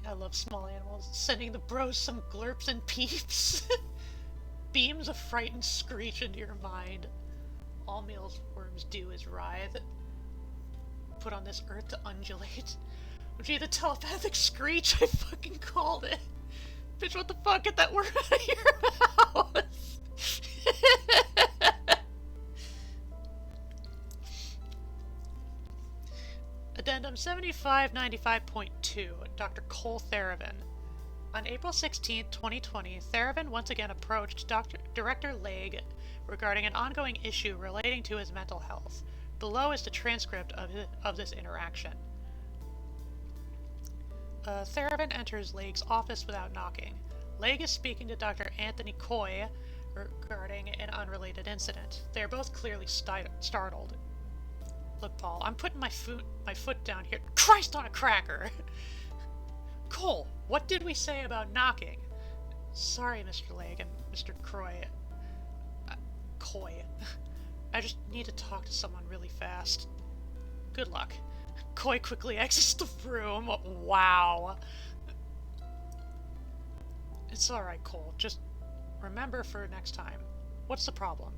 I love small animals. Sending the bros some glurps and peeps. Beams of frightened screech into your mind. All mealworms do is writhe. Put on this earth to undulate. Gee, the telepathic screech, I fucking called it. Bitch, what the fuck? Get that word out of your mouth. Addendum 7595.2, Dr. Cole Theravin. On April 16, 2020, Theravin once again approached Director Leg regarding an ongoing issue relating to his mental health. Below is the transcript of this interaction. Theravin enters Leg's office without knocking. Leg is speaking to Dr. Anthony Coy regarding an unrelated incident. They are both clearly startled. Look, Paul, I'm putting my foot down here. Christ on a cracker! Cole, what did we say about knocking? Sorry, Mr. Leg and Mr. Coy. I just need to talk to someone really fast. Good luck. Coy quickly exits the room. Wow. It's alright, Cole. Just remember for next time. What's the problem?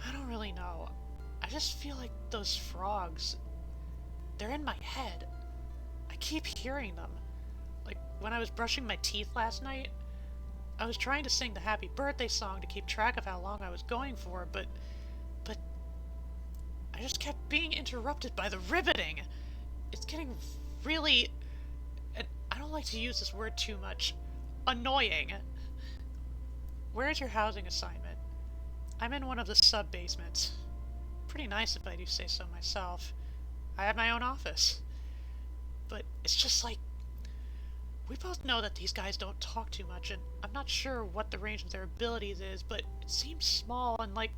I don't really know. I just feel like those frogs, they're in my head. I keep hearing them. Like, when I was brushing my teeth last night, I was trying to sing the happy birthday song to keep track of how long I was going for, but I just kept being interrupted by the riveting. It's getting really, and I don't like to use this word too much, annoying. Where's your housing assignment? I'm in one of the sub-basements. Pretty nice if I do say so myself. I have my own office. But it's just like, we both know that these guys don't talk too much, and I'm not sure what the range of their abilities is, but it seems small and like,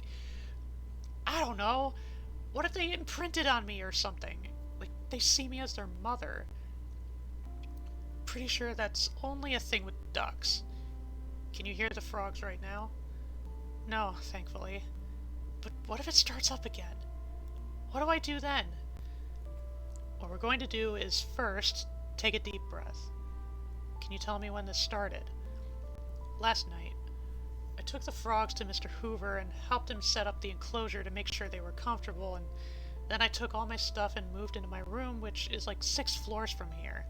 I don't know, what if they imprinted on me or something? Like, they see me as their mother. Pretty sure that's only a thing with ducks. Can you hear the frogs right now? No, thankfully. But what if it starts up again? What do I do then? What we're going to do is first, take a deep breath. Can you tell me when this started? Last night. I took the frogs to Mr. Hoover and helped him set up the enclosure to make sure they were comfortable, and then I took all my stuff and moved into my room, which is like 6 floors from here.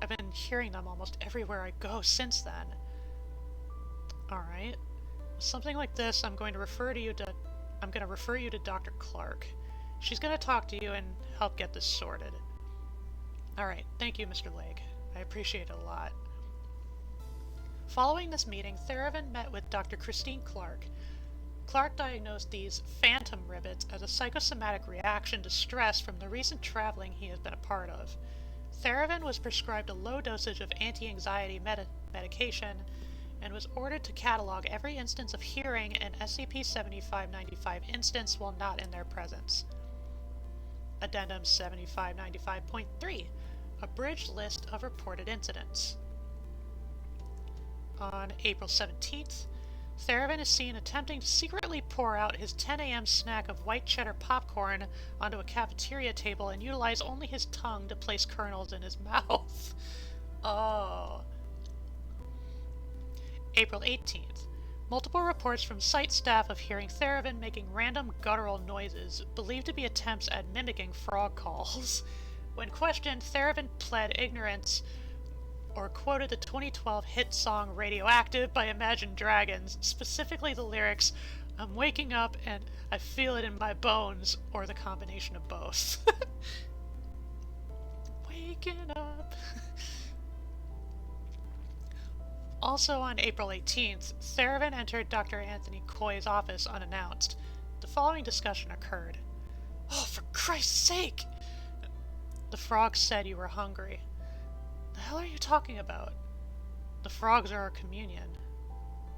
I've been hearing them almost everywhere I go since then. Alright. Something like this, I'm going to refer you to Dr. Clark. She's going to talk to you and help get this sorted. Alright, thank you, Mr. Lake. I appreciate it a lot. Following this meeting, Theravin met with Dr. Christine Clark. Clark diagnosed these phantom ribbits as a psychosomatic reaction to stress from the recent traveling he has been a part of. Theravin was prescribed a low dosage of anti-anxiety medication and was ordered to catalog every instance of hearing an SCP-7595 instance while not in their presence. Addendum 7595.3, Abridged List of Reported Incidents. On April 17th, Theravin is seen attempting to secretly pour out his 10 a.m. snack of white cheddar popcorn onto a cafeteria table and utilize only his tongue to place kernels in his mouth. Oh. April 18th. Multiple reports from site staff of hearing Theravin making random guttural noises, believed to be attempts at mimicking frog calls. When questioned, Theravin pled ignorance or quoted the 2012 hit song Radioactive by Imagine Dragons, specifically the lyrics, "I'm waking up and I feel it in my bones," or the combination of both. Waking up. Also on April 18th, Theravin entered Dr. Anthony Coy's office unannounced. The following discussion occurred. "Oh, for Christ's sake!" The frogs said you were hungry. The hell are you talking about? The frogs are our communion.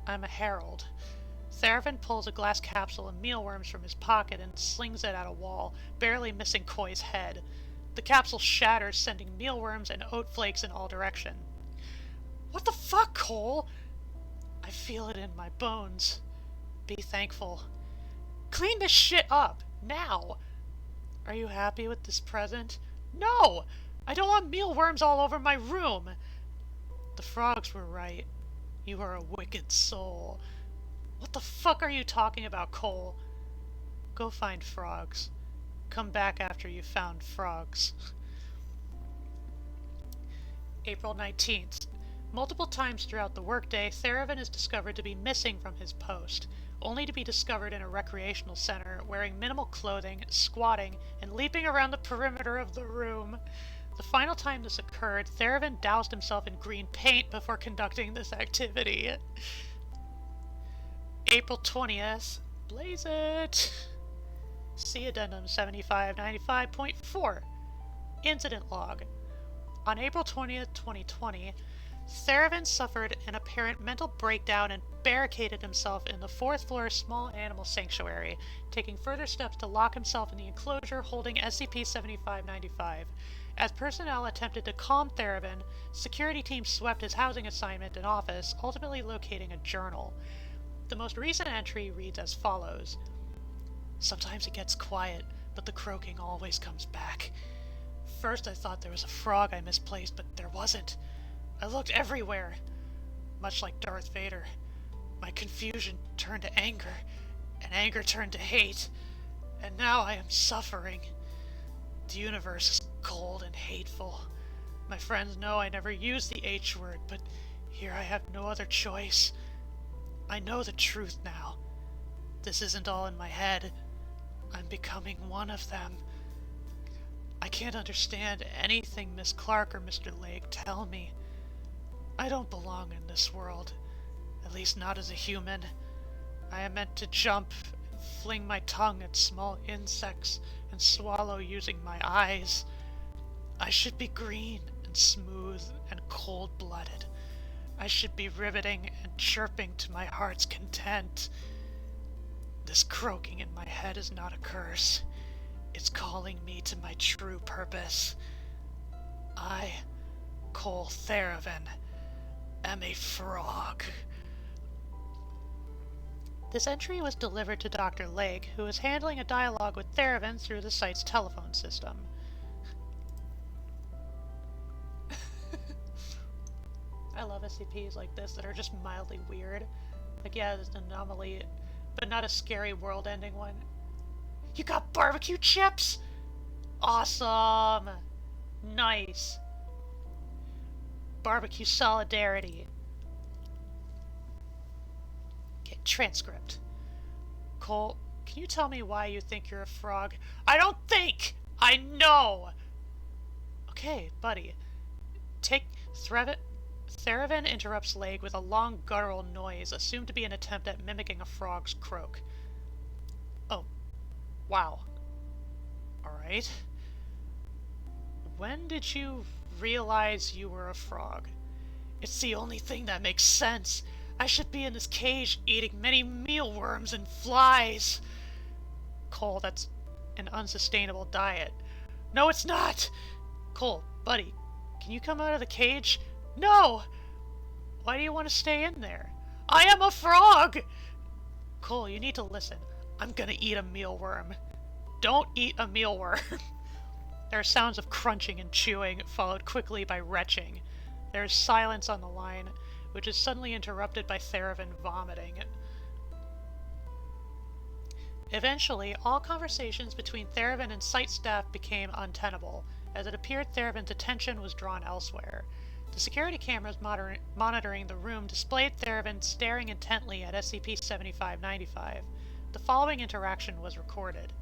I'm a herald. Theravin pulls a glass capsule of mealworms from his pocket and slings it at a wall, barely missing Coy's head. The capsule shatters, sending mealworms and oat flakes in all directions. What the fuck, Cole? I feel it in my bones. Be thankful. Clean this shit up, now! Are you happy with this present? No! I don't want mealworms all over my room! The frogs were right. You are a wicked soul. What the fuck are you talking about, Cole? Go find frogs. Come back after you've found frogs. April 19th. Multiple times throughout the workday, Theravin is discovered to be missing from his post, only to be discovered in a recreational center, wearing minimal clothing, squatting, and leaping around the perimeter of the room. The final time this occurred, Theravin doused himself in green paint before conducting this activity. April 20th. Blaze it! See Addendum 7595.4. Incident Log. On April 20th, 2020, Theravin suffered an apparent mental breakdown and barricaded himself in the 4th floor small animal sanctuary, taking further steps to lock himself in the enclosure holding SCP-7595. As personnel attempted to calm Theravin, security teams swept his housing assignment and office, ultimately locating a journal. The most recent entry reads as follows. Sometimes it gets quiet, but the croaking always comes back. First I thought there was a frog I misplaced, but there wasn't. I looked everywhere. Much like Darth Vader, my confusion turned to anger, and anger turned to hate, and now I am suffering. The universe is cold and hateful. My friends know I never use the H word, but Here I have no other choice. I know the truth now. This isn't all in my head. I'm becoming one of them. I can't understand anything Miss Clark or Mr. Lake tell me. I don't belong in this world, at least not as a human. I am meant to jump, and fling my tongue at small insects, and swallow using my eyes. I should be green and smooth and cold-blooded. I should be riveting and chirping to my heart's content. This croaking in my head is not a curse. It's calling me to my true purpose. I, Cole Theravin, am a frog. This entry was delivered to Dr. Lake, who was handling a dialogue with Theravin through the site's telephone system. I love SCPs like this that are just mildly weird. Like, yeah, there's an anomaly, but not a scary world-ending one. You got barbecue chips? Awesome! Nice. Barbecue solidarity. Okay, transcript. Cole, can you tell me why you think you're a frog? I don't think! I know! Okay, buddy. Take Theravin interrupts Lake with a long guttural noise, assumed to be an attempt at mimicking a frog's croak. Oh. Wow. Alright. When did you realize you were a frog? It's the only thing that makes sense. I should be in this cage eating many mealworms and flies. Cole, that's an unsustainable diet. No, it's not! Cole, buddy, can you come out of the cage? No! Why do you want to stay in there? I am a frog! Cole, you need to listen. I'm gonna eat a mealworm. Don't eat a mealworm. There are sounds of crunching and chewing, followed quickly by retching. There is silence on the line, which is suddenly interrupted by Theravin vomiting. Eventually, all conversations between Theravin and site staff became untenable, as it appeared Theravin's attention was drawn elsewhere. The security cameras monitoring the room displayed Theravin staring intently at SCP-7595. The following interaction was recorded.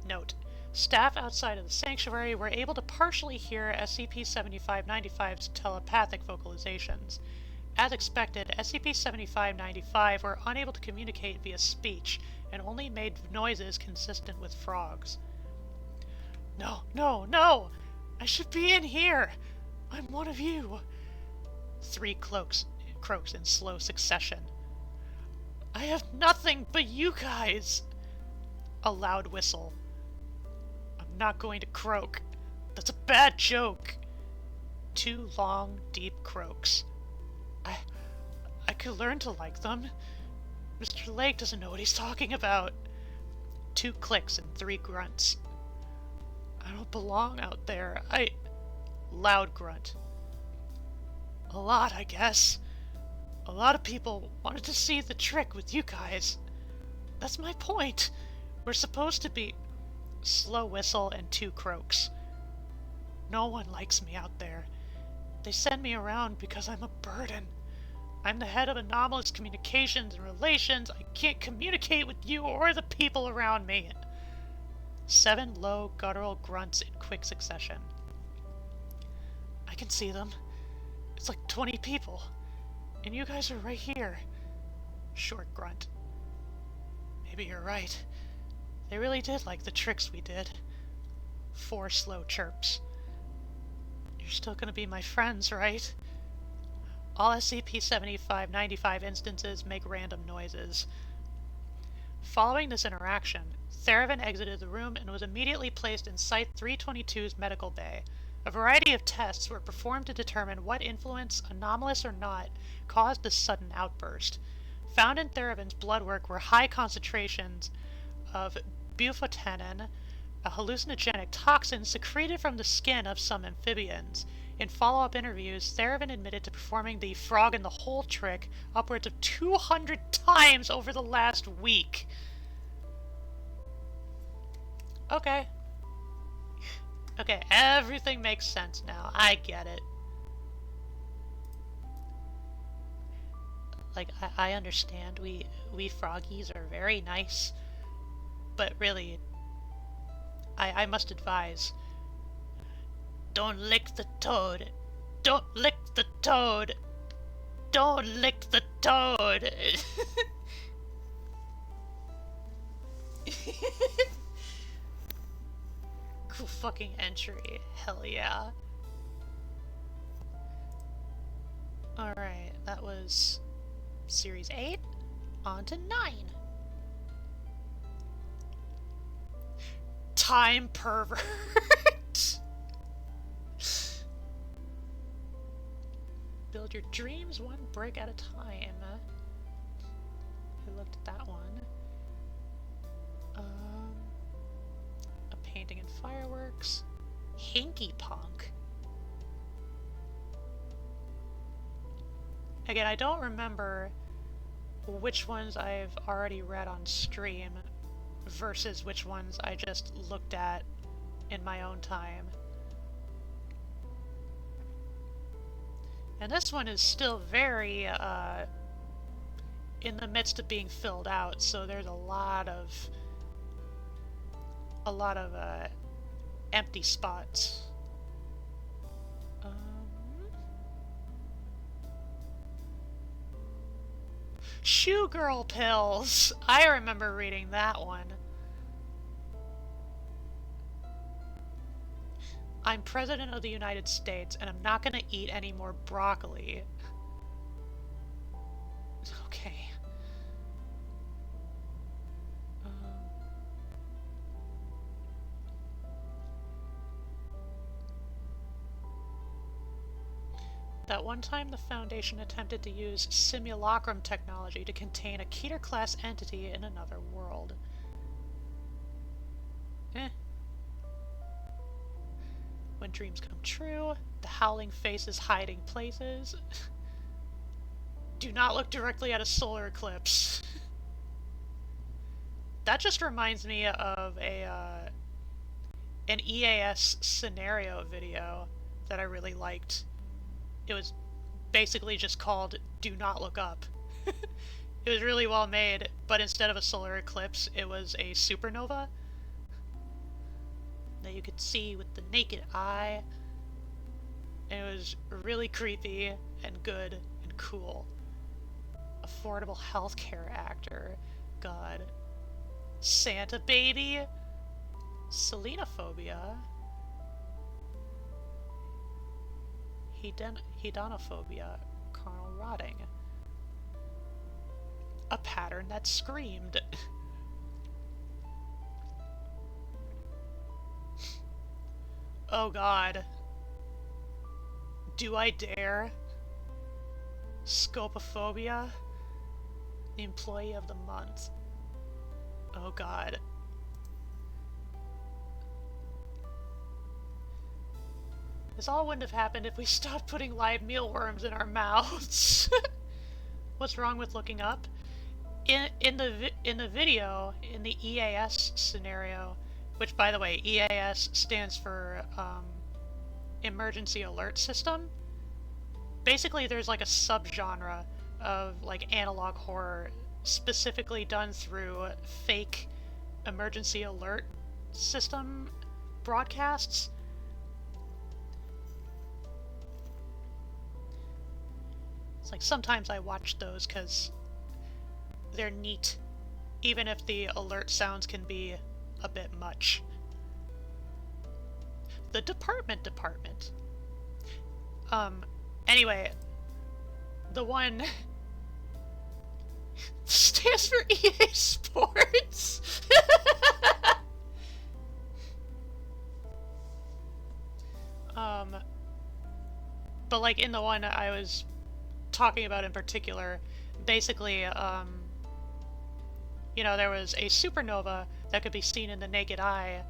Note: staff outside of the sanctuary were able to partially hear SCP-7595's telepathic vocalizations. As expected, SCP-7595 were unable to communicate via speech, and only made noises consistent with frogs. No, no, no! I should be in here! I'm one of you! 3 croaks in slow succession. I have nothing but you guys! A loud whistle. I'm not going to croak. That's a bad joke. 2 long, deep croaks. I could learn to like them. Mr. Lake doesn't know what he's talking about. 2 clicks and 3 grunts. I don't belong out there. Loud grunt. A lot, I guess. A lot of people wanted to see the trick with you guys. That's my point. We're supposed to be... Slow whistle and 2 croaks. No one likes me out there. They send me around because I'm a burden. I'm the head of anomalous communications and relations. I can't communicate with you or the people around me. 7 low, guttural grunts in quick succession. I can see them. It's like 20 people. And you guys are right here. Short grunt. Maybe you're right. They really did like the tricks we did. 4 slow chirps. You're still gonna be my friends, right? All SCP-7595 instances make random noises. Following this interaction, Theravin exited the room and was immediately placed in Site-322's medical bay. A variety of tests were performed to determine what influence, anomalous or not, caused this sudden outburst. Found in Theravin's blood work were high concentrations of bufotenin, a hallucinogenic toxin secreted from the skin of some amphibians. In follow-up interviews, Theravin admitted to performing the frog in the hole trick upwards of 200 times over the last week. Okay. Okay, everything makes sense now. I get it. Like, I understand we froggies are very nice, but really, I must advise, don't lick the toad. Don't lick the toad. Don't lick the toad. Cool fucking entry. Hell yeah. Alright, that was Series 8. On to 9. Time pervert. Build your dreams one brick at a time. Who looked at that one? A painting and fireworks. Hinky Punk. Again, I don't remember which ones I've already read on stream versus which ones I just looked at in my own time. And this one is still very in the midst of being filled out, so there's a lot of empty spots. Shoe Girl Pills! I remember reading that one. I'm President of the United States, and I'm not gonna eat any more broccoli. Okay. That one time the Foundation attempted to use simulacrum technology to contain a Keter-class entity in another world. When dreams come true, the howling faces hiding places. Do not look directly at a solar eclipse. That just reminds me of an EAS scenario video that I really liked. It was basically just called Do Not Look Up. It was really well made, but instead of a solar eclipse, it was a supernova that you could see with the naked eye. And it was really creepy and good and cool. Affordable healthcare actor. God. Santa baby. Selenophobia. Hedonophobia. Carnal rotting. A pattern that screamed. Oh god. Do I dare? Scopophobia? Employee of the month. Oh god. This all wouldn't have happened if we stopped putting live mealworms in our mouths. What's wrong with looking up? In the video, in the EAS scenario, which by the way, EAS stands for Emergency Alert System. Basically, there's like a subgenre of like analog horror specifically done through fake emergency alert system broadcasts. It's like sometimes I watch those because they're neat, even if the alert sounds can be a bit much. The department. Anyway, the one stands for EA Sports. But like in the one I was talking about in particular, basically, you know, there was a supernova that could be seen in the naked eye,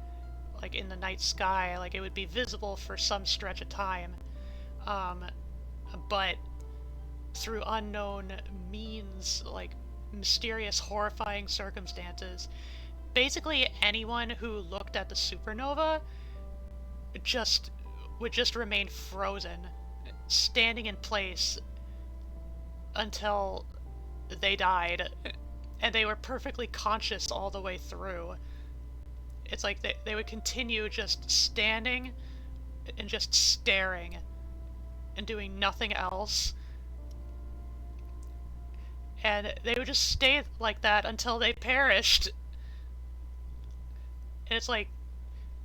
like in the night sky, like it would be visible for some stretch of time, but through unknown means, like mysterious, horrifying circumstances, basically anyone who looked at the supernova would just remain frozen, standing in place until they died, and they were perfectly conscious all the way through. It's like they would continue just standing and just staring and doing nothing else. And they would just stay like that until they perished. And it's like,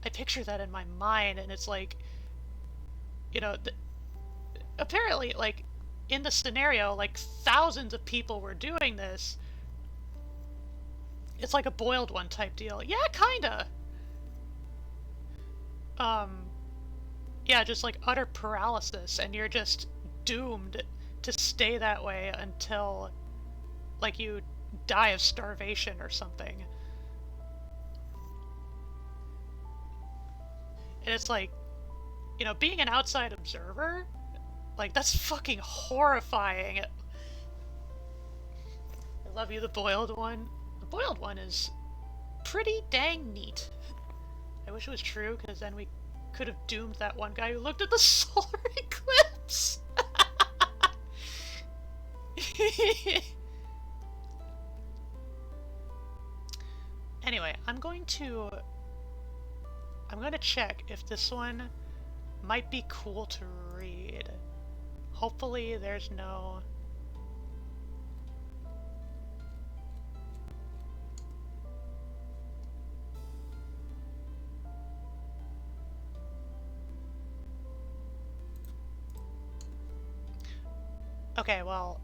I picture that in my mind, and it's like, you know, apparently, like, in the scenario, like, thousands of people were doing this. It's like a boiled one type deal. Yeah, kinda. Yeah, just like utter paralysis, and you're just doomed to stay that way until, like, you die of starvation or something. And it's like, you know, being an outside observer, like, that's fucking horrifying. I love you, the boiled one. The boiled one is pretty dang neat. I wish it was true, because then we could have doomed that one guy who looked at the solar eclipse. Anyway, I'm going to check if this one might be cool to read. Hopefully there's no... Okay, well...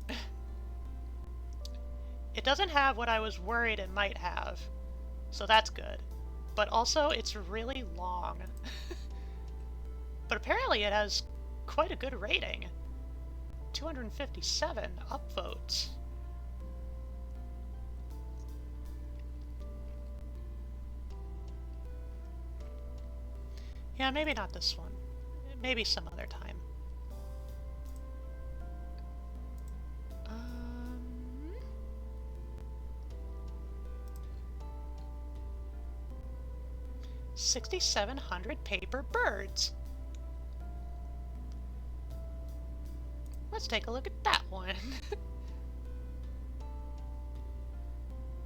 It doesn't have what I was worried it might have, so that's good. But also, it's really long. But apparently it has quite a good rating. 257 upvotes. Yeah, maybe not this one. Maybe some other time. 6,700 paper birds. Let's take a look at that one.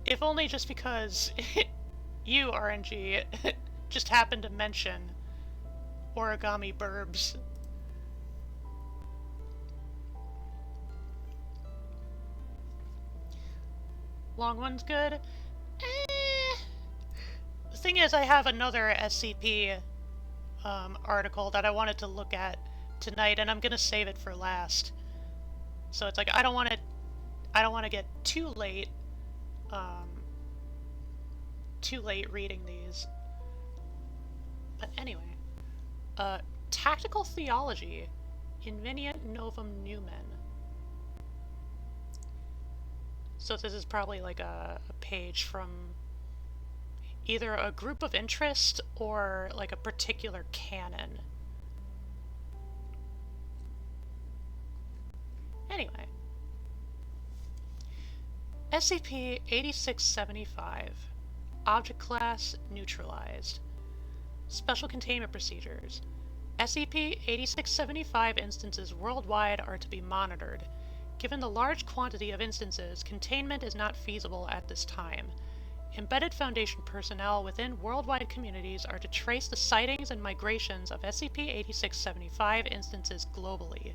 If only just because you, RNG, just happened to mention origami burbs. Long one's good. The thing is, I have another SCP article that I wanted to look at tonight, and I'm gonna save it for last. So it's like I don't want to get too late reading these. But anyway, Tactical Theology, Inveniat Novum Numen. So this is probably like a page from either a group of interest or like a particular canon. Anyway, SCP-8675, Object Class Neutralized. Special Containment Procedures. SCP-8675 instances worldwide are to be monitored. Given the large quantity of instances, containment is not feasible at this time. Embedded Foundation personnel within worldwide communities are to trace the sightings and migrations of SCP-8675 instances globally.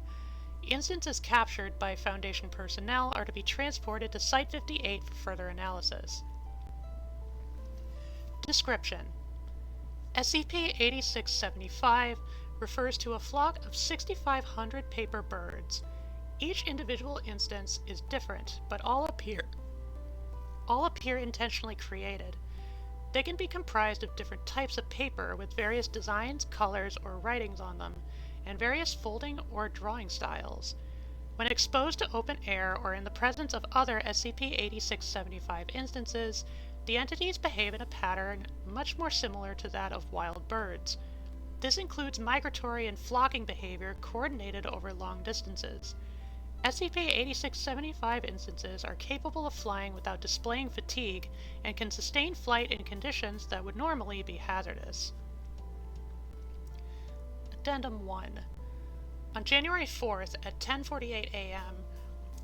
Instances captured by Foundation personnel are to be transported to Site-58 for further analysis. Description: SCP-8675 refers to a flock of 6,500 paper birds. Each individual instance is different, but all appear intentionally created. They can be comprised of different types of paper with various designs, colors, or writings on them, and various folding or drawing styles. When exposed to open air or in the presence of other SCP-8675 instances, the entities behave in a pattern much more similar to that of wild birds. This includes migratory and flocking behavior coordinated over long distances. SCP-8675 instances are capable of flying without displaying fatigue and can sustain flight in conditions that would normally be hazardous. Addendum 1. On January 4th at 10:48 a.m.,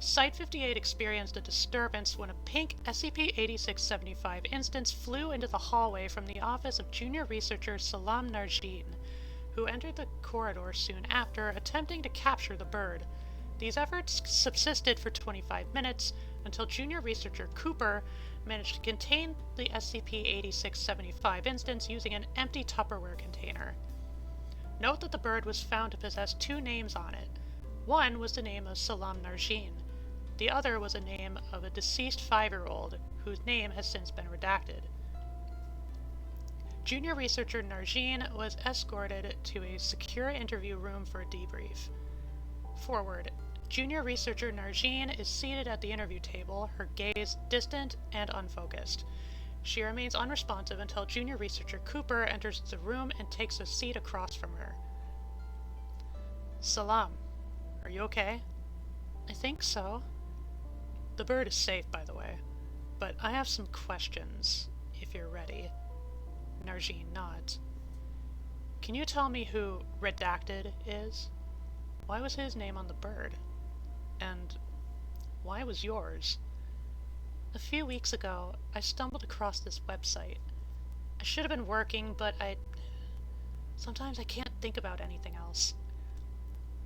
Site-58 experienced a disturbance when a pink SCP-8675 instance flew into the hallway from the office of junior researcher Salam Narjeen, who entered the corridor soon after, attempting to capture the bird. These efforts subsisted for 25 minutes until junior researcher Cooper managed to contain the SCP-8675 instance using an empty Tupperware container. Note that the bird was found to possess two names on it. One was the name of Salam Narjeen. The other was a name of a deceased 5-year-old, whose name has since been redacted. Junior researcher Narjeen was escorted to a secure interview room for a debrief. Forward. Junior researcher Narjeen is seated at the interview table, her gaze distant and unfocused. She remains unresponsive until junior researcher Cooper enters the room and takes a seat across from her. Salam, are you okay? I think so. The bird is safe, by the way, but I have some questions, if you're ready. Narjeen nods. Can you tell me who Redacted is? Why was his name on the bird? And why was yours? A few weeks ago, I stumbled across this website. I should have been working, but sometimes I can't think about anything else.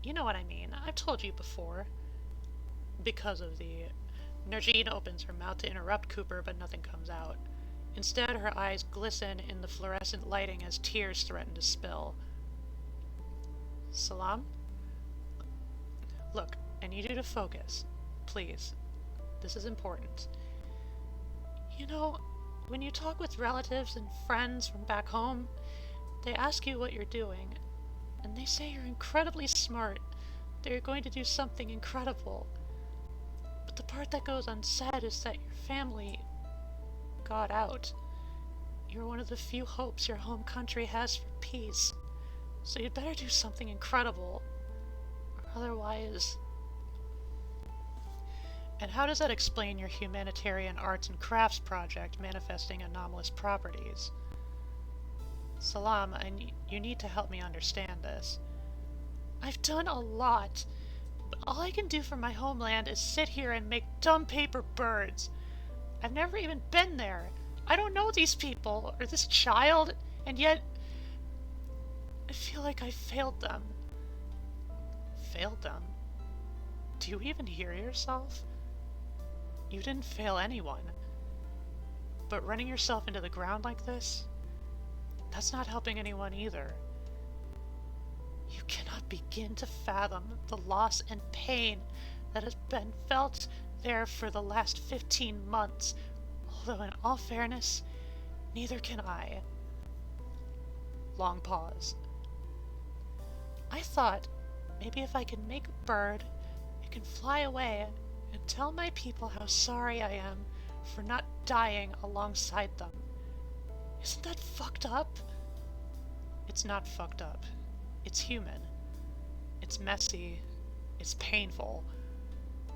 You know what I mean. I've told you before. Because of the... Narjeen opens her mouth to interrupt Cooper, but nothing comes out. Instead, her eyes glisten in the fluorescent lighting as tears threaten to spill. Salam? Look, I need you to focus. Please. This is important. You know, when you talk with relatives and friends from back home, they ask you what you're doing, and they say you're incredibly smart, that you're going to do something incredible. But the part that goes unsaid is that your family got out. You're one of the few hopes your home country has for peace, so you'd better do something incredible, or otherwise... And how does that explain your humanitarian arts and crafts project manifesting anomalous properties? Salam, you need to help me understand this. I've done a lot, but all I can do for my homeland is sit here and make dumb paper birds. I've never even been there. I don't know these people, or this child, and yet I feel like I failed them. Failed them? Do you even hear yourself? You didn't fail anyone. But running yourself into the ground like this, that's not helping anyone either. You cannot begin to fathom the loss and pain that has been felt there for the last 15 months, although in all fairness, neither can I. Long pause. I thought maybe if I could make a bird, it can fly away and tell my people how sorry I am for not dying alongside them. Isn't that fucked up? It's not fucked up. It's human. It's messy. It's painful.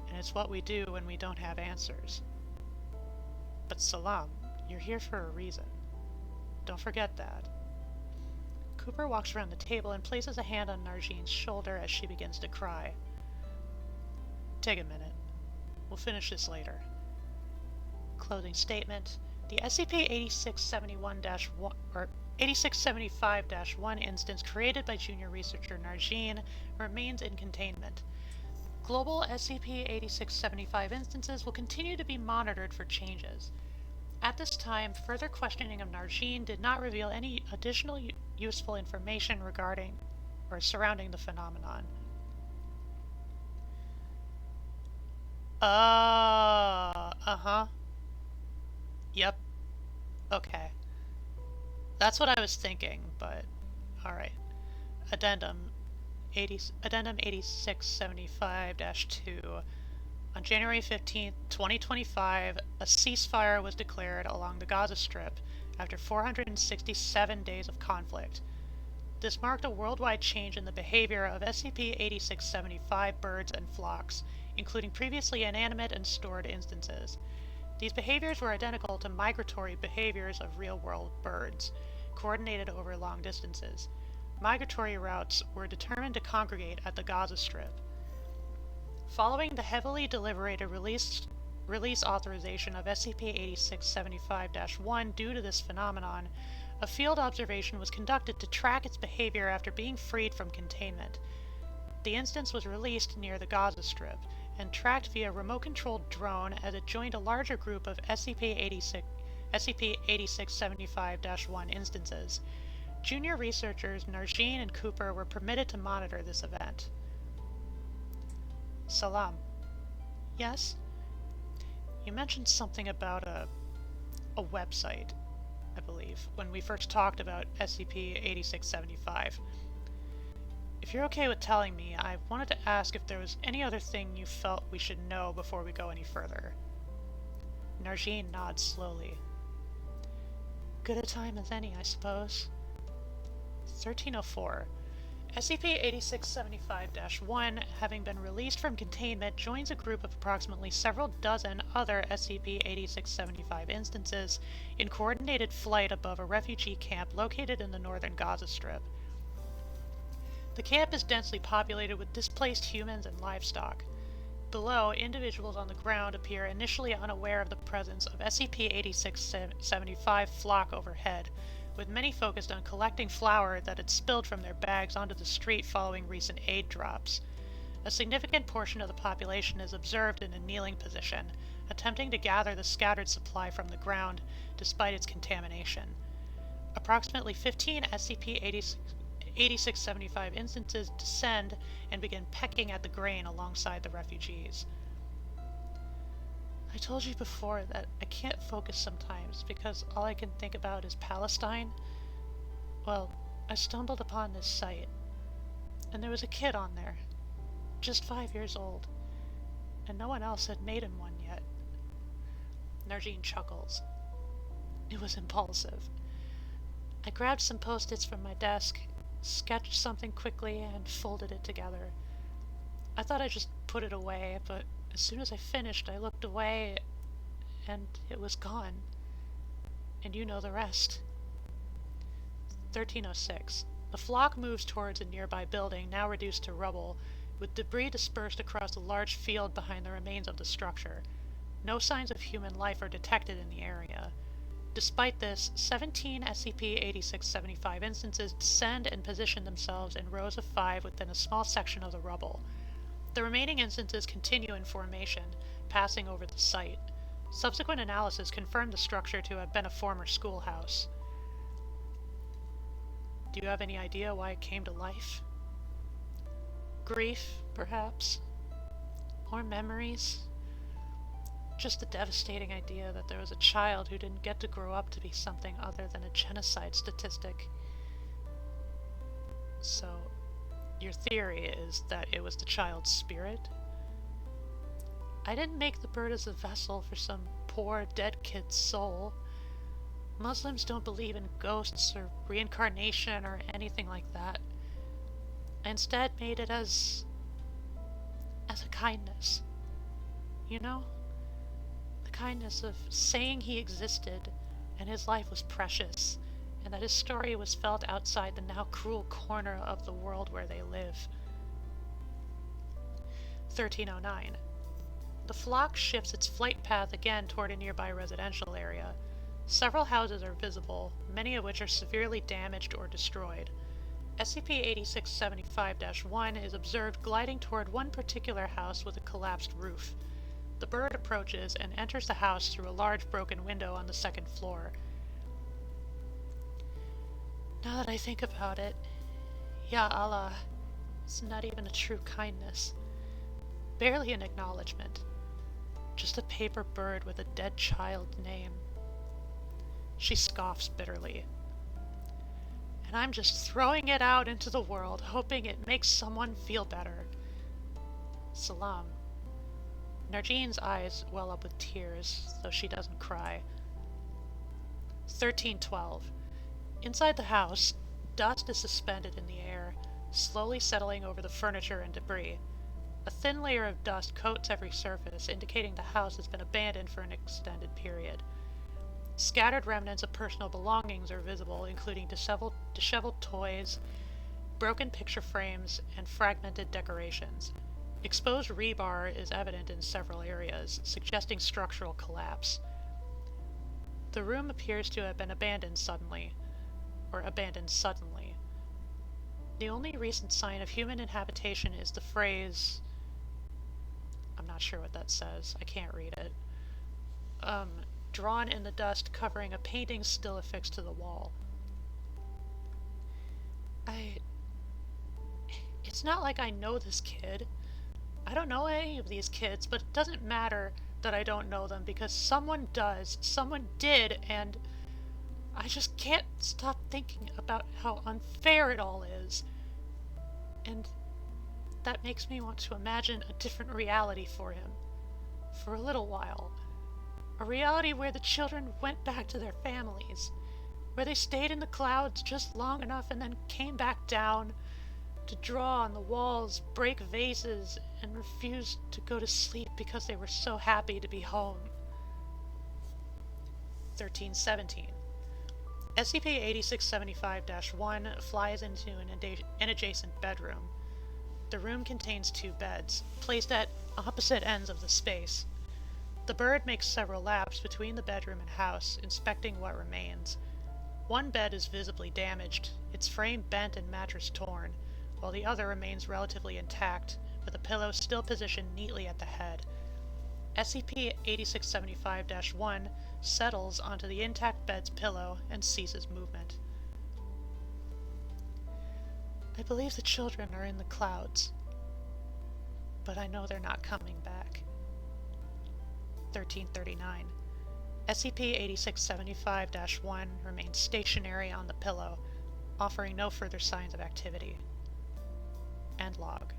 And it's what we do when we don't have answers. But Salam, you're here for a reason. Don't forget that. Cooper walks around the table and places a hand on Narjeen's shoulder as she begins to cry. Take a minute. We'll finish this later. Closing statement. The SCP-8671-1 or 8675-1 instance created by junior researcher Narjeen remains in containment. Global SCP-8675 instances will continue to be monitored for changes. At this time, further questioning of Narjeen did not reveal any additional useful information regarding or surrounding the phenomenon. Uh-huh. Yep. Okay. That's what I was thinking, but... Alright. Addendum 8675-2. On January 15th, 2025, a ceasefire was declared along the Gaza Strip after 467 days of conflict. This marked a worldwide change in the behavior of SCP-8675 birds and flocks, including previously inanimate and stored instances. These behaviors were identical to migratory behaviors of real-world birds, coordinated over long distances. Migratory routes were determined to congregate at the Gaza Strip. Following the heavily deliberated release authorization of SCP-8675-1 due to this phenomenon, a field observation was conducted to track its behavior after being freed from containment. The instance was released near the Gaza Strip and tracked via remote-controlled drone as it joined a larger group of SCP-8675-1 instances. Junior researchers Narjeen and Cooper were permitted to monitor this event. Salam. Yes? You mentioned something about a website, I believe, when we first talked about SCP-8675. If you're okay with telling me, I wanted to ask if there was any other thing you felt we should know before we go any further. Narjeen nods slowly. Good a time as any, I suppose. 1304. SCP-8675-1, having been released from containment, joins a group of approximately several dozen other SCP-8675 instances in coordinated flight above a refugee camp located in the northern Gaza Strip. The camp is densely populated with displaced humans and livestock. Below, individuals on the ground appear initially unaware of the presence of SCP-8675 flock overhead, with many focused on collecting flour that had spilled from their bags onto the street following recent aid drops. A significant portion of the population is observed in a kneeling position, attempting to gather the scattered supply from the ground despite its contamination. Approximately 15 SCP-8675 instances descend and begin pecking at the grain alongside the refugees. I told you before that I can't focus sometimes because all I can think about is Palestine. Well, I stumbled upon this site, and there was a kid on there, just 5 years old, and no one else had made him one yet. Narjeen chuckles. It was impulsive. I grabbed some post-its from my desk, sketched something quickly, and folded it together. I thought I'd just put it away, but as soon as I finished, I looked away, and it was gone. And you know the rest. 1306. The flock moves towards a nearby building, now reduced to rubble, with debris dispersed across a large field behind the remains of the structure. No signs of human life are detected in the area. Despite this, 17 SCP-8675 instances descend and position themselves in rows of 5 within a small section of the rubble. The remaining instances continue in formation, passing over the site. Subsequent analysis confirmed the structure to have been a former schoolhouse. Do you have any idea why it came to life? Grief, perhaps? Or memories? Just the devastating idea that there was a child who didn't get to grow up to be something other than a genocide statistic. So, your theory is that it was the child's spirit? I didn't make the bird as a vessel for some poor dead kid's soul. Muslims don't believe in ghosts or reincarnation or anything like that. I instead made it as a kindness. You know? The kindness of saying he existed and his life was precious, and that his story was felt outside the now cruel corner of the world where they live. 1309. The flock shifts its flight path again toward a nearby residential area. Several houses are visible, many of which are severely damaged or destroyed. SCP-8675-1 is observed gliding toward one particular house with a collapsed roof. The bird approaches and enters the house through a large broken window on the second floor. Now that I think about it, Ya Allah, it's not even a true kindness. Barely an acknowledgement. Just a paper bird with a dead child's name. She scoffs bitterly. And I'm just throwing it out into the world, hoping it makes someone feel better. Salam. Narjeen's eyes well up with tears, though she doesn't cry. 1312. Inside the house, dust is suspended in the air, slowly settling over the furniture and debris. A thin layer of dust coats every surface, indicating the house has been abandoned for an extended period. Scattered remnants of personal belongings are visible, including disheveled toys, broken picture frames, and fragmented decorations. Exposed rebar is evident in several areas, suggesting structural collapse. The room appears to have been abandoned suddenly. The only recent sign of human inhabitation is the phrase... I'm not sure what that says. I can't read it. Drawn in the dust covering a painting still affixed to the wall. It's not like I know this kid. I don't know any of these kids, but it doesn't matter that I don't know them because someone does. Someone did, and I just can't stop thinking about how unfair it all is. And that makes me want to imagine a different reality for him. For a little while. A reality where the children went back to their families. Where they stayed in the clouds just long enough and then came back down to draw on the walls, break vases, and refuse to go to sleep because they were so happy to be home. 1317. SCP-8675-1 flies into an adjacent bedroom. The room contains 2 beds, placed at opposite ends of the space. The bird makes several laps between the bedroom and house, inspecting what remains. One bed is visibly damaged, its frame bent and mattress torn, while the other remains relatively intact, with a pillow still positioned neatly at the head. SCP-8675-1 settles onto the intact bed's pillow and ceases movement. I believe the children are in the clouds, but I know they're not coming back. 1339. SCP-8675-1 remains stationary on the pillow, offering no further signs of activity. End log.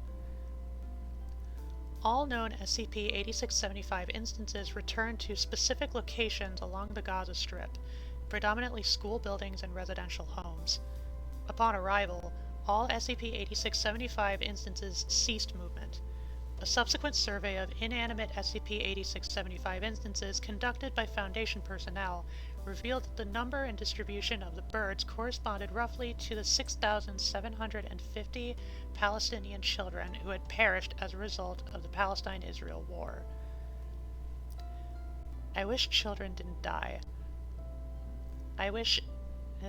All known SCP-8675 instances return to specific locations along the Gaza Strip, predominantly school buildings and residential homes. Upon arrival, all SCP-8675 instances ceased movement. A subsequent survey of inanimate SCP-8675 instances conducted by Foundation personnel revealed that the number and distribution of the birds corresponded roughly to the 6,750 Palestinian children who had perished as a result of the Palestine-Israel war. I wish children didn't die. I wish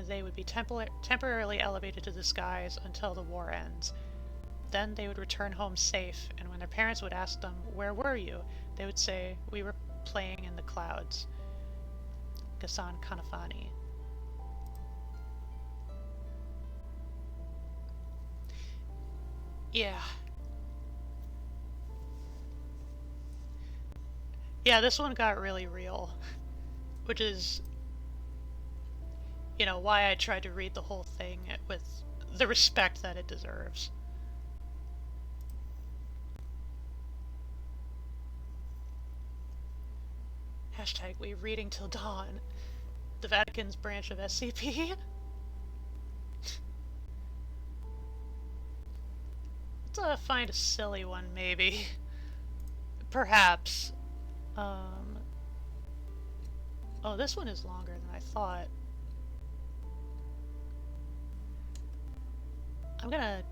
they would be temporarily elevated to the skies until the war ends. Then they would return home safe, and when their parents would ask them, "Where were you?" they would say, "We were playing in the clouds." Ghassan Kanafani. Yeah. Yeah, this one got really real. Which is, you know, why I tried to read the whole thing with the respect that it deserves. Hashtag we reading till dawn. The Vatican's branch of SCP. Let's find a silly one, maybe. Perhaps. Oh, this one is longer than I thought. I'm gonna...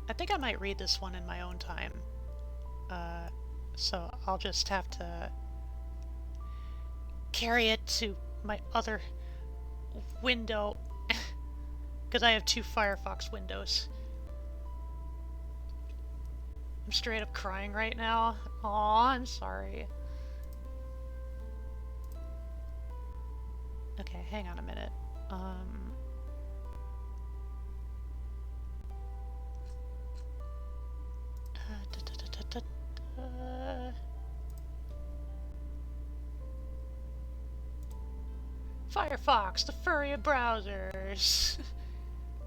I think I might read this one in my own time. So I'll just have to carry it to my other window, because I have 2 Firefox windows. I'm straight up crying right now. Aw, I'm sorry. Okay, hang on a minute. Firefox, the furry of browsers.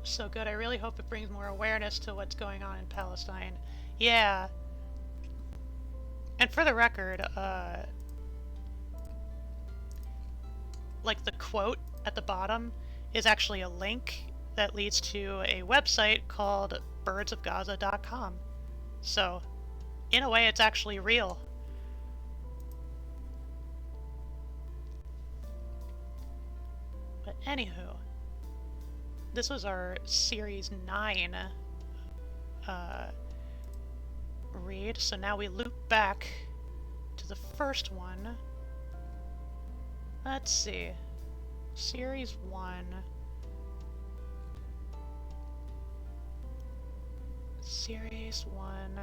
So good. I really hope it brings more awareness to what's going on in Palestine. Yeah. And for the record, like the quote at the bottom is actually a link that leads to a website called birdsofgaza.com. So, in a way, it's actually real. But anywho, this was our Series 9 read, so now we loop back to the first one. Let's see. Series 1. Series 1.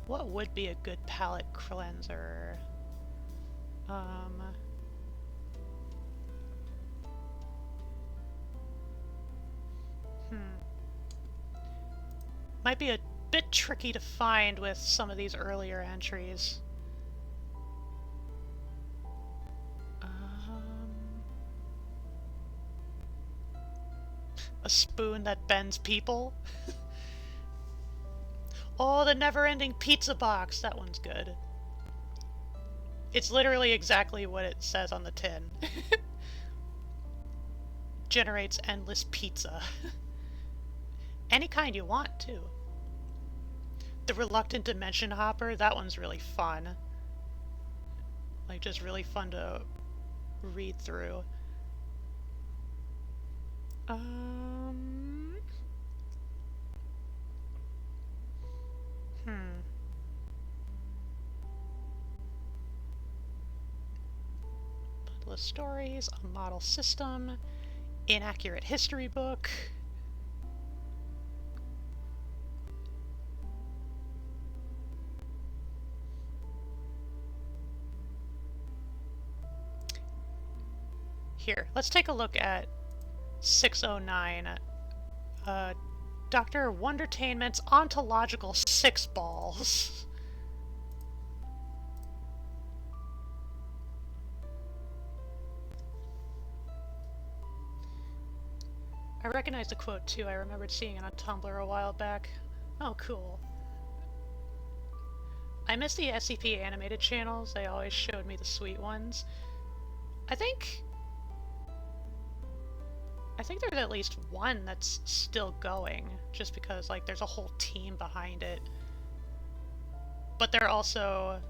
What would be a good palette cleanser? Might be a bit tricky to find with some of these earlier entries. A spoon that bends people? Oh, the never-ending pizza box! That one's good. It's literally exactly what it says on the tin. Generates endless pizza. Any kind you want, too. The reluctant dimension hopper, that one's really fun. Like, just really fun to read through. Bundle of stories, a model system, inaccurate history book. Here, let's take a look at 609. Dr. Wondertainment's ontological six balls. I recognize the quote too. I remembered seeing it on Tumblr a while back. Oh, cool. I miss the SCP animated channels. They always showed me the sweet ones. I think there's at least one that's still going, just because, like, there's a whole team behind it. But they're also,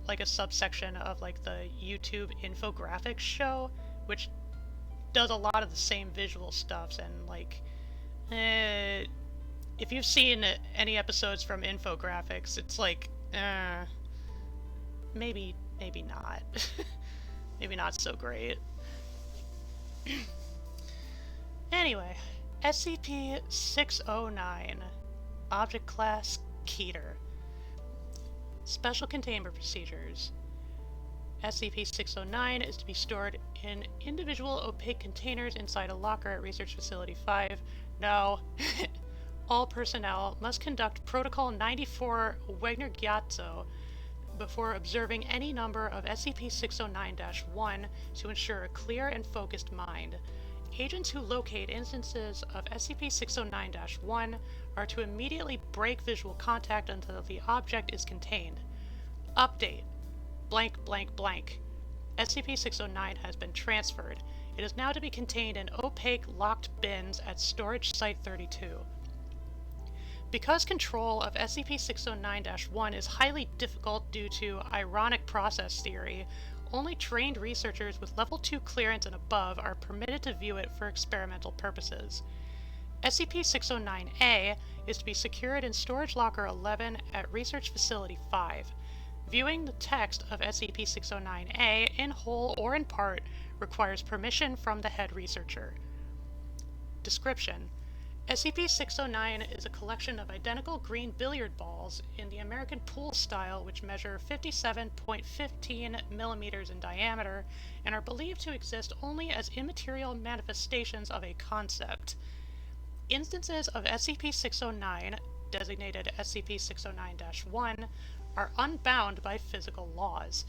like, a subsection of, like, the YouTube infographics show, which does a lot of the same visual stuff, and, like, if you've seen any episodes from infographics, it's like, maybe not. Maybe not so great. Anyway, SCP-609, Object Class Keter. Special Containment Procedures. SCP-609 is to be stored in individual opaque containers inside a locker at Research Facility 5. No. All personnel must conduct Protocol 94 Wegner-Gyatso before observing any number of SCP-609-1 to ensure a clear and focused mind. Agents who locate instances of SCP-609-1 are to immediately break visual contact until the object is contained. Update. Blank blank blank. SCP-609 has been transferred. It is now to be contained in opaque, locked bins at Storage Site 32. Because control of SCP-609-1 is highly difficult due to ironic process theory, only trained researchers with Level 2 clearance and above are permitted to view it for experimental purposes. SCP-609-A is to be secured in Storage Locker 11 at Research Facility 5. Viewing the text of SCP-609-A in whole or in part requires permission from the head researcher. Description: SCP-609 is a collection of identical green billiard balls in the American pool style which measure 57.15 millimeters in diameter and are believed to exist only as immaterial manifestations of a concept. Instances of SCP-609, designated SCP-609-1, are unbound by physical laws.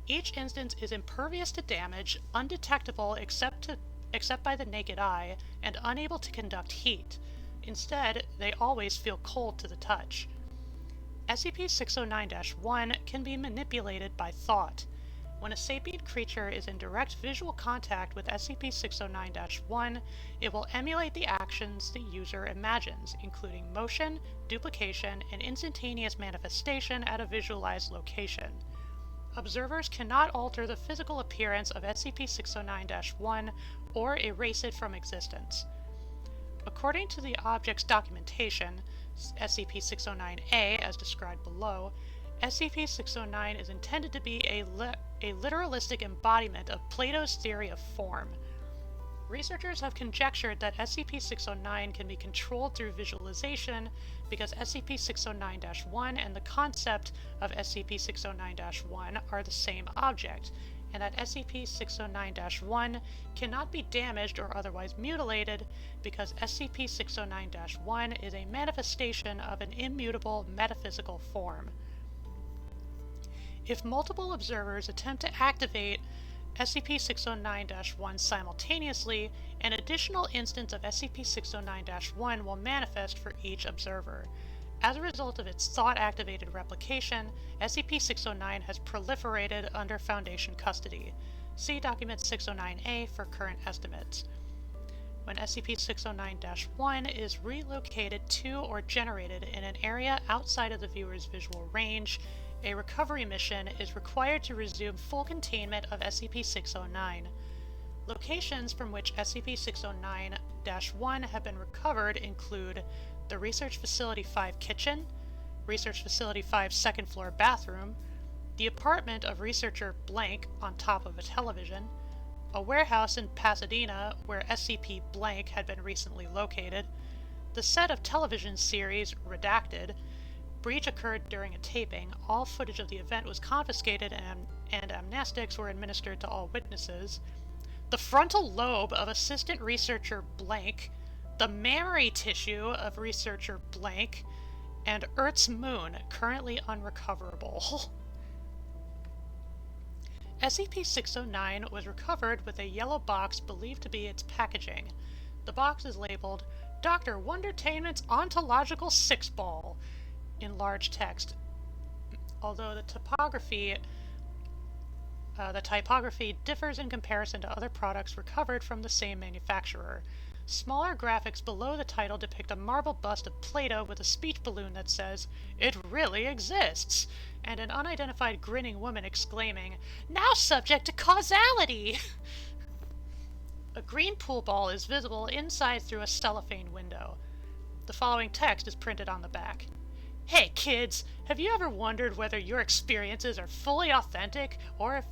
Each instance is impervious to damage, undetectable except by the naked eye, and unable to conduct heat. Instead, they always feel cold to the touch. SCP-609-1 can be manipulated by thought. When a sapient creature is in direct visual contact with SCP-609-1, it will emulate the actions the user imagines, including motion, duplication, and instantaneous manifestation at a visualized location. Observers cannot alter the physical appearance of SCP-609-1 or erase it from existence. According to the object's documentation, SCP-609-A, as described below, SCP-609 is intended to be a literalistic embodiment of Plato's theory of form. Researchers have conjectured that SCP-609 can be controlled through visualization because SCP-609-1 and the concept of SCP-609-1 are the same object, and that SCP-609-1 cannot be damaged or otherwise mutilated because SCP-609-1 is a manifestation of an immutable metaphysical form. If multiple observers attempt to activate SCP-609-1 simultaneously, an additional instance of SCP-609-1 will manifest for each observer. As a result of its thought-activated replication, SCP-609 has proliferated under Foundation custody. See Document 609-A for current estimates. When SCP-609-1 is relocated to or generated in an area outside of the viewer's visual range, a recovery mission is required to resume full containment of SCP-609. Locations from which SCP-609-1 have been recovered include the Research Facility 5 kitchen, Research Facility 5 second floor bathroom, the apartment of Researcher Blank on top of a television, a warehouse in Pasadena where SCP Blank had been recently located, the set of television series Redacted. Breach occurred during a taping. All footage of the event was confiscated and amnestics were administered to all witnesses. The frontal lobe of Assistant Researcher Blank, the mammary tissue of Researcher Blank, and Earth's moon, currently unrecoverable. SCP-609 was recovered with a yellow box believed to be its packaging. The box is labeled Dr. Wondertainment's Ontological Six-Ball in large text, although the typography differs in comparison to other products recovered from the same manufacturer. Smaller graphics below the title depict a marble bust of Plato with a speech balloon that says, "It really exists," and an unidentified grinning woman exclaiming, "Now subject to causality!" A green pool ball is visible inside through a cellophane window. The following text is printed on the back. Hey kids, have you ever wondered whether your experiences are fully authentic, or if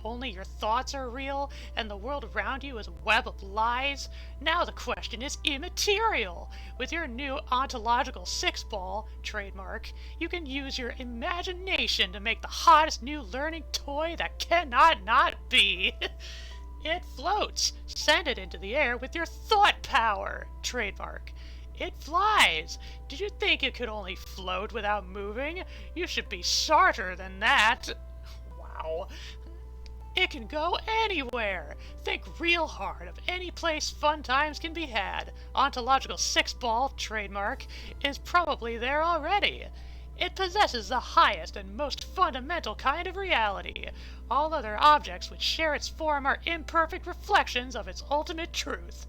only your thoughts are real and the world around you is a web of lies? Now the question is immaterial. With your new ontological six-ball, trademark, you can use your imagination to make the hottest new learning toy that cannot not be. It floats. Send it into the air with your thought power, trademark. It flies. Did you think it could only float without moving? You should be smarter than that. Wow. It can go anywhere. Think real hard of any place fun times can be had. Ontological six-ball, trademark, is probably there already. It possesses the highest and most fundamental kind of reality. All other objects which share its form are imperfect reflections of its ultimate truth.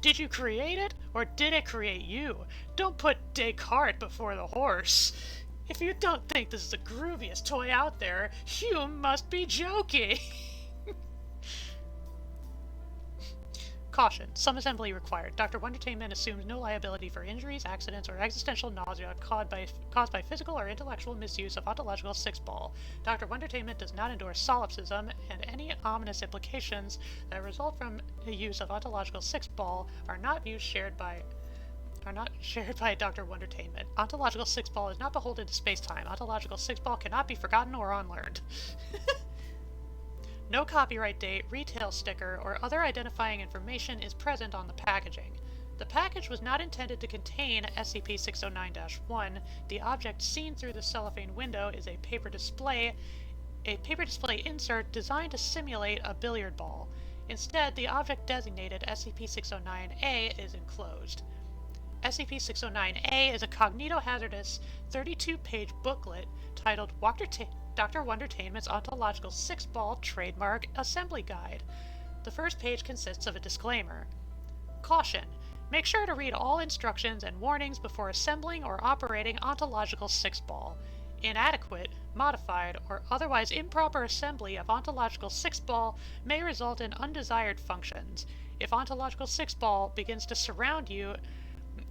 Did you create it, or did it create you? Don't put Descartes before the horse. If you don't think this is the grooviest toy out there, you must be joking. Caution. Some assembly required. Dr. Wondertainment assumes no liability for injuries, accidents, or existential nausea caused by physical or intellectual misuse of ontological six-ball. Dr. Wondertainment does not endorse solipsism, and any ominous implications that result from the use of ontological six-ball are not shared by Dr. Wondertainment. Ontological six-ball is not beholden to space-time. Ontological six-ball cannot be forgotten or unlearned. No copyright date, retail sticker, or other identifying information is present on the packaging. The package was not intended to contain SCP-609-1. The object seen through the cellophane window is a paper display insert designed to simulate a billiard ball. Instead, the object designated SCP-609-A is enclosed. SCP-609-A is a cognitohazardous 32-page booklet titled Dr. Wondertainment's Ontological Six-Ball Trademark Assembly Guide. The first page consists of a disclaimer. Caution. Make sure to read all instructions and warnings before assembling or operating ontological six-ball. Inadequate, modified, or otherwise improper assembly of ontological six-ball may result in undesired functions. If Ontological Six Ball begins to surround you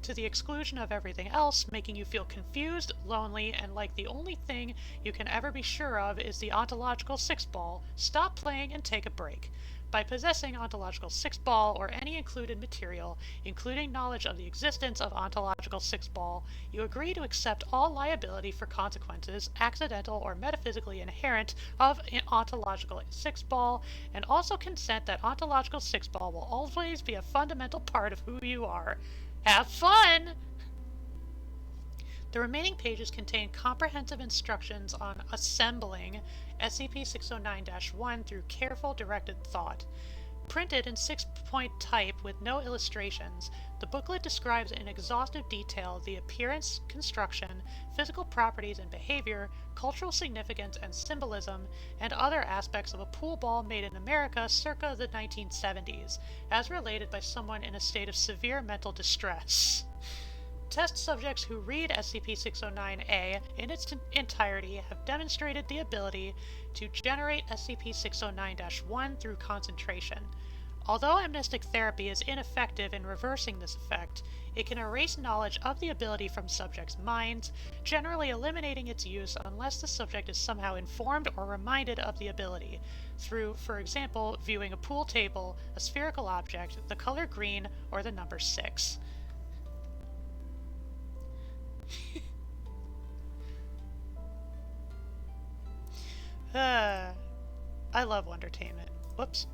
to the exclusion of everything else, making you feel confused, lonely, and like the only thing you can ever be sure of is the Ontological Six Ball, stop playing and take a break. By possessing Ontological Six Ball or any included material, including knowledge of the existence of Ontological Six Ball, you agree to accept all liability for consequences, accidental or metaphysically inherent, of Ontological Six Ball, and also consent that Ontological Six Ball will always be a fundamental part of who you are. Have fun! The remaining pages contain comprehensive instructions on assembling SCP-609-1 through careful directed thought. Printed in 6-point type with no illustrations, the booklet describes in exhaustive detail the appearance, construction, physical properties and behavior, cultural significance and symbolism, and other aspects of a pool ball made in America circa the 1970s, as related by someone in a state of severe mental distress. Test subjects who read SCP-609-A in its entirety have demonstrated the ability to generate SCP-609-1 through concentration. Although amnestic therapy is ineffective in reversing this effect, it can erase knowledge of the ability from subjects' minds, generally eliminating its use unless the subject is somehow informed or reminded of the ability, through, for example, viewing a pool table, a spherical object, the color green, or the number 6. I love Wondertainment. Whoops.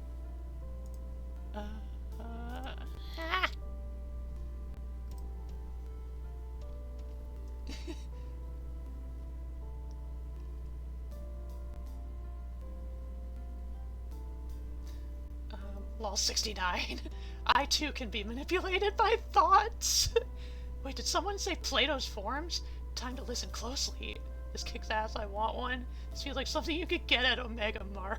Lol 69. I too can be manipulated by thoughts. Wait, did someone say Plato's forms? Time to listen closely. This kicks ass, I want one. This feels like something you could get at Omega Mart.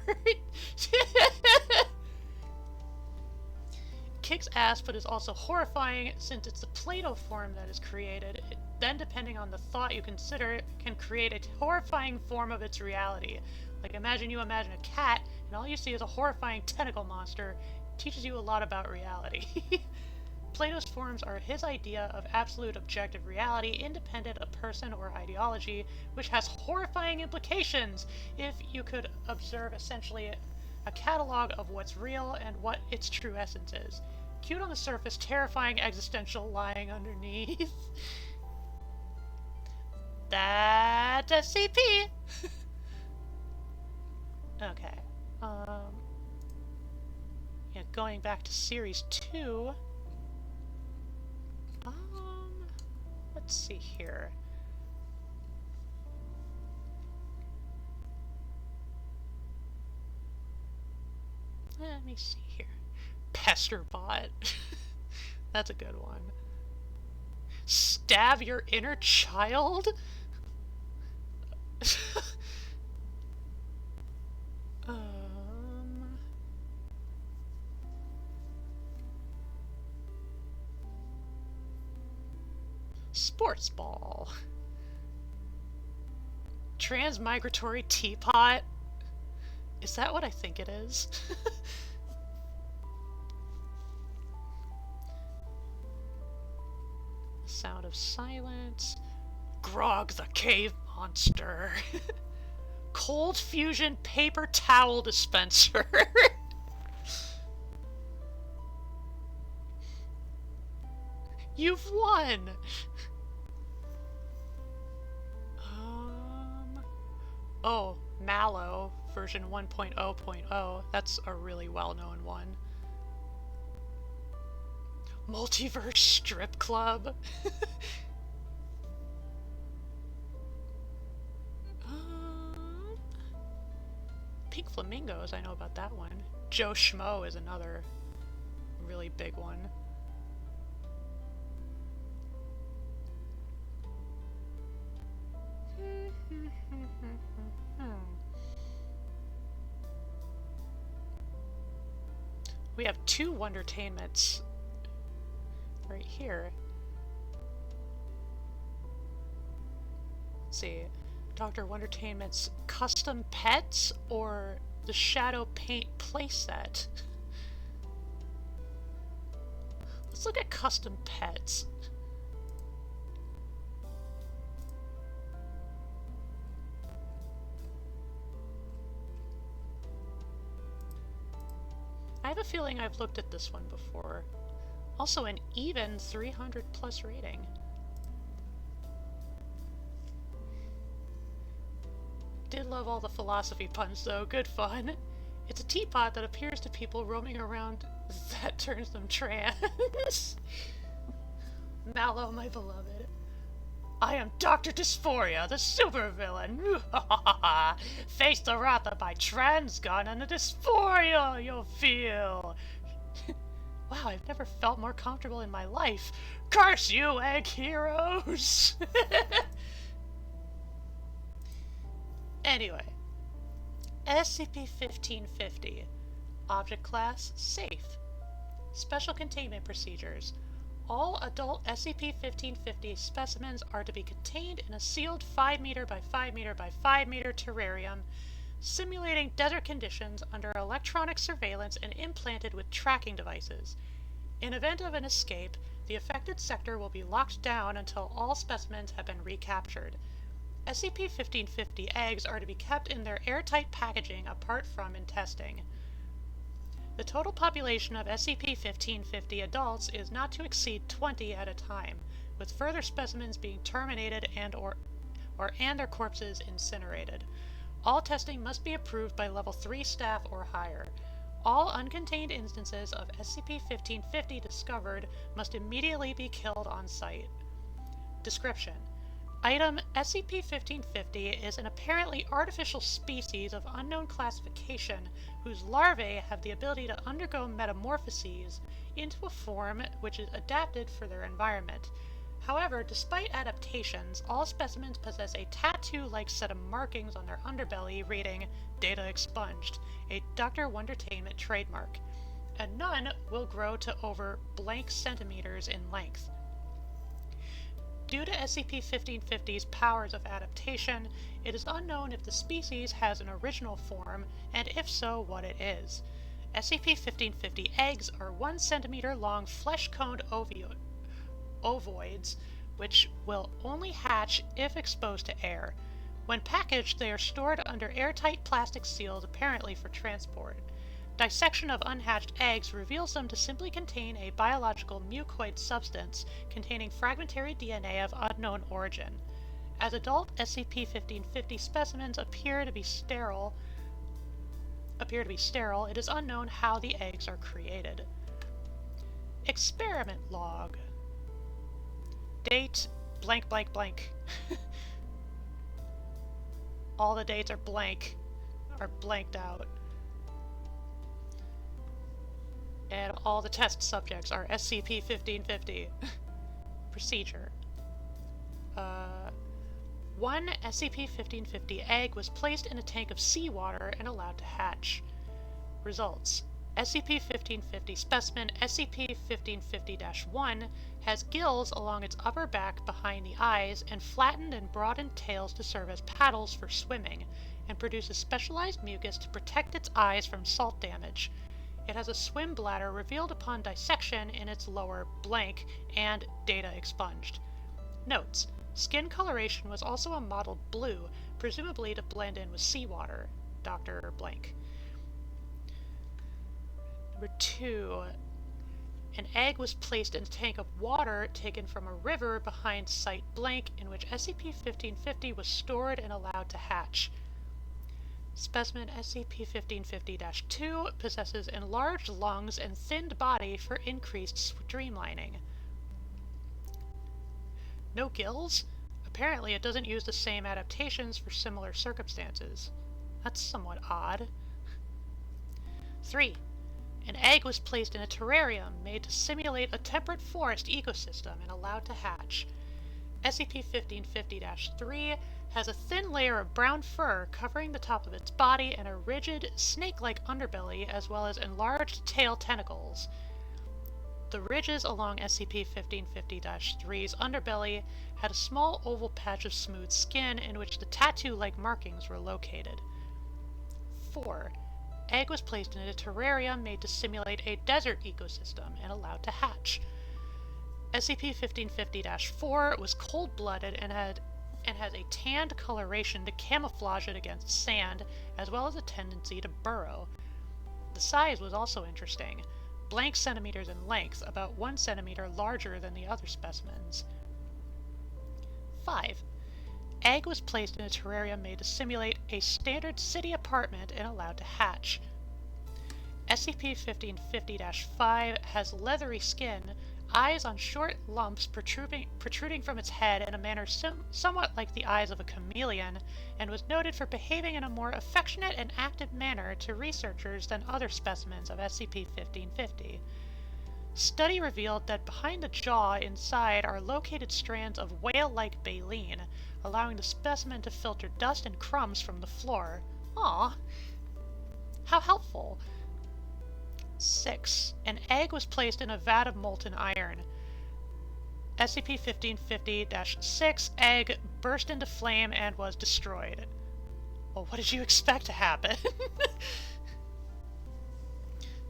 Kicks ass, but is also horrifying since it's the Plato form that is created. Then, depending on the thought you consider, it can create a horrifying form of its reality. Like imagine a cat, and all you see is a horrifying tentacle monster. It teaches you a lot about reality. Plato's forms are his idea of absolute objective reality, independent of person or ideology, which has horrifying implications if you could observe essentially a catalog of what's real and what its true essence is. Cute on the surface, terrifying existential lying underneath. That's SCP! Okay. Yeah, going back to Series 2... let's see here. Let me see here. Pesterbot. That's a good one. Stab your inner child? Sports ball. Transmigratory teapot. Is that what I think it is? Sound of silence. Grog the cave monster. Cold fusion paper towel dispenser. You've won! Oh, Mallow, version 1.0.0. That's a really well-known one. Multiverse Strip Club. Pink Flamingos, I know about that one. Joe Schmo is another really big one. We have 2 Wondertainments right here. Let's see. Dr. Wondertainment's custom pets or the Shadow Paint playset? Let's look at custom pets. I have a feeling I've looked at this one before. Also an even 300 plus rating. Did love all the philosophy puns though, good fun. It's a teapot that appears to people roaming around that turns them trans. Mallow, my beloved. I am Dr. Dysphoria, the supervillain. Face the wrath of my trans gun and the dysphoria you'll feel. Wow, I've never felt more comfortable in my life. Curse you, egg heroes! Anyway, SCP-1550. Object Class, Safe. Special Containment Procedures. All adult SCP-1550 specimens are to be contained in a sealed 5 meter by 5 meter by 5 meter terrarium, simulating desert conditions under electronic surveillance and implanted with tracking devices. In event of an escape, the affected sector will be locked down until all specimens have been recaptured. SCP-1550 eggs are to be kept in their airtight packaging apart from in testing. The total population of SCP-1550 adults is not to exceed 20 at a time, with further specimens being terminated and their corpses incinerated. All testing must be approved by Level 3 staff or higher. All uncontained instances of SCP-1550 discovered must immediately be killed on site. Description: Item SCP-1550 is an apparently artificial species of unknown classification whose larvae have the ability to undergo metamorphoses into a form which is adapted for their environment. However, despite adaptations, all specimens possess a tattoo-like set of markings on their underbelly reading "Data Expunged," a Dr. Wondertainment trademark, and none will grow to over blank centimeters in length. Due to SCP-1550's powers of adaptation, it is unknown if the species has an original form, and if so, what it is. SCP-1550 eggs are 1 centimeter long flesh-coned ovoids, which will only hatch if exposed to air. When packaged, they are stored under airtight plastic seals, apparently for transport. Dissection of unhatched eggs reveals them to simply contain a biological mucoid substance containing fragmentary DNA of unknown origin. As adult SCP-1550 specimens appear to be sterile, it is unknown how the eggs are created. Experiment log. Date blank blank blank. All the dates are blanked out. And all the test subjects are SCP-1550. Procedure. 1 SCP-1550 egg was placed in a tank of seawater and allowed to hatch. Results. SCP-1550 specimen SCP-1550-1 has gills along its upper back behind the eyes and flattened and broadened tails to serve as paddles for swimming, and produces specialized mucus to protect its eyes from salt damage. It has a swim bladder revealed upon dissection in its lower blank and data expunged. Notes: skin coloration was also a mottled blue, presumably to blend in with seawater. Dr. Blank. Number 2. An egg was placed in a tank of water taken from a river behind Site Blank, in which SCP-1550 was stored and allowed to hatch. Specimen SCP-1550-2 possesses enlarged lungs and thinned body for increased streamlining. No gills? Apparently it doesn't use the same adaptations for similar circumstances. That's somewhat odd. 3. An egg was placed in a terrarium made to simulate a temperate forest ecosystem and allowed to hatch. SCP-1550-3 has a thin layer of brown fur covering the top of its body and a rigid, snake-like underbelly, as well as enlarged tail tentacles. The ridges along SCP-1550-3's underbelly had a small oval patch of smooth skin in which the tattoo-like markings were located. 4. Egg was placed in a terrarium made to simulate a desert ecosystem and allowed to hatch. SCP-1550-4 was cold-blooded and has a tanned coloration to camouflage it against sand, as well as a tendency to burrow. The size was also interesting. Blank centimeters in length, about 1 centimeter larger than the other specimens. 5. Egg was placed in a terrarium made to simulate a standard city apartment and allowed to hatch. SCP-1550-5 has leathery skin, eyes on short lumps protruding from its head in a manner somewhat like the eyes of a chameleon, and was noted for behaving in a more affectionate and active manner to researchers than other specimens of SCP-1550. Study revealed that behind the jaw inside are located strands of whale-like baleen, allowing the specimen to filter dust and crumbs from the floor. Aww. How helpful. 6. An egg was placed in a vat of molten iron. SCP-1550-6 egg burst into flame and was destroyed. Well, what did you expect to happen?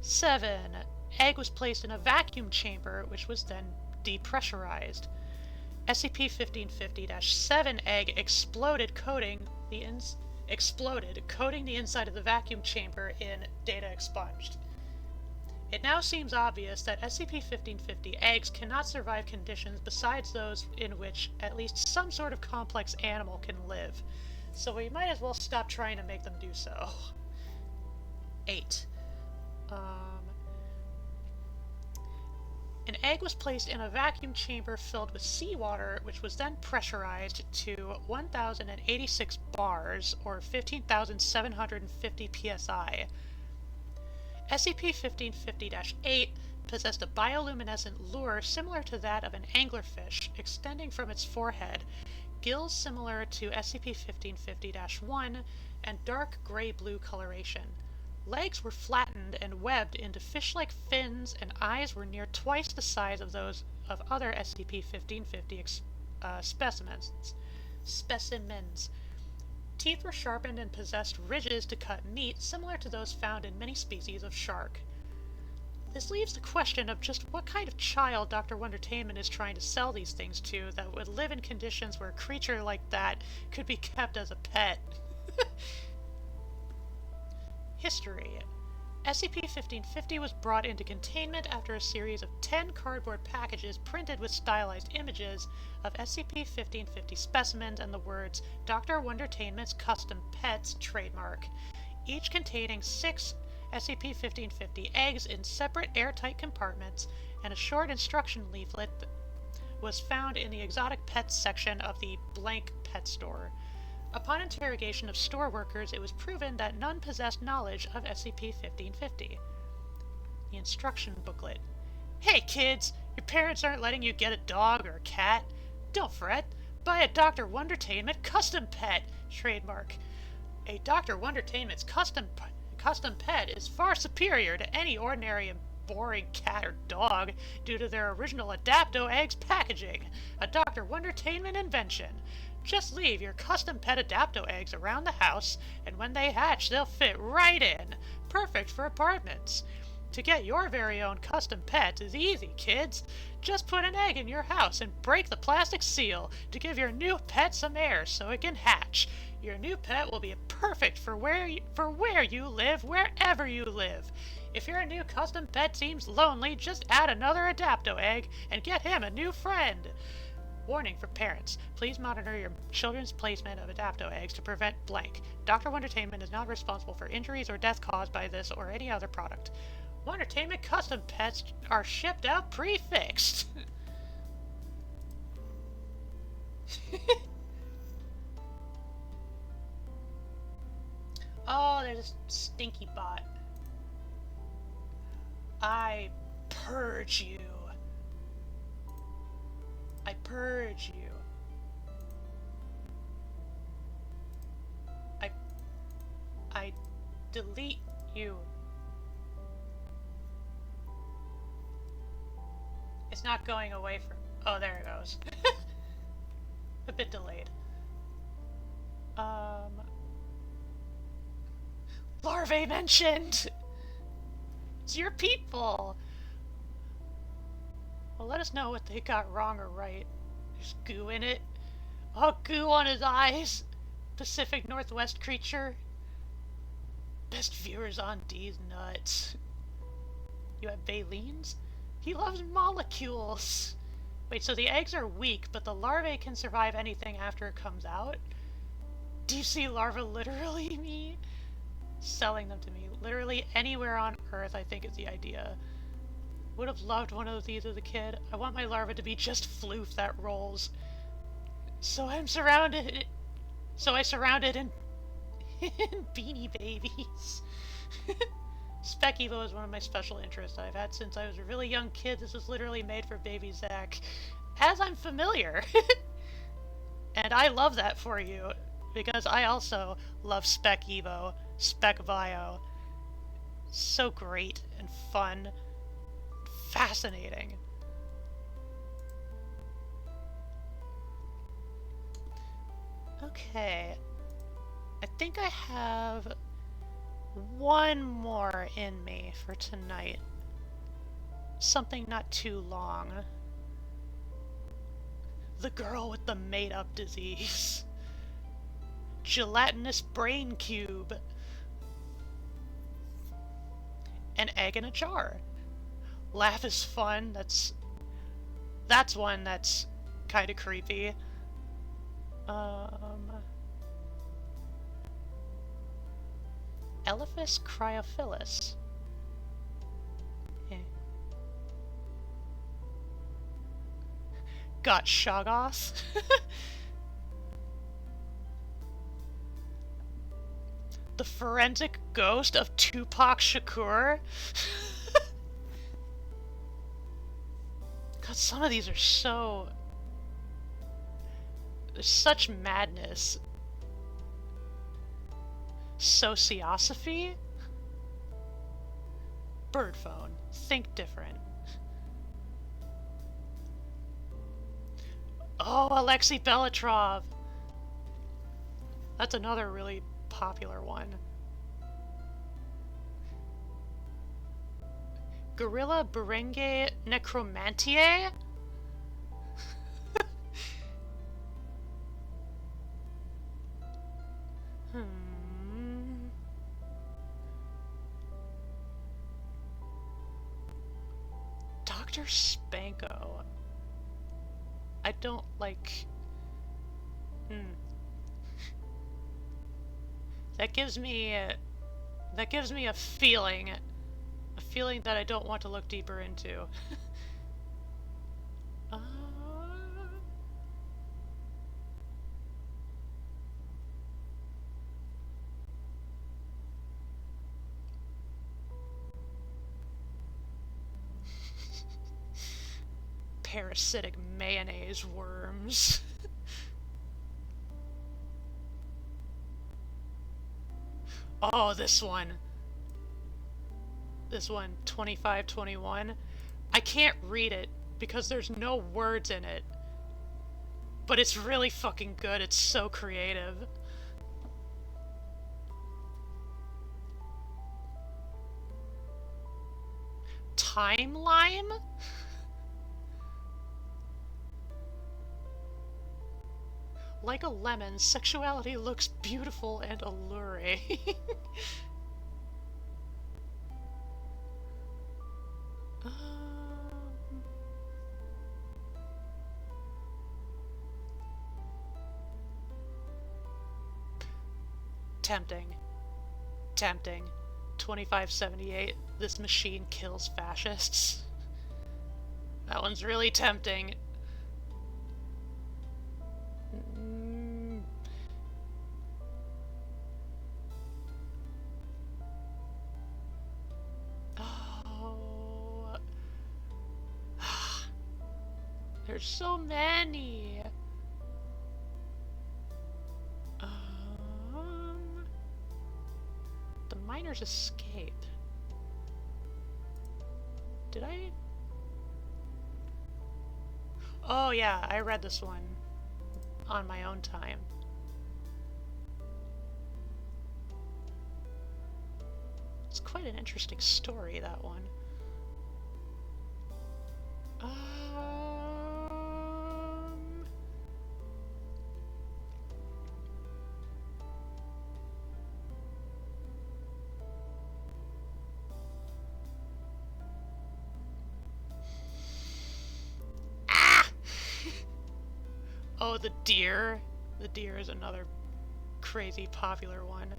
7. Egg was placed in a vacuum chamber, which was then depressurized. SCP-1550-7 egg exploded, coating the inside of the vacuum chamber in data expunged. It now seems obvious that SCP-1550 eggs cannot survive conditions besides those in which at least some sort of complex animal can live, so we might as well stop trying to make them do so. 8. An egg was placed in a vacuum chamber filled with seawater, which was then pressurized to 1,086 bars, or 15,750 psi. SCP-1550-8 possessed a bioluminescent lure similar to that of an anglerfish, extending from its forehead, gills similar to SCP-1550-1, and dark gray-blue coloration. Legs were flattened and webbed into fish-like fins, and eyes were near twice the size of those of other SCP-1550 specimens. Teeth were sharpened and possessed ridges to cut meat, similar to those found in many species of shark. This leaves the question of just what kind of child Dr. Wondertainment is trying to sell these things to that would live in conditions where a creature like that could be kept as a pet. History. SCP-1550 was brought into containment after a series of 10 cardboard packages printed with stylized images of SCP-1550 specimens and the words Dr. Wondertainment's Custom Pets trademark, each containing 6 SCP-1550 eggs in separate airtight compartments, and a short instruction leaflet was found in the exotic pets section of the blank pet store. Upon interrogation of store workers, it was proven that none possessed knowledge of SCP-1550. The instruction booklet. Hey kids, your parents aren't letting you get a dog or a cat? Don't fret. Buy a Dr. Wondertainment custom pet trademark. A Dr. Wondertainment's custom pet is far superior to any ordinary and boring cat or dog due to their original Adapto Eggs packaging, a Dr. Wondertainment invention. Just leave your custom pet Adapto eggs around the house, and when they hatch, they'll fit right in. Perfect for apartments. To get your very own custom pet is easy, kids. Just put an egg in your house and break the plastic seal to give your new pet some air so it can hatch. Your new pet will be perfect for where you live, wherever you live. If your new custom pet seems lonely, just add another Adapto egg and get him a new friend. Warning for parents. Please monitor your children's placement of Adapto eggs to prevent blank. Dr. Wondertainment is not responsible for injuries or death caused by this or any other product. Wondertainment custom pets are shipped out pre-fixed. Oh, there's a stinky bot. I purge you. I purge you. I delete you. It's not going away from... Oh, there it goes. A bit delayed. Larvae mentioned! It's your people! Well, let us know what they got wrong or right. There's goo in it. Oh, goo on his eyes! Pacific Northwest creature. Best viewers on D's nuts. You have Baleen's? He loves molecules! Wait, so the eggs are weak, but the larvae can survive anything after it comes out? Deep sea larva literally me? Selling them to me. Literally anywhere on Earth, I think, is the idea. Would have loved one of these as a kid. I want my larva to be just floof that rolls. So I surrounded in, in Beanie Babies. Spec Evo is one of my special interests I've had since I was a really young kid. This was literally made for baby Zach. As I'm familiar. And I love that for you, because I also love Spec Evo, Spec Bio. So great and fun. Fascinating. Okay. I think I have one more in me for tonight. Something not too long. The girl with the made-up disease. Gelatinous brain cube. An egg in a jar. Laugh is fun. That's one that's kind of creepy. Elephas cryophilus. Got Shoggoth. The forensic ghost of Tupac Shakur. God, some of these are so... There's such madness. Sociosophy? Bird phone. Think different. Oh, Alexei Belatrov! That's another really popular one. Gorilla Berenge Necromantiae? Dr. Spanko. I don't like... That gives me a feeling that I don't want to look deeper into. Parasitic mayonnaise worms. Oh, this one. This one, 2521. I can't read it because there's no words in it. But it's really fucking good. It's so creative. Time Lime? Like a lemon, sexuality looks beautiful and alluring. Tempting. Tempting. 2578. This machine kills fascists. That one's really tempting. There's so many. The miners escape. Did I? Oh yeah, I read this one on my own time. It's quite an interesting story, that one. Oh, the deer. The deer is another crazy popular one.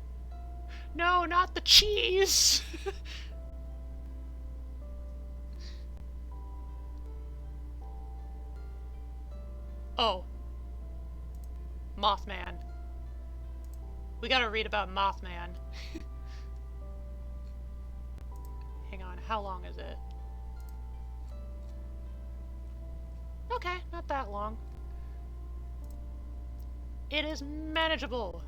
No, not the cheese! Oh. Mothman. We gotta read about Mothman. Hang on, how long is it? Okay, not that long. It is manageable.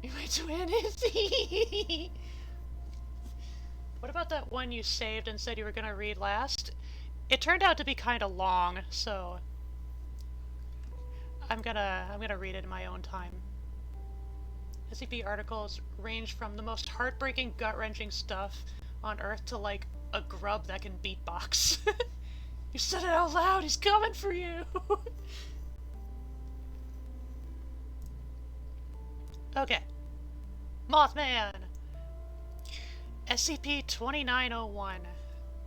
You might do anything. What about that one you saved and said you were gonna read last? It turned out to be kind of long, so I'm gonna read it in my own time. SCP articles range from the most heartbreaking, gut-wrenching stuff on Earth to like a grub that can beatbox. You said it out loud. He's coming for you. Okay. Mothman. SCP-2901.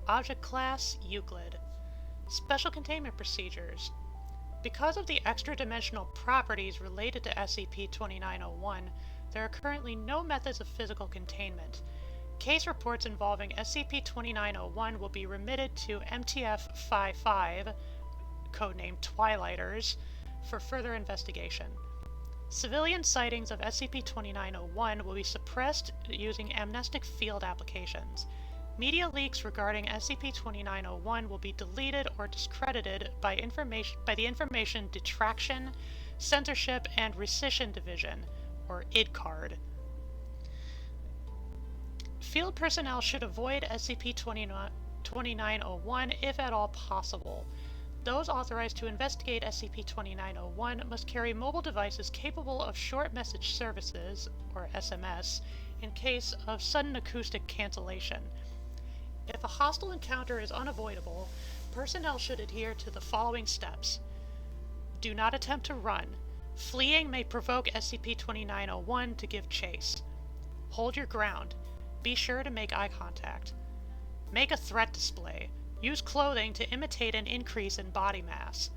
Object Class Euclid. Special Containment Procedures. Because of the extra-dimensional properties related to SCP-2901, there are currently no methods of physical containment. Case reports involving SCP-2901 will be remitted to MTF-55, codenamed Twilighters, for further investigation. Civilian sightings of SCP-2901 will be suppressed using amnestic field applications. Media leaks regarding SCP-2901 will be deleted or discredited by the Information Detraction, Censorship, and Rescission Division, or IDCARD. Field personnel should avoid SCP-2901 if at all possible. Those authorized to investigate SCP-2901 must carry mobile devices capable of short message services, or SMS, in case of sudden acoustic cancellation. If a hostile encounter is unavoidable, personnel should adhere to the following steps. Do not attempt to run. Fleeing may provoke SCP-2901 to give chase. Hold your ground. Be sure to make eye contact. Make a threat display. Use clothing to imitate an increase in body mass.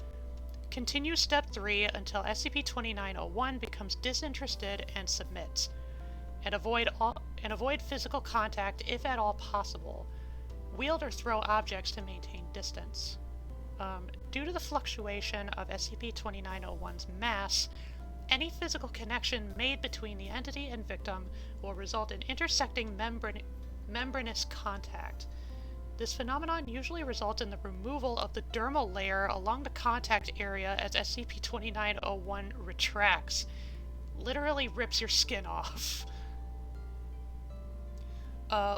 Continue Step 3 until SCP-2901 becomes disinterested and submits. And avoid physical contact if at all possible. Wield or throw objects to maintain distance. Due to the fluctuation of SCP-2901's mass, any physical connection made between the entity and victim will result in intersecting membranous contact. This phenomenon usually results in the removal of the dermal layer along the contact area as SCP-2901 retracts. Literally rips your skin off.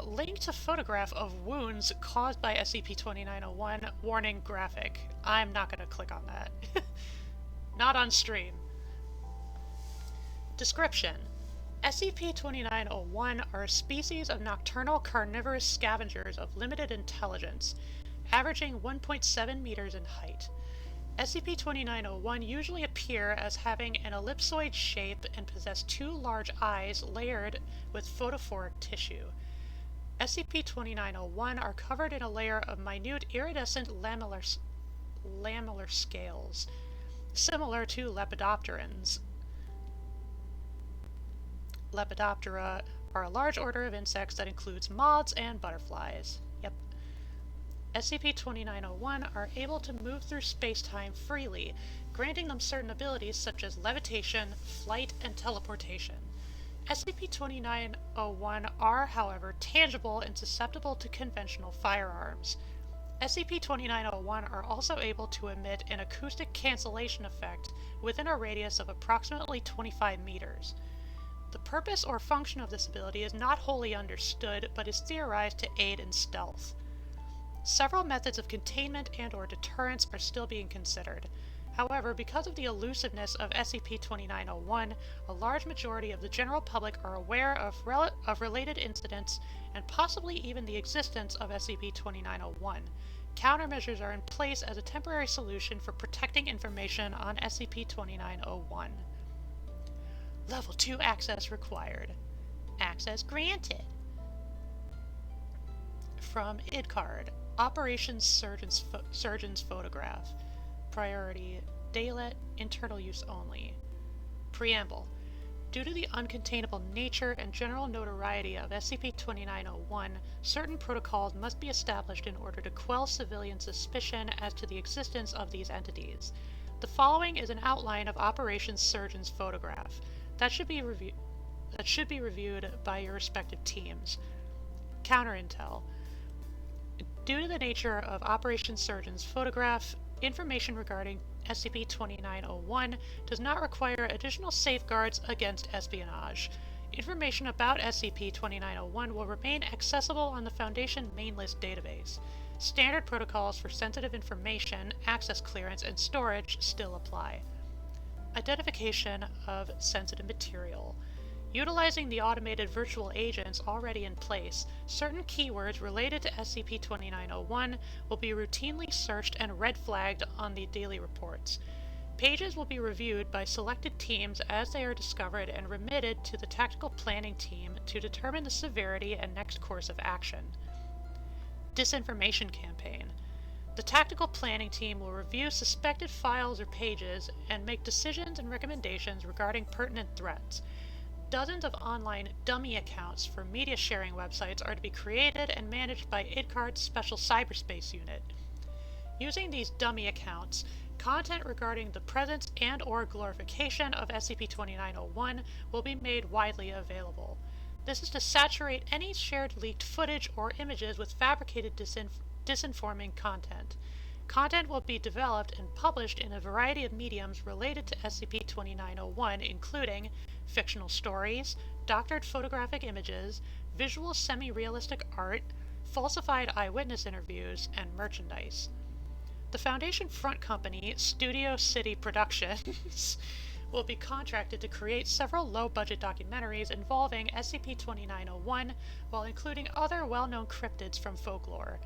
Link to photograph of wounds caused by SCP-2901, warning graphic. I'm not gonna click on that. Not on stream. Description. SCP-2901 are a species of nocturnal carnivorous scavengers of limited intelligence, averaging 1.7 meters in height. SCP-2901 usually appear as having an ellipsoid shape and possess two large eyes layered with photophoric tissue. SCP-2901 are covered in a layer of minute iridescent lamellar scales, similar to lepidopterans. Lepidoptera are a large order of insects that includes moths and butterflies. Yep. SCP-2901 are able to move through space-time freely, granting them certain abilities such as levitation, flight, and teleportation. SCP-2901 are, however, tangible and susceptible to conventional firearms. SCP-2901 are also able to emit an acoustic cancellation effect within a radius of approximately 25 meters. The purpose or function of this ability is not wholly understood, but is theorized to aid in stealth. Several methods of containment and/or deterrence are still being considered. However, because of the elusiveness of SCP-2901, a large majority of the general public are aware of related incidents and possibly even the existence of SCP-2901. Countermeasures are in place as a temporary solution for protecting information on SCP-2901. Level 2 access required. Access granted. From IDCARD, Operations Surgeon's Photograph. Priority, Daylit, internal use only. Preamble. Due to the uncontainable nature and general notoriety of SCP-2901, certain protocols must be established in order to quell civilian suspicion as to the existence of these entities. The following is an outline of Operations Surgeon's Photograph that should be reviewed by your respective teams. Counter Intel. Due to the nature of Operations Surgeon's Photograph, information regarding SCP-2901 does not require additional safeguards against espionage. Information about SCP-2901 will remain accessible on the Foundation main list database. Standard protocols for sensitive information, access clearance, and storage still apply. Identification of sensitive material. Utilizing the automated virtual agents already in place, certain keywords related to SCP-2901 will be routinely searched and red flagged on the daily reports. Pages will be reviewed by selected teams as they are discovered and remitted to the tactical planning team to determine the severity and next course of action. Disinformation campaign. The tactical planning team will review suspected files or pages and make decisions and recommendations regarding pertinent threats. Dozens of online dummy accounts for media sharing websites are to be created and managed by IDCARD's Special Cyberspace Unit. Using these dummy accounts, content regarding the presence and/or glorification of SCP-2901 will be made widely available. This is to saturate any shared leaked footage or images with fabricated disinforming content. Content will be developed and published in a variety of mediums related to SCP-2901, including fictional stories, doctored photographic images, visual semi-realistic art, falsified eyewitness interviews, and merchandise. The Foundation front company, Studio City Productions, will be contracted to create several low-budget documentaries involving SCP-2901 while including other well-known cryptids from folklore.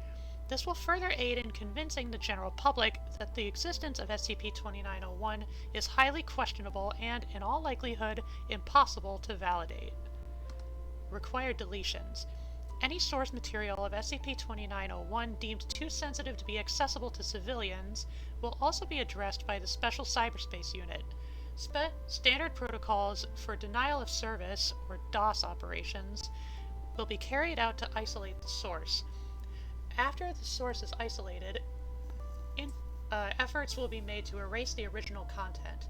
This will further aid in convincing the general public that the existence of SCP-2901 is highly questionable and, in all likelihood, impossible to validate. Required deletions. Any source material of SCP-2901 deemed too sensitive to be accessible to civilians will also be addressed by the Special Cyberspace Unit. Standard protocols for denial of service, or DOS operations, will be carried out to isolate the source. After the source is isolated, efforts will be made to erase the original content.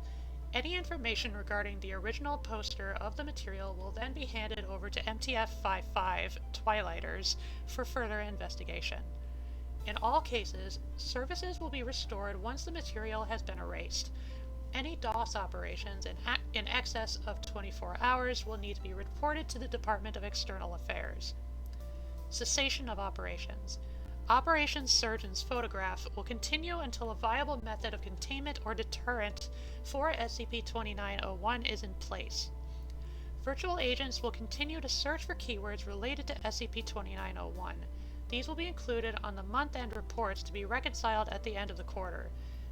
Any information regarding the original poster of the material will then be handed over to MTF-55 Twilighters for further investigation. In all cases, services will be restored once the material has been erased. Any DOS operations in excess of 24 hours will need to be reported to the Department of External Affairs. Cessation of operations. Operations Surgeon's Photograph will continue until a viable method of containment or deterrent for SCP-2901 is in place. Virtual agents will continue to search for keywords related to SCP-2901. These will be included on the month-end reports to be reconciled at the end of the quarter.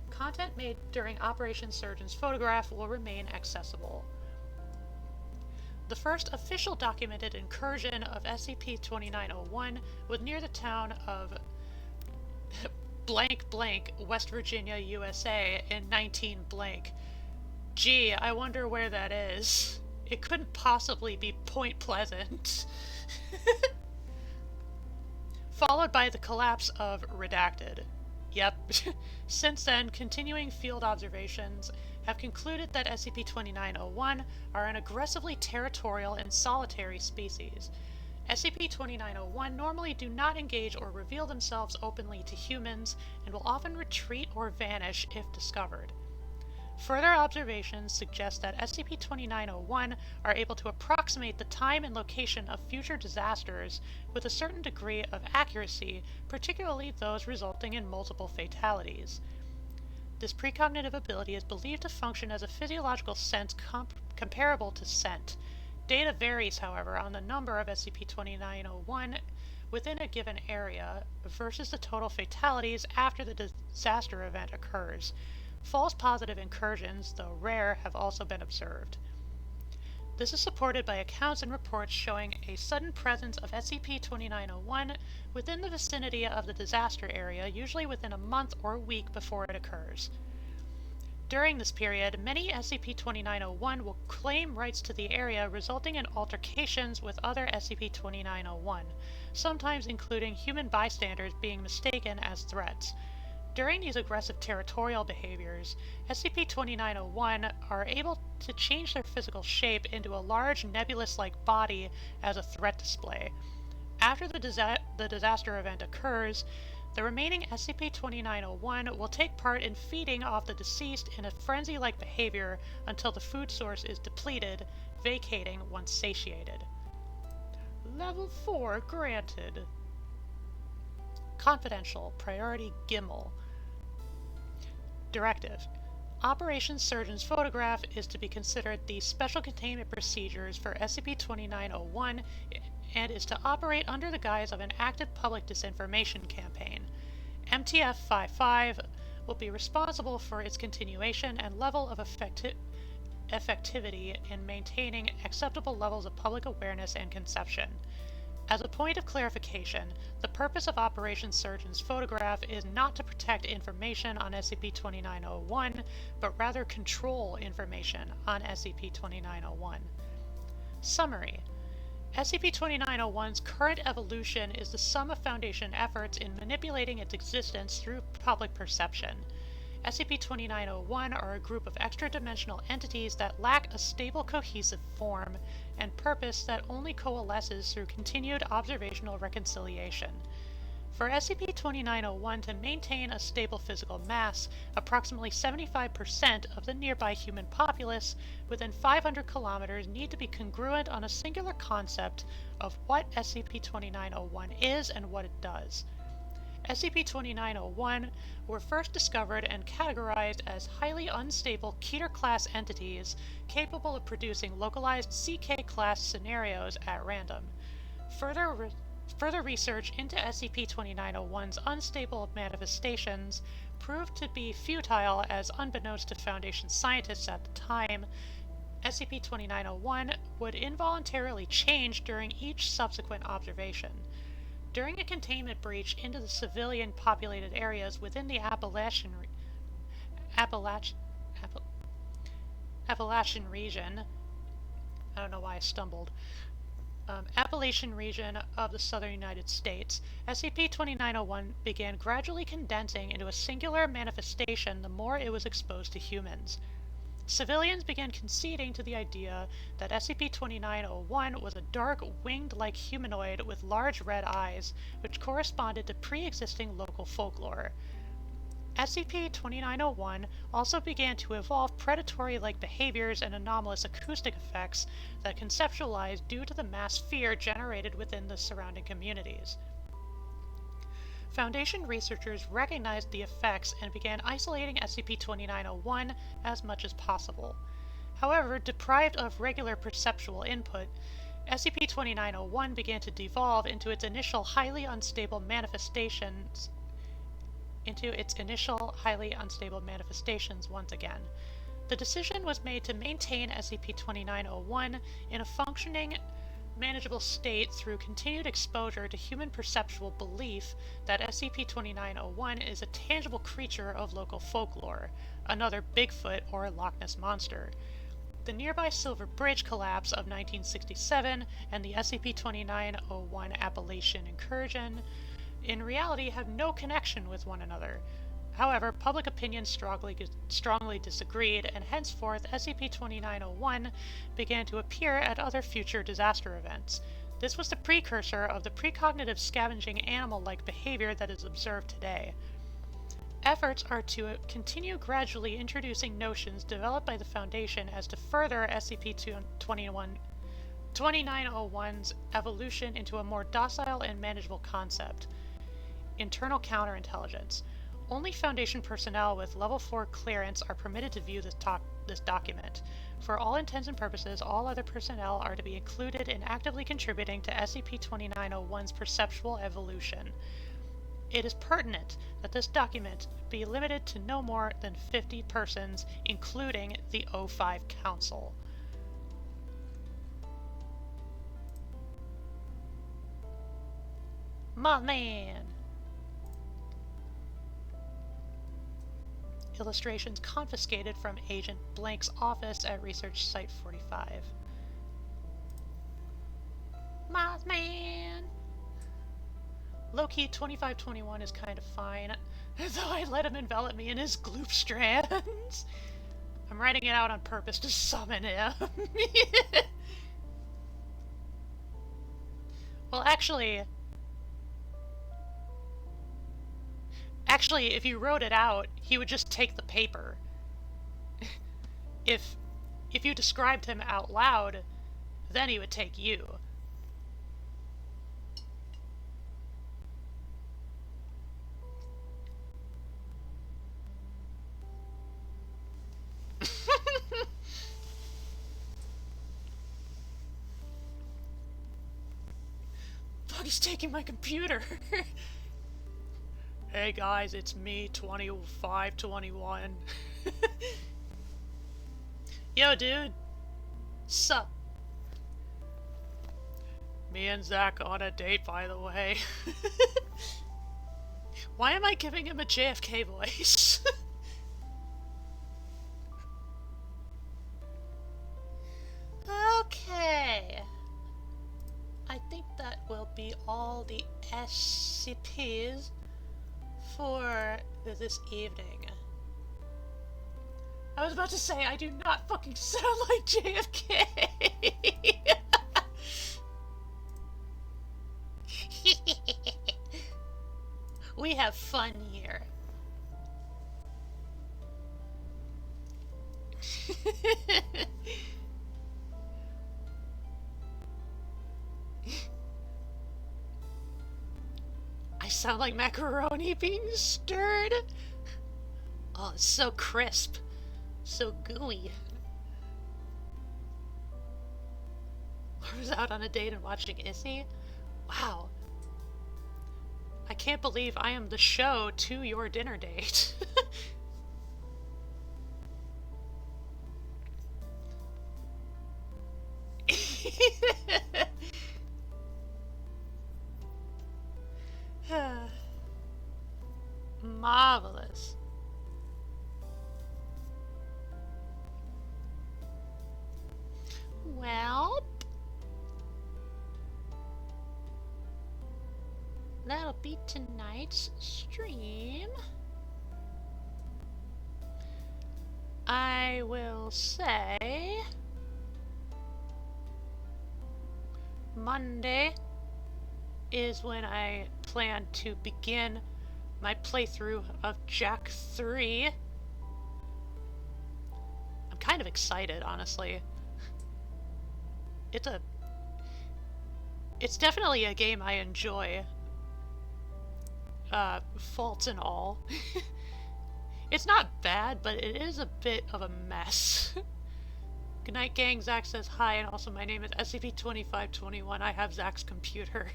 Content made during Operations Surgeon's Photograph will remain accessible. The first official documented incursion of SCP-2901 was near the town of blank blank, West Virginia, USA in 19 blank. Gee, I wonder where that is. It couldn't possibly be Point Pleasant. Followed by the collapse of Redacted. Yep. Since then, continuing field observations have concluded that SCP-2901 are an aggressively territorial and solitary species. SCP-2901 normally do not engage or reveal themselves openly to humans and will often retreat or vanish if discovered. Further observations suggest that SCP-2901 are able to approximate the time and location of future disasters with a certain degree of accuracy, particularly those resulting in multiple fatalities. This precognitive ability is believed to function as a physiological sense comparable to scent. Data varies, however, on the number of SCP-2901 within a given area versus the total fatalities after the disaster event occurs. False positive incursions, though rare, have also been observed. This is supported by accounts and reports showing a sudden presence of SCP-2901 within the vicinity of the disaster area, usually within a month or a week before it occurs. During this period, many SCP-2901 will claim rights to the area, resulting in altercations with other SCP-2901, sometimes including human bystanders being mistaken as threats. During these aggressive territorial behaviors, SCP-2901 are able to change their physical shape into a large nebulous-like body as a threat display. After the disaster event occurs, the remaining SCP-2901 will take part in feeding off the deceased in a frenzy-like behavior until the food source is depleted, vacating once satiated. Level 4 granted. Confidential. Priority Gimel. Directive. Operation Surgeon's photograph is to be considered the special containment procedures for SCP-2901 and is to operate under the guise of an active public disinformation campaign. MTF-55 will be responsible for its continuation and level of effectivity in maintaining acceptable levels of public awareness and conception. As a point of clarification, the purpose of Operation Surgeon's photograph is not to protect information on SCP-2901, but rather control information on SCP-2901. Summary. SCP-2901's current evolution is the sum of Foundation efforts in manipulating its existence through public perception. SCP-2901 are a group of extra-dimensional entities that lack a stable, cohesive form and purpose that only coalesces through continued observational reconciliation. For SCP-2901 to maintain a stable physical mass, approximately 75% of the nearby human populace within 500 kilometers need to be congruent on a singular concept of what SCP-2901 is and what it does. SCP-2901 were first discovered and categorized as highly unstable Keter-class entities capable of producing localized CK-class scenarios at random. Further research into SCP-2901's unstable manifestations proved to be futile as, unbeknownst to Foundation scientists at the time, SCP-2901 would involuntarily change during each subsequent observation. During a containment breach into the civilian-populated areas within the Appalachian region, I don't know why I stumbled, Appalachian region of the southern United States, SCP-2901 began gradually condensing into a singular manifestation the more it was exposed to humans. Civilians began conceding to the idea that SCP-2901 was a dark, winged-like humanoid with large red eyes, which corresponded to pre-existing local folklore. SCP-2901 also began to evolve predatory-like behaviors and anomalous acoustic effects that conceptualized due to the mass fear generated within the surrounding communities. Foundation researchers recognized the effects and began isolating SCP-2901 as much as possible. However, deprived of regular perceptual input, SCP-2901 began to devolve into its initial highly unstable manifestations once again. The decision was made to maintain SCP-2901 in a functioning, manageable state through continued exposure to human perceptual belief that SCP-2901 is a tangible creature of local folklore, another Bigfoot or Loch Ness Monster. The nearby Silver Bridge collapse of 1967 and the SCP-2901 Appalachian incursion in reality have no connection with one another. However, public opinion strongly disagreed, and henceforth SCP-2901 began to appear at other future disaster events. This was the precursor of the precognitive scavenging animal-like behavior that is observed today. Efforts are to continue gradually introducing notions developed by the Foundation as to further SCP-2901's evolution into a more docile and manageable concept. Internal counterintelligence. Only Foundation personnel with Level 4 clearance are permitted to view this document. For all intents and purposes, all other personnel are to be included in actively contributing to SCP-2901's perceptual evolution. It is pertinent that this document be limited to no more than 50 persons, including the O5 Council. Mothman! Illustrations confiscated from Agent Blank's office at Research Site 45. Mothman! Low-key 2521 is kind of fine, though I let him envelop me in his gloop strands. I'm writing it out on purpose to summon him. Well, actually, if you wrote it out, he would just take the paper. If you described him out loud, then he would take you. Buggy's taking my computer! Hey guys, it's me, 2521. Yo dude! Sup? Me and Zach on a date, by the way. Why am I giving him a JFK voice? Okay. I think that will be all the SCPs for this evening. I was about to say, I do not fucking sound like JFK! We have fun here. I sound like macaroni being stirred. Oh, it's so crisp. So gooey. I was out on a date and watching Issy. Wow. I can't believe I am the show to your dinner date. Marvelous. Well, that'll be tonight's stream. I will say Monday is when I plan to begin my playthrough of Jak 3. I'm kind of excited, honestly. It's definitely a game I enjoy. Faults and all. It's not bad, but it is a bit of a mess. Good night, gang. Zach says hi, and also my name is SCP-2521. I have Zach's computer.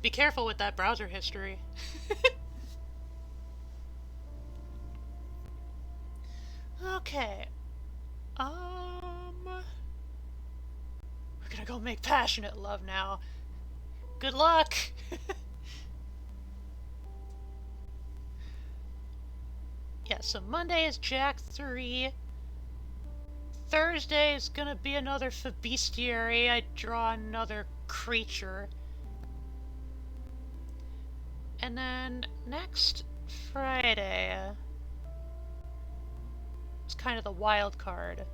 Be careful with that browser history. Okay. We're gonna go make passionate love now. Good luck! Yeah, so Monday is Jak 3. Thursday is gonna be another bestiary. I draw another creature. And then next Friday is kind of the wild card.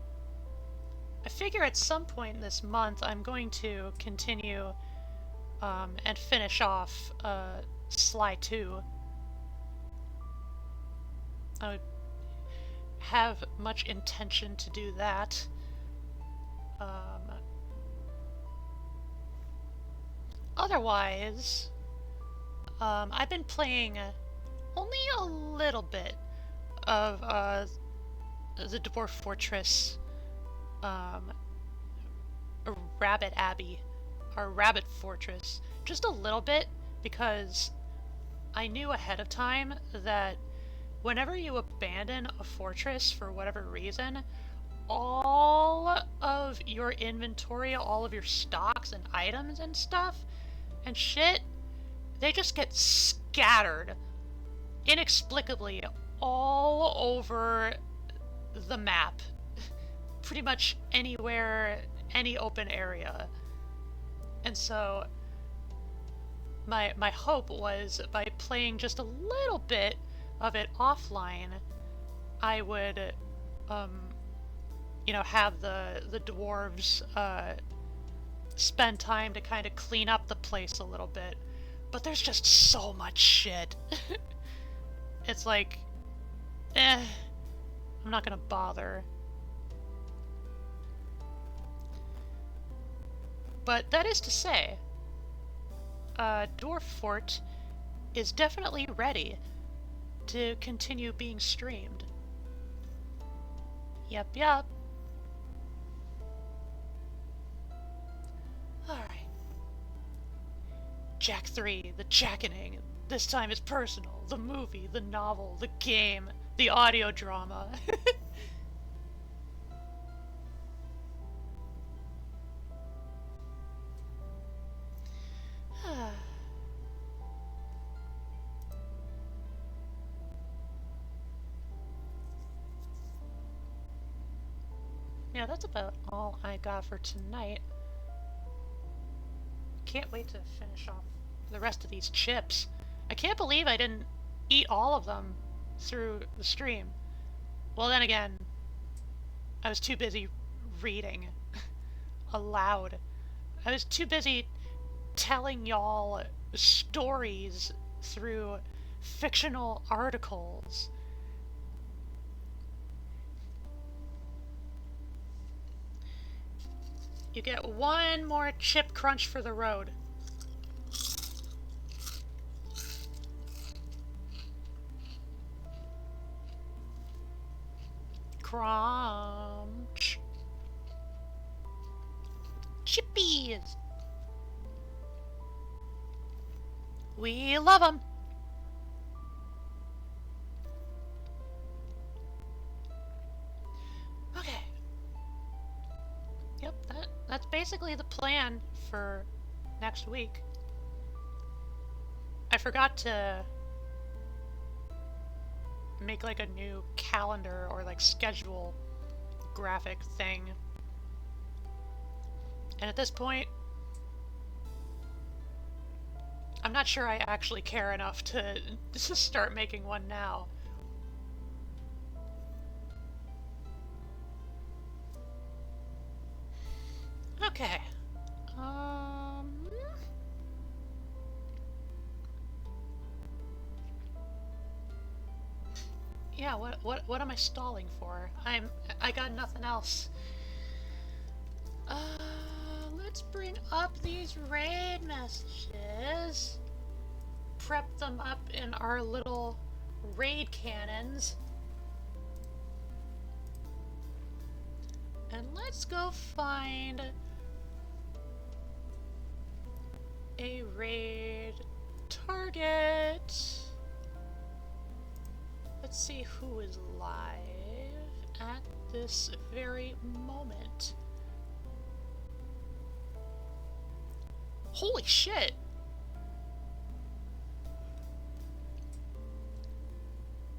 I figure at some point this month I'm going to continue and finish off Sly 2. I would have much intention to do that. Otherwise, I've been playing only a little bit of the Dwarf Fortress, Rabbit Abbey, or Rabbit Fortress, just a little bit, because I knew ahead of time that whenever you abandon a fortress for whatever reason, all of your inventory, all of your stocks and items and stuff and shit, they just get scattered inexplicably all over the map. Pretty much anywhere, any open area. And so my hope was by playing just a little bit of it offline, I would you know, have the dwarves spend time to kind of clean up the place a little bit. But there's just so much shit. It's like, I'm not gonna bother. But that is to say, Dwarf Fort is definitely ready to continue being streamed. Yep, yep. Alright. Jack 3, the Jackening. This time it's personal. The movie, the novel, the game, the audio drama. Yeah, that's about all I got for tonight. Can't wait to finish off the rest of these chips. I can't believe I didn't eat all of them through the stream. Well, then again, I was too busy reading aloud. I was too busy telling y'all stories through fictional articles. You get one more chip crunch for the road. Crunch. Chippies. We love them. Okay. Yep, that's basically the plan for next week. I forgot to make like a new calendar or like schedule graphic thing. And at this point, I'm not sure I actually care enough to start making one now. Okay. Yeah, what am I stalling for? I got nothing else. Let's bring up these raid messages. Prep them up in our little raid cannons. And let's go find a raid target. Let's see who is live at this very moment. Holy shit!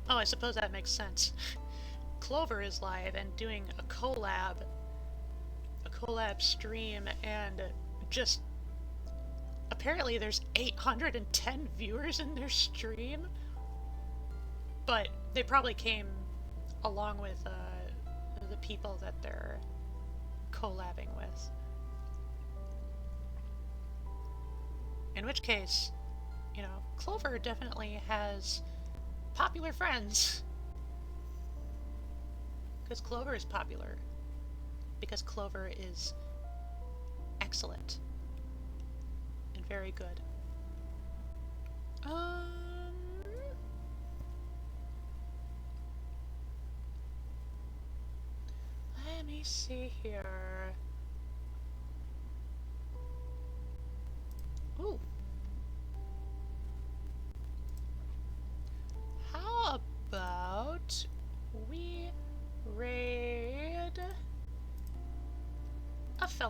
Oh, I suppose that makes sense. Clover is live and doing a collab stream, and just apparently there's 810 viewers in their stream, but they probably came along with the people that they're collabing with. In which case, you know, Clover definitely has popular friends. Because Clover is popular. Because Clover is excellent. And very good. Let me see here. Ooh. How about we raid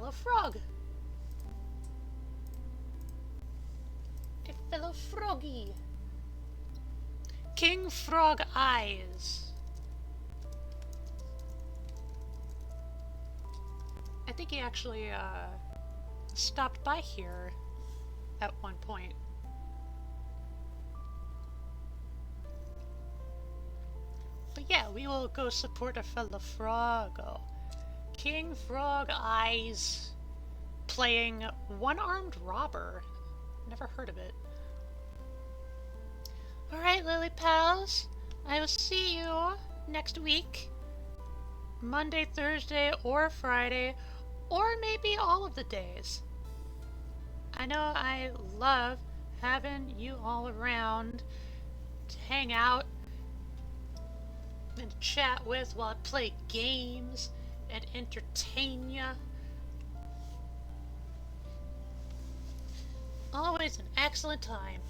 fellow frog. A fellow froggy. King Frog Eyes. I think he actually stopped by here at one point. But yeah, we will go support a fellow frog. King Frog Eyes playing One-Armed Robber. Never heard of it. Alright, Lily Pals. I will see you next week. Monday, Thursday, or Friday, or maybe all of the days. I know I love having you all around to hang out and chat with while I play games and entertain ya. Always an excellent time.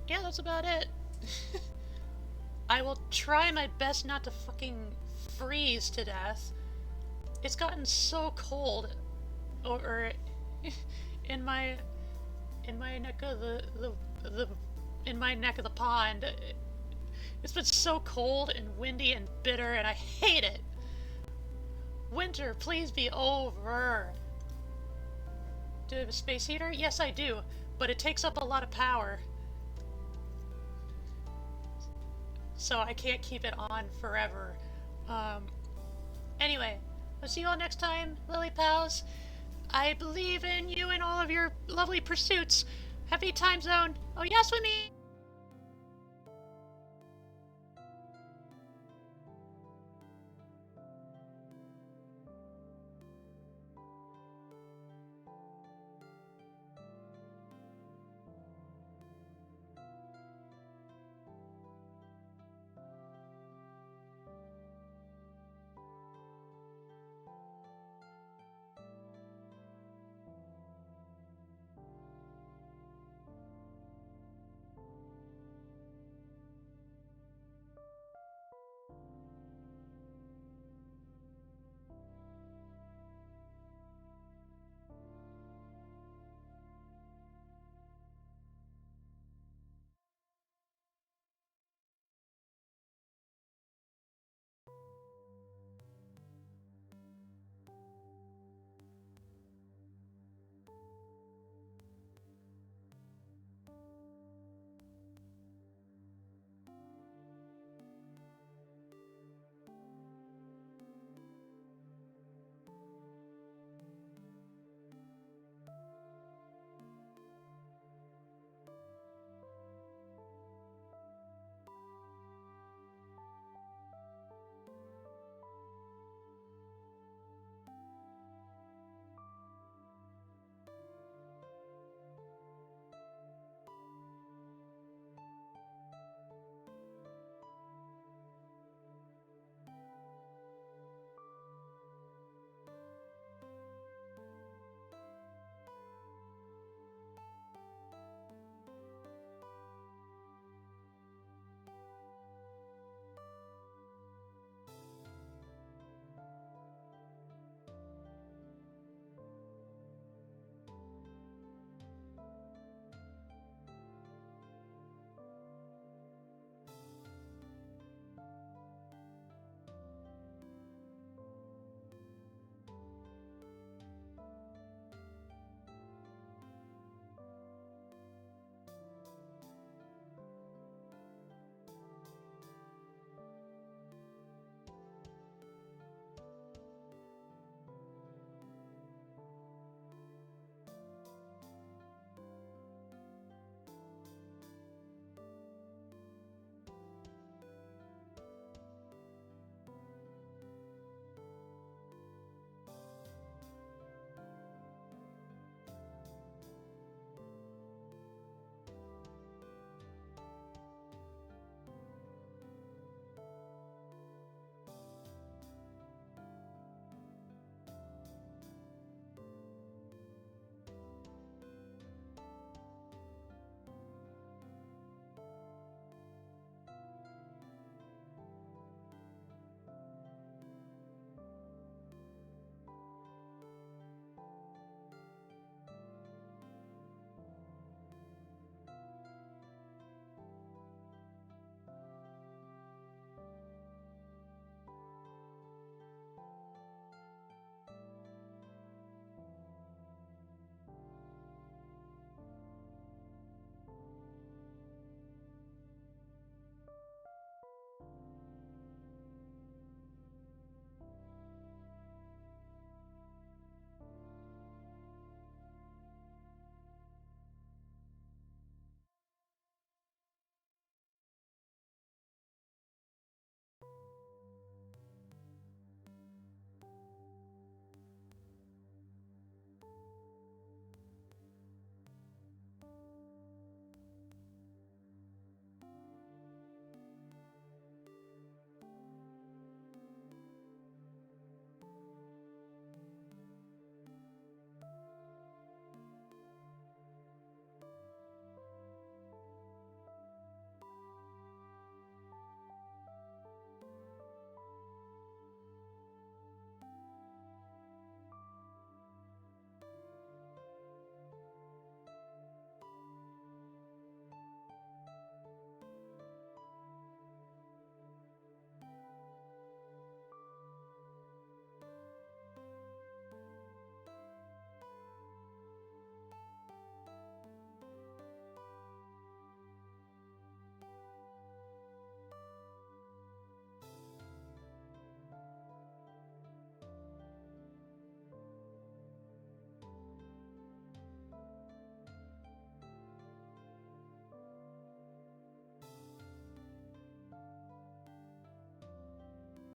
Yeah, that's about it. I will try my best not to fucking freeze to death. It's gotten so cold, or in my neck of in my neck of the pond. It's been so cold and windy and bitter, and I hate it. Winter, please be over. Do I have a space heater? Yes, I do, but it takes up a lot of power. So I can't keep it on forever. Anyway, I'll see you all next time, Lily Pals. I believe in you and all of your lovely pursuits. Happy time zone. Oh yes with me!